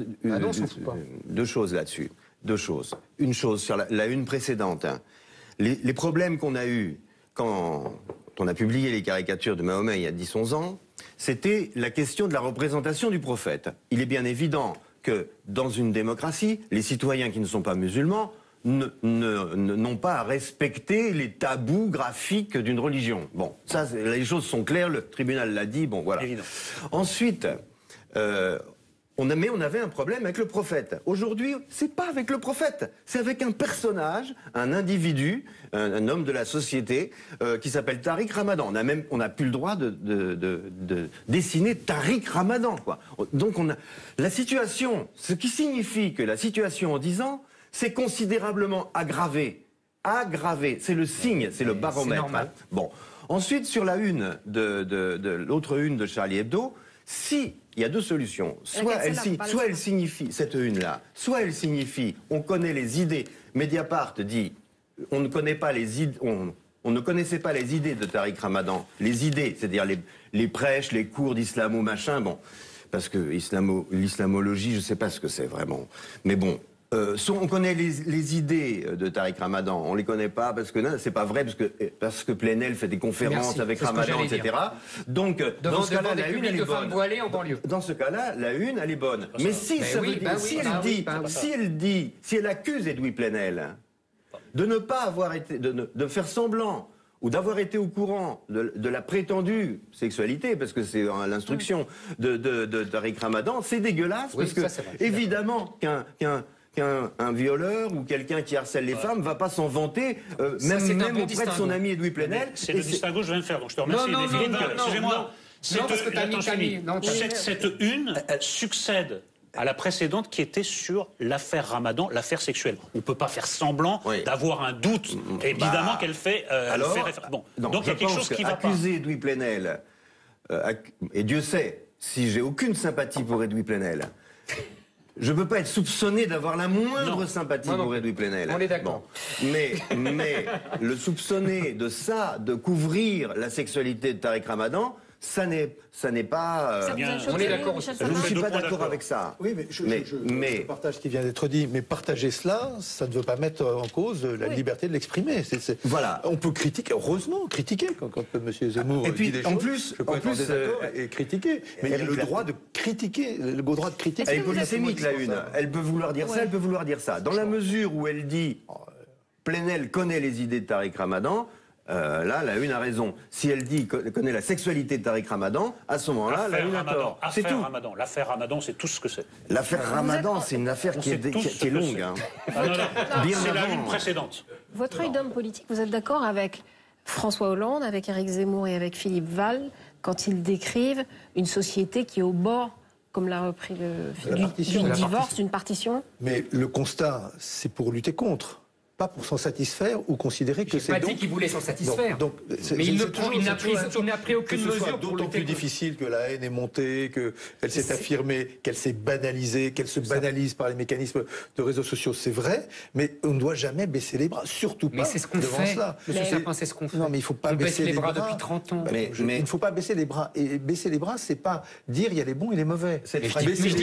Speaker 19: deux choses là-dessus. Deux choses. Une chose sur la une précédente. Les problèmes qu'on a eus quand on a publié les caricatures de Mahomet il y a 10-11 ans, c'était la question de la représentation du prophète. Il est bien évident que dans une démocratie, les citoyens qui ne sont pas musulmans n'ont pas à respecter les tabous graphiques d'une religion. Bon, ça, les choses sont claires, le tribunal l'a dit, bon, voilà. Évident. Ensuite, on avait un problème avec le prophète. Aujourd'hui, c'est pas avec le prophète, c'est avec un personnage, un individu, un homme de la société qui s'appelle Tariq Ramadan. On n'a plus le droit de dessiner Tariq Ramadan, quoi. Donc la situation, ce qui signifie que la situation en 10 ans s'est considérablement aggravée. Aggravée, c'est le signe, c'est le baromètre. C'est normal. Bon. Ensuite, sur la une de l'autre une de Charlie Hebdo, il y a deux solutions. Soit elle signifie, cette une-là, soit elle signifie, on connaît les idées. Mediapart dit, on ne connaissait pas les idées de Tariq Ramadan. Les idées, c'est-à-dire les prêches, les cours d'islamo, machin, bon. Parce que l'islamologie, je ne sais pas ce que c'est vraiment. Mais bon. On connaît les idées de Tariq Ramadan, on les connaît pas parce que c'est pas vrai, parce que Plenel fait des conférences avec Ramadan, etc. Donc dans ce cas-là, la une elle est bonne. Dans ce cas-là, la une elle est bonne. Mais si elle accuse Edoui Plenel de ne pas avoir été, de faire semblant ou d'avoir été au courant de la prétendue sexualité, parce que c'est l'instruction de Tariq Ramadan, c'est dégueulasse, parce que évidemment qu'un violeur ou quelqu'un qui harcèle les femmes va pas s'en vanter, même auprès de son ami Edoui Plenel.
Speaker 2: C'est le distinguo que je viens de faire, donc je te remercie. Excusez-moi. Cette une succède à la précédente qui était sur l'affaire Ramadan, l'affaire sexuelle. On ne peut pas faire semblant d'avoir un doute, évidemment qu'elle fait... donc il y a quelque chose qui va pas.
Speaker 19: Accuser Edoui Plenel, et Dieu sait, si j'ai aucune sympathie pour Edoui Plenel, je ne peux pas être soupçonné d'avoir la moindre sympathie pour Edoui Plenel.
Speaker 3: On est d'accord.
Speaker 19: Bon. Mais le soupçonner de ça, de couvrir la sexualité de Tariq Ramadan, ça n'est pas...
Speaker 3: on est d'accord.
Speaker 19: Je ne suis pas d'accord avec ça.
Speaker 14: Oui, je partage ce qui vient d'être dit, mais partager cela, ça ne veut pas mettre en cause la liberté de l'exprimer.
Speaker 19: Voilà.
Speaker 14: On peut critiquer, heureusement, critiquer quand M. Zemmour dit des choses. Je peux être en désaccord et critiquer. Mais il y a le droit de critiquer, le droit de critiquer.
Speaker 19: Elle est polysémique, la une. Elle peut vouloir dire ça, elle peut vouloir dire ça. Dans la mesure où elle dit Plenel connaît les idées de Tariq Ramadan, là, la une a raison. Si elle dit connaît la sexualité de Tariq Ramadan, à ce moment-là, la une a tort. C'est tout.
Speaker 2: L'affaire Ramadan, c'est tout ce que c'est.
Speaker 19: L'affaire Ramadan, c'est une affaire qui est longue.
Speaker 2: C'est la une précédente.
Speaker 1: Votre œil d'homme politique, vous êtes d'accord avec François Hollande, avec Éric Zemmour et avec Philippe Val, quand ils décrivent une société qui est au bord, comme l'a repris du divorce, d'une partition?
Speaker 14: Mais le constat, c'est pour lutter contre. Pas pour s'en satisfaire ou considérer que c'est donc...
Speaker 3: pas dit qu'il voulait s'en satisfaire. Mais il n'a pris aucune mesure. Que ce soit d'autant plus difficile que la haine est montée, qu'elle s'est affirmée, qu'elle s'est banalisée, qu'elle se banalise par les mécanismes de réseaux sociaux, c'est vrai, mais on ne doit jamais baisser les bras, surtout pas devant cela. C'est ce qu'on fait. Non, mais il ne faut pas baisser les bras depuis 30 ans. Mais il ne faut pas baisser les bras. Et baisser les bras, c'est pas dire il y a les bons et les mauvais. Baisser les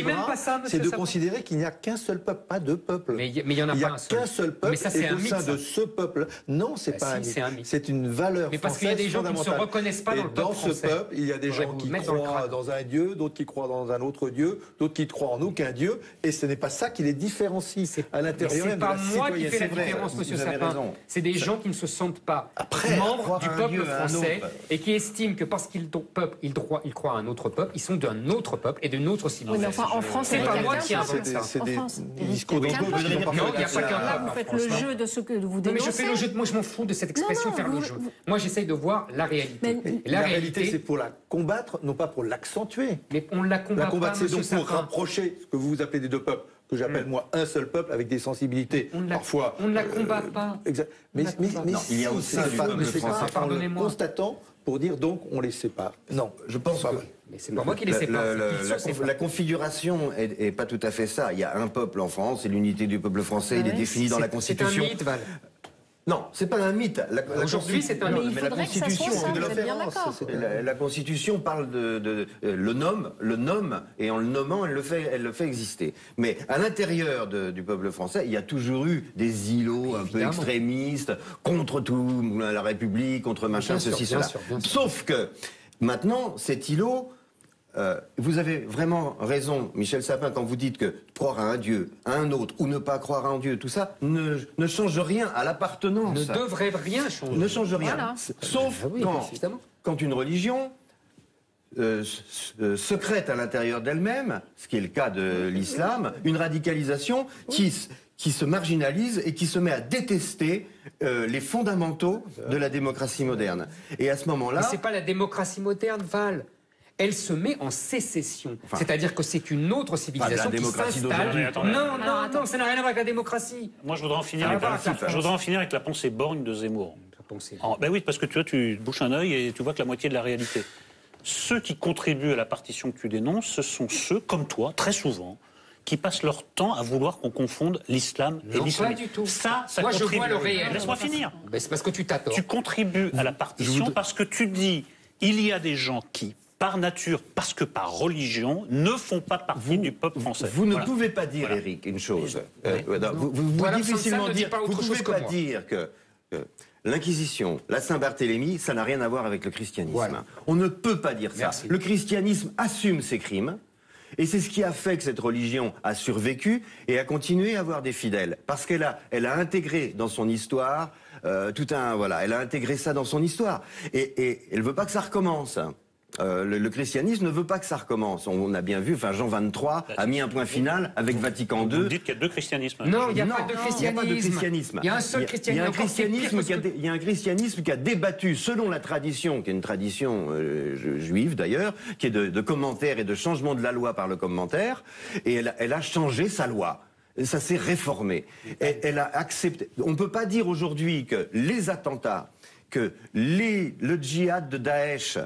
Speaker 3: bras, c'est de considérer qu'il n'y a qu'un seul peuple, pas deux peuples. Mais il y en a pas un seul.
Speaker 14: Qu'un seul peuple. c'est
Speaker 3: un
Speaker 14: qu'au sein
Speaker 3: mythe,
Speaker 14: de
Speaker 3: ça.
Speaker 14: ce peuple, non, c'est pas un mythe.
Speaker 3: c'est un mythe.
Speaker 14: C'est une valeur
Speaker 3: Mais parce qu'il y a
Speaker 14: française
Speaker 3: des gens qui ne se
Speaker 14: fondamentale.
Speaker 3: reconnaissent pas dans
Speaker 14: Et
Speaker 3: le peuple
Speaker 14: dans ce
Speaker 3: français.
Speaker 14: peuple, il y a des
Speaker 3: Faudrait
Speaker 14: gens
Speaker 3: vous
Speaker 14: qui
Speaker 3: mettre dans le
Speaker 14: croient
Speaker 3: crâne.
Speaker 14: dans un dieu, d'autres qui croient dans un autre dieu, d'autres qui ne croient en aucun dieu, et ce n'est pas ça qui les différencie à
Speaker 3: Mais
Speaker 14: l'intérieur
Speaker 3: c'est
Speaker 14: même de
Speaker 3: pas
Speaker 14: la
Speaker 3: moi qui
Speaker 14: citoyenneté.
Speaker 3: fais la
Speaker 14: C'est vrai,
Speaker 3: différence,
Speaker 14: vous
Speaker 3: monsieur
Speaker 14: avez
Speaker 3: Sapin.
Speaker 14: raison.
Speaker 3: C'est des gens qui ne se sentent pas
Speaker 14: Après,
Speaker 3: membres
Speaker 14: croire
Speaker 3: du
Speaker 14: à un
Speaker 3: peuple
Speaker 14: dieu, à un
Speaker 3: français
Speaker 14: autre.
Speaker 3: et qui estiment que parce qu'ils croient à un autre peuple, ils sont d'un autre peuple et d'une autre civilisation.
Speaker 1: Oui, mais enfin, en France,
Speaker 3: c'est pas moi
Speaker 1: quelqu'un
Speaker 3: qui
Speaker 1: pense
Speaker 3: invente ça.
Speaker 14: C'est
Speaker 1: En
Speaker 14: des
Speaker 1: France,
Speaker 14: discours de
Speaker 1: quelqu'un
Speaker 14: gauche.
Speaker 1: pense-
Speaker 3: Non, il n'y a pas qu'un
Speaker 1: Là,
Speaker 3: peuple.
Speaker 1: vous faites le jeu de ce que vous
Speaker 3: Non, mais
Speaker 1: dénoncez.
Speaker 3: je fais le jeu. Moi, je m'en fous de cette expression
Speaker 1: Non,
Speaker 3: faire le jeu. Moi, j'essaye de voir la réalité.
Speaker 1: Mais-
Speaker 3: Et
Speaker 14: La réalité, c'est pour la combattre, non pas pour l'accentuer.
Speaker 3: Mais on la combat
Speaker 14: La combattre,
Speaker 3: pas,
Speaker 14: c'est donc
Speaker 3: monsieur
Speaker 14: pour
Speaker 3: Sapin.
Speaker 14: rapprocher ce que vous appelez des deux peuples, que j'appelle moi un seul peuple avec des sensibilités parfois.
Speaker 3: On ne la combat pas.
Speaker 14: Exact. Mais
Speaker 19: Non, il y a au sein du peuple français.
Speaker 14: en le
Speaker 3: Pardonnez-moi.
Speaker 14: constatant pour dire donc on les sépare. Non,
Speaker 19: Je pense que
Speaker 3: Mais c'est pas moi qui les sépare.
Speaker 19: la configuration est pas tout à fait ça. Il y a un peuple en France, c'est l'unité du peuple français, il est défini dans la Constitution.
Speaker 3: C'est un mythe, Val.
Speaker 19: Non, c'est pas un mythe.
Speaker 3: Aujourd'hui, c'est un
Speaker 19: Non,
Speaker 3: mythe.
Speaker 19: mais
Speaker 1: Il
Speaker 19: la
Speaker 1: faudrait que ça
Speaker 19: Constitution,
Speaker 1: soit ça,
Speaker 19: de
Speaker 1: vous êtes bien d'accord.
Speaker 19: la Constitution parle le nomme, et en le nommant, elle le fait exister. Mais à l'intérieur du peuple français, il y a toujours eu des îlots un peu
Speaker 3: Évidemment.
Speaker 19: extrémistes, contre tout, la République, contre machin,
Speaker 3: Bien sûr,
Speaker 19: ceci,
Speaker 3: bien
Speaker 19: cela.
Speaker 3: sûr, bien sûr.
Speaker 19: Sauf que, maintenant, cet îlot, vous avez vraiment raison, Michel Sapin, quand vous dites que croire à un Dieu, à un autre, ou ne pas croire à un Dieu, tout ça ne change rien à l'appartenance.
Speaker 3: Ne devrait rien changer.
Speaker 19: Ne change rien.
Speaker 1: Voilà.
Speaker 19: Sauf
Speaker 3: Oui, évidemment.
Speaker 19: quand une religion secrète à l'intérieur d'elle-même, ce qui est le cas de l'islam, une radicalisation qui se marginalise et qui se met à détester les fondamentaux de la démocratie moderne. Et à ce moment-là...
Speaker 3: Mais c'est pas la démocratie moderne, Val. Elle se met en sécession. C'est-à-dire que c'est une autre civilisation qui
Speaker 19: démocratie
Speaker 3: s'installe.
Speaker 19: d'aujourd'hui.
Speaker 3: Non, ça n'a rien à voir avec la démocratie.
Speaker 2: Moi, je voudrais en finir, avec la pensée borgne de Zemmour. Ben oui, parce que tu vois, tu bouches un œil et tu vois que la moitié de la réalité. Ceux qui contribuent à la partition que tu dénonces, ce sont ceux, comme toi, très souvent, qui passent leur temps à vouloir qu'on confonde l'islam et
Speaker 3: Non,
Speaker 2: l'islam.
Speaker 3: pas du tout.
Speaker 2: Ça
Speaker 3: Moi, je
Speaker 2: contribue.
Speaker 3: vois le réel.
Speaker 2: Laisse-moi finir.
Speaker 3: Ben, c'est parce que tu t'attends.
Speaker 2: Tu contribues à la partition parce que tu dis, il y a des gens qui, par nature, parce que par religion, ne font pas partie du peuple français.
Speaker 19: Vous ne pouvez pas dire, Éric, une chose. Vous
Speaker 3: Voilà,
Speaker 19: difficilement
Speaker 3: Sansa ne dit
Speaker 19: dire.
Speaker 3: pas autre
Speaker 19: Vous ne pouvez
Speaker 3: chose que
Speaker 19: pas
Speaker 3: moi.
Speaker 19: dire que l'Inquisition, la Saint-Barthélemy, ça n'a rien à voir avec le christianisme.
Speaker 3: Voilà.
Speaker 19: On ne peut pas dire ça.
Speaker 3: Merci.
Speaker 19: Le christianisme assume ses crimes. Et c'est ce qui a fait que cette religion a survécu et a continué à avoir des fidèles. Parce qu'elle a intégré dans son histoire elle a intégré ça dans son histoire. Et elle veut pas que ça recommence. Le christianisme ne veut pas que ça recommence. On a bien vu, Jean 23 a mis un point final avec Vatican II.
Speaker 2: Vous dites qu'il y a deux christianismes.
Speaker 3: Non, il n'y a
Speaker 19: Non,
Speaker 3: pas de
Speaker 19: il n'y a pas de christianisme.
Speaker 3: Il y a un seul christianisme.
Speaker 19: Il y a un christianisme qui a débattu, selon la tradition, qui est une tradition juive d'ailleurs, qui est de commentaires et de changement de la loi par le commentaire, et elle a changé sa loi. Ça s'est réformé. Elle a accepté. On ne peut pas dire aujourd'hui que les attentats, que le djihad de Daesh,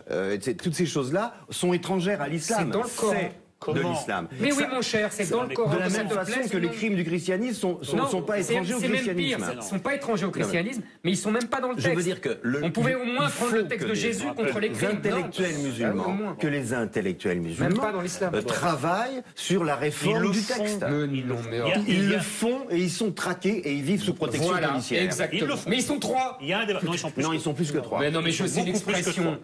Speaker 19: toutes ces choses-là, sont étrangères à l'islam.
Speaker 3: C'est dans le Coran.
Speaker 19: De l'islam.
Speaker 3: Mais oui, mon cher, c'est dans le Coran.
Speaker 19: De la même façon que les crimes du christianisme ne sont pas étrangers au christianisme.
Speaker 3: C'est même pire, ils ne sont pas étrangers au christianisme, mais ils ne sont même pas dans le texte.
Speaker 19: Je veux dire que
Speaker 3: on pouvait au moins prendre le texte de Jésus contre les crimes.
Speaker 19: Intellectuels musulmans, que les intellectuels musulmans
Speaker 3: même pas dans l'islam.
Speaker 19: Travaillent sur la réforme du texte. Ils le font et ils sont traqués et ils vivent sous protection policière.
Speaker 3: Exactement. Mais ils sont trois.
Speaker 2: Il y a un débat. Non,
Speaker 19: ils sont plus que trois.
Speaker 3: Mais non, mais je sais l'expression.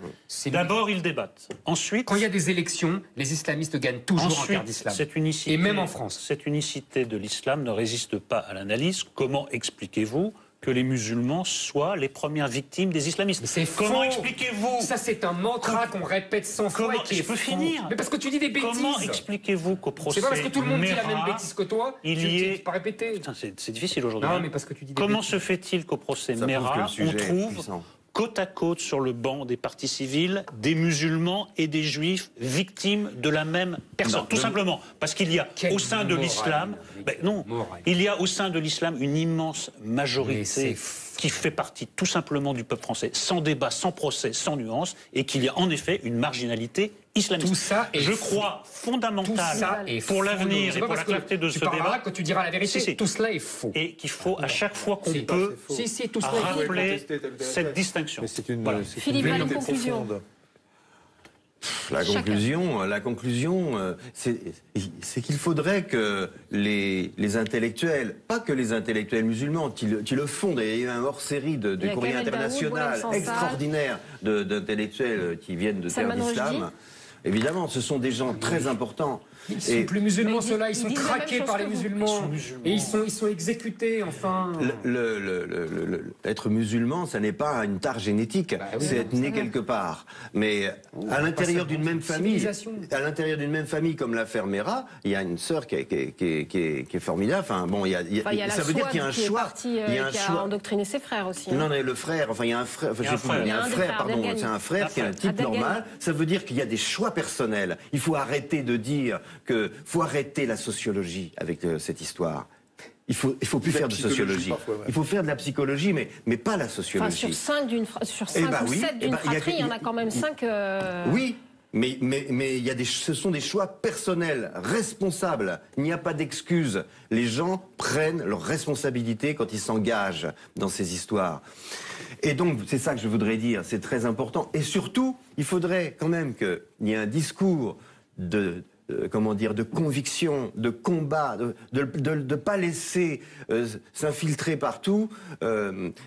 Speaker 2: D'abord, ils débattent. Ensuite,
Speaker 3: quand il y a des élections, les islamistes gagnent toujours en terre d'islam.
Speaker 2: Cette unicité,
Speaker 3: et même en France.
Speaker 2: Cette unicité de l'islam ne résiste pas à l'analyse. Comment expliquez-vous que les musulmans soient les premières victimes des islamistes? Comment expliquez-vous?
Speaker 3: Ça, c'est un mantra qu'on répète 100 fois et qui est faux.
Speaker 2: Finir.
Speaker 3: Mais parce que tu dis des bêtises.
Speaker 2: Comment expliquez-vous qu'au procès
Speaker 3: c'est pas parce que tout le monde dit la même
Speaker 2: Mera,
Speaker 3: bêtise que toi,
Speaker 2: il y est...
Speaker 3: pas répéter.
Speaker 2: Putain, c'est difficile aujourd'hui.
Speaker 3: Non, mais parce que tu dis des
Speaker 2: Comment
Speaker 3: bêtises.
Speaker 2: se fait-il qu'au procès Mera, on trouve côte à côte sur le banc des partis civils des musulmans et des juifs victimes de la même personne? Tout simplement parce qu'il y a au sein de l'islam, il y a au sein de l'islam une immense majorité qui fait partie tout simplement du peuple français, sans débat, sans procès, sans nuance, et qu'il y a en effet une marginalité islamiste.
Speaker 3: Tout ça est
Speaker 2: je crois fondamental pour
Speaker 3: faux.
Speaker 2: l'avenir et pour la clarté de ce débat
Speaker 3: que tu diras la vérité. Tout cela est faux.
Speaker 2: Et qu'il faut à chaque fois qu'on peut rappeler cette distinction.
Speaker 14: C'est une
Speaker 1: Philippe, une conclusion.
Speaker 19: La conclusion, c'est qu'il faudrait que les intellectuels, pas que les intellectuels musulmans, qui le font, il y a eu un hors-série de courrier international extraordinaire d'intellectuels qui viennent de terre d'islam. Évidemment, ce sont des gens très importants.
Speaker 3: Ils ne sont plus musulmans, ceux-là, ils sont traqués par les musulmans. Et ils sont exécutés, enfin.
Speaker 19: Être musulman, ça n'est pas une tare génétique, c'est être né quelque part. Mais à l'intérieur d'une même famille, comme l'affaire Mera, il y a une sœur qui est formidable. Enfin, bon,
Speaker 1: ça veut dire qu'il y a un choix. Qui a endoctriné ses frères aussi.
Speaker 19: Non, mais le frère, enfin, il y a un frère, c'est un frère qui est un type normal. Ça veut dire qu'il y a des choix personnels. Il faut arrêter de dire faut arrêter la sociologie avec cette histoire. Il faut plus faire de sociologie. Parfois, ouais. Il faut faire de la psychologie, mais pas la sociologie.
Speaker 1: Enfin, sur 5 ou 7 d'une fratrie, il y en a quand même 5...
Speaker 19: Oui, mais ce sont des choix personnels, responsables. Il n'y a pas d'excuses. Les gens prennent leurs responsabilités quand ils s'engagent dans ces histoires. Et donc, c'est ça que je voudrais dire, c'est très important. Et surtout, il faudrait quand même qu'il y ait un discours de conviction, de combat, de pas laisser s'infiltrer partout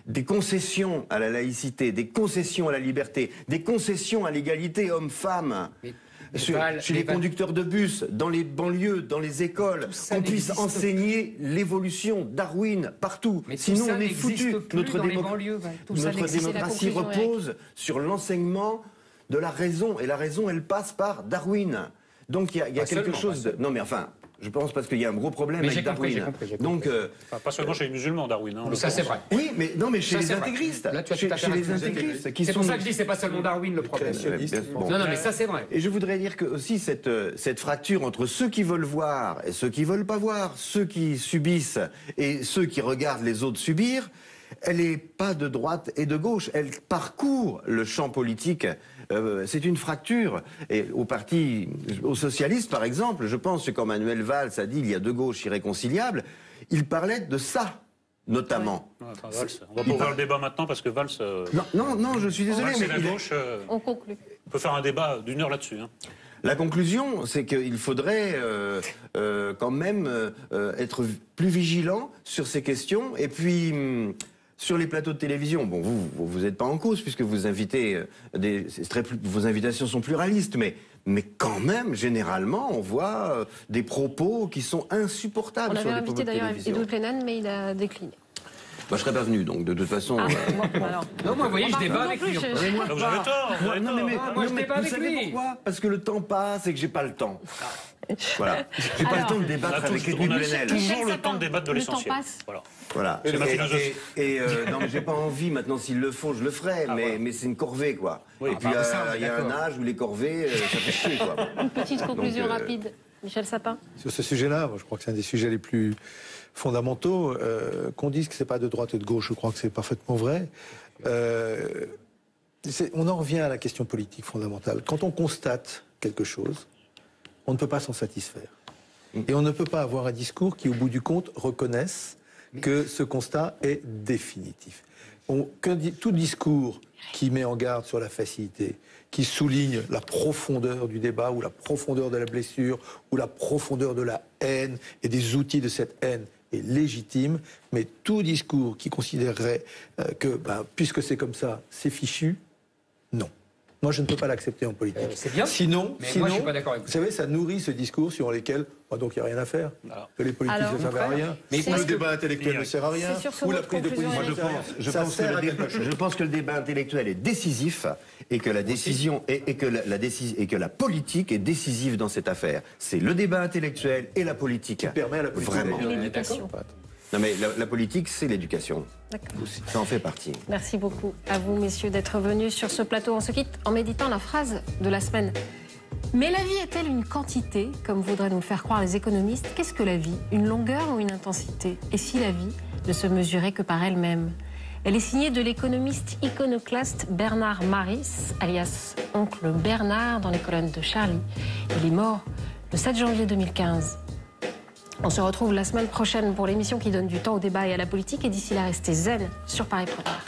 Speaker 19: des concessions à la laïcité, des concessions à la liberté, des concessions à l'égalité homme-femme. Chez les conducteurs de bus, dans les banlieues, dans les écoles, qu'on puisse enseigner l'évolution, Darwin, partout. Sinon, on est foutu. Notre démocratie repose sur l'enseignement de la raison. Et la raison, elle passe par Darwin. Donc il y a quelque chose de... Non mais enfin, je pense parce qu'il y a un gros problème avec Darwin. Donc,
Speaker 2: pas seulement chez les musulmans, Darwin. Hein,
Speaker 3: ça c'est vrai.
Speaker 19: Oui, mais chez les intégristes.
Speaker 3: Là, tu as chez les intégristes. C'est pour ça que je dis c'est pas seulement Darwin le problème. Non, mais ça c'est vrai.
Speaker 19: Et je voudrais dire que aussi cette fracture entre ceux qui veulent voir et ceux qui veulent pas voir, ceux qui subissent et ceux qui regardent les autres subir, elle n'est pas de droite et de gauche. Elle parcourt le champ politique. C'est une fracture. Et aux socialistes, par exemple, je pense que quand Manuel Valls a dit il y a deux gauches irréconciliables, il parlait de ça, notamment.
Speaker 2: Ouais. On va pas ouvrir le débat maintenant parce que Valls...
Speaker 19: Non, je suis désolé.
Speaker 2: Mais la gauche,
Speaker 1: on conclut.
Speaker 2: On peut faire un débat d'1 heure là-dessus. Hein.
Speaker 19: La conclusion, c'est qu'il faudrait quand même être plus vigilant sur ces questions. Et puis... sur les plateaux de télévision, bon, vous n'êtes pas en cause puisque vous invitez vos invitations sont pluralistes, mais quand même, généralement, on voit des propos qui sont insupportables sur les plateaux de télévision. On avait invité
Speaker 1: d'ailleurs Edoui Plenane, mais il a décliné.
Speaker 19: Bah, je serais pas venu, donc de toute façon.
Speaker 3: Non, moi, vous voyez, je débat avec lui.
Speaker 2: Vous avez tort.
Speaker 3: Moi, je débat avec lui.
Speaker 19: Pourquoi ? Parce que le temps passe et que j'ai pas le temps. Voilà. J'ai pas le temps de débattre avec Edoui Plenane.
Speaker 2: Toujours le temps de débattre de l'essentiel.
Speaker 19: Voilà. C'est ma philosophie. Non, mais j'ai pas envie. Maintenant, s'il le faut, je le ferai. Mais c'est une corvée, quoi. Oui, et puis il y a un âge où les corvées, ça fait chier, quoi.
Speaker 1: Une petite conclusion rapide, Michel Sapin.
Speaker 14: Sur ce sujet-là, je crois que c'est un des sujets les plus fondamentaux. Qu'on dise que c'est pas de droite et de gauche, je crois que c'est parfaitement vrai. On en revient à la question politique fondamentale. Quand on constate quelque chose, on ne peut pas s'en satisfaire. Et on ne peut pas avoir un discours qui, au bout du compte, reconnaisse que ce constat est définitif. Tout discours qui met en garde sur la facilité, qui souligne la profondeur du débat, ou la profondeur de la blessure, ou la profondeur de la haine, et des outils de cette haine, est légitime, mais tout discours qui considérerait que, puisque c'est comme ça, c'est fichu, non. Moi, je ne peux pas l'accepter en politique.
Speaker 3: C'est bien.
Speaker 14: Sinon,
Speaker 3: moi, je suis pas d'accord avec vous.
Speaker 14: Vous savez, ça nourrit ce discours sur lesquels, donc il n'y a rien à faire. Que les politiques ne servent à rien. Mais le débat intellectuel ne sert à rien. Ou la prise de position.
Speaker 19: Je pense que le débat intellectuel est décisif et que la décision et que la politique est décisive dans cette affaire. C'est le débat intellectuel et la politique.
Speaker 14: Qui permet à la politique.
Speaker 19: Vraiment.
Speaker 1: Et l'éducation.
Speaker 19: Non mais la politique, c'est l'éducation. Ça en fait partie.
Speaker 1: Merci beaucoup à vous, messieurs, d'être venus sur ce plateau. On se quitte en méditant la phrase de la semaine. Mais la vie est-elle une quantité, comme voudraient nous le faire croire les économistes? Qu'est-ce que la vie? Une longueur ou une intensité? Et si la vie ne se mesurait que par elle-même? Elle est signée de l'économiste iconoclaste Bernard Maris, alias Oncle Bernard, dans les colonnes de Charlie. Il est mort le 7 janvier 2015. On se retrouve la semaine prochaine pour l'émission qui donne du temps au débat et à la politique. Et d'ici là, restez zen sur Paris Première.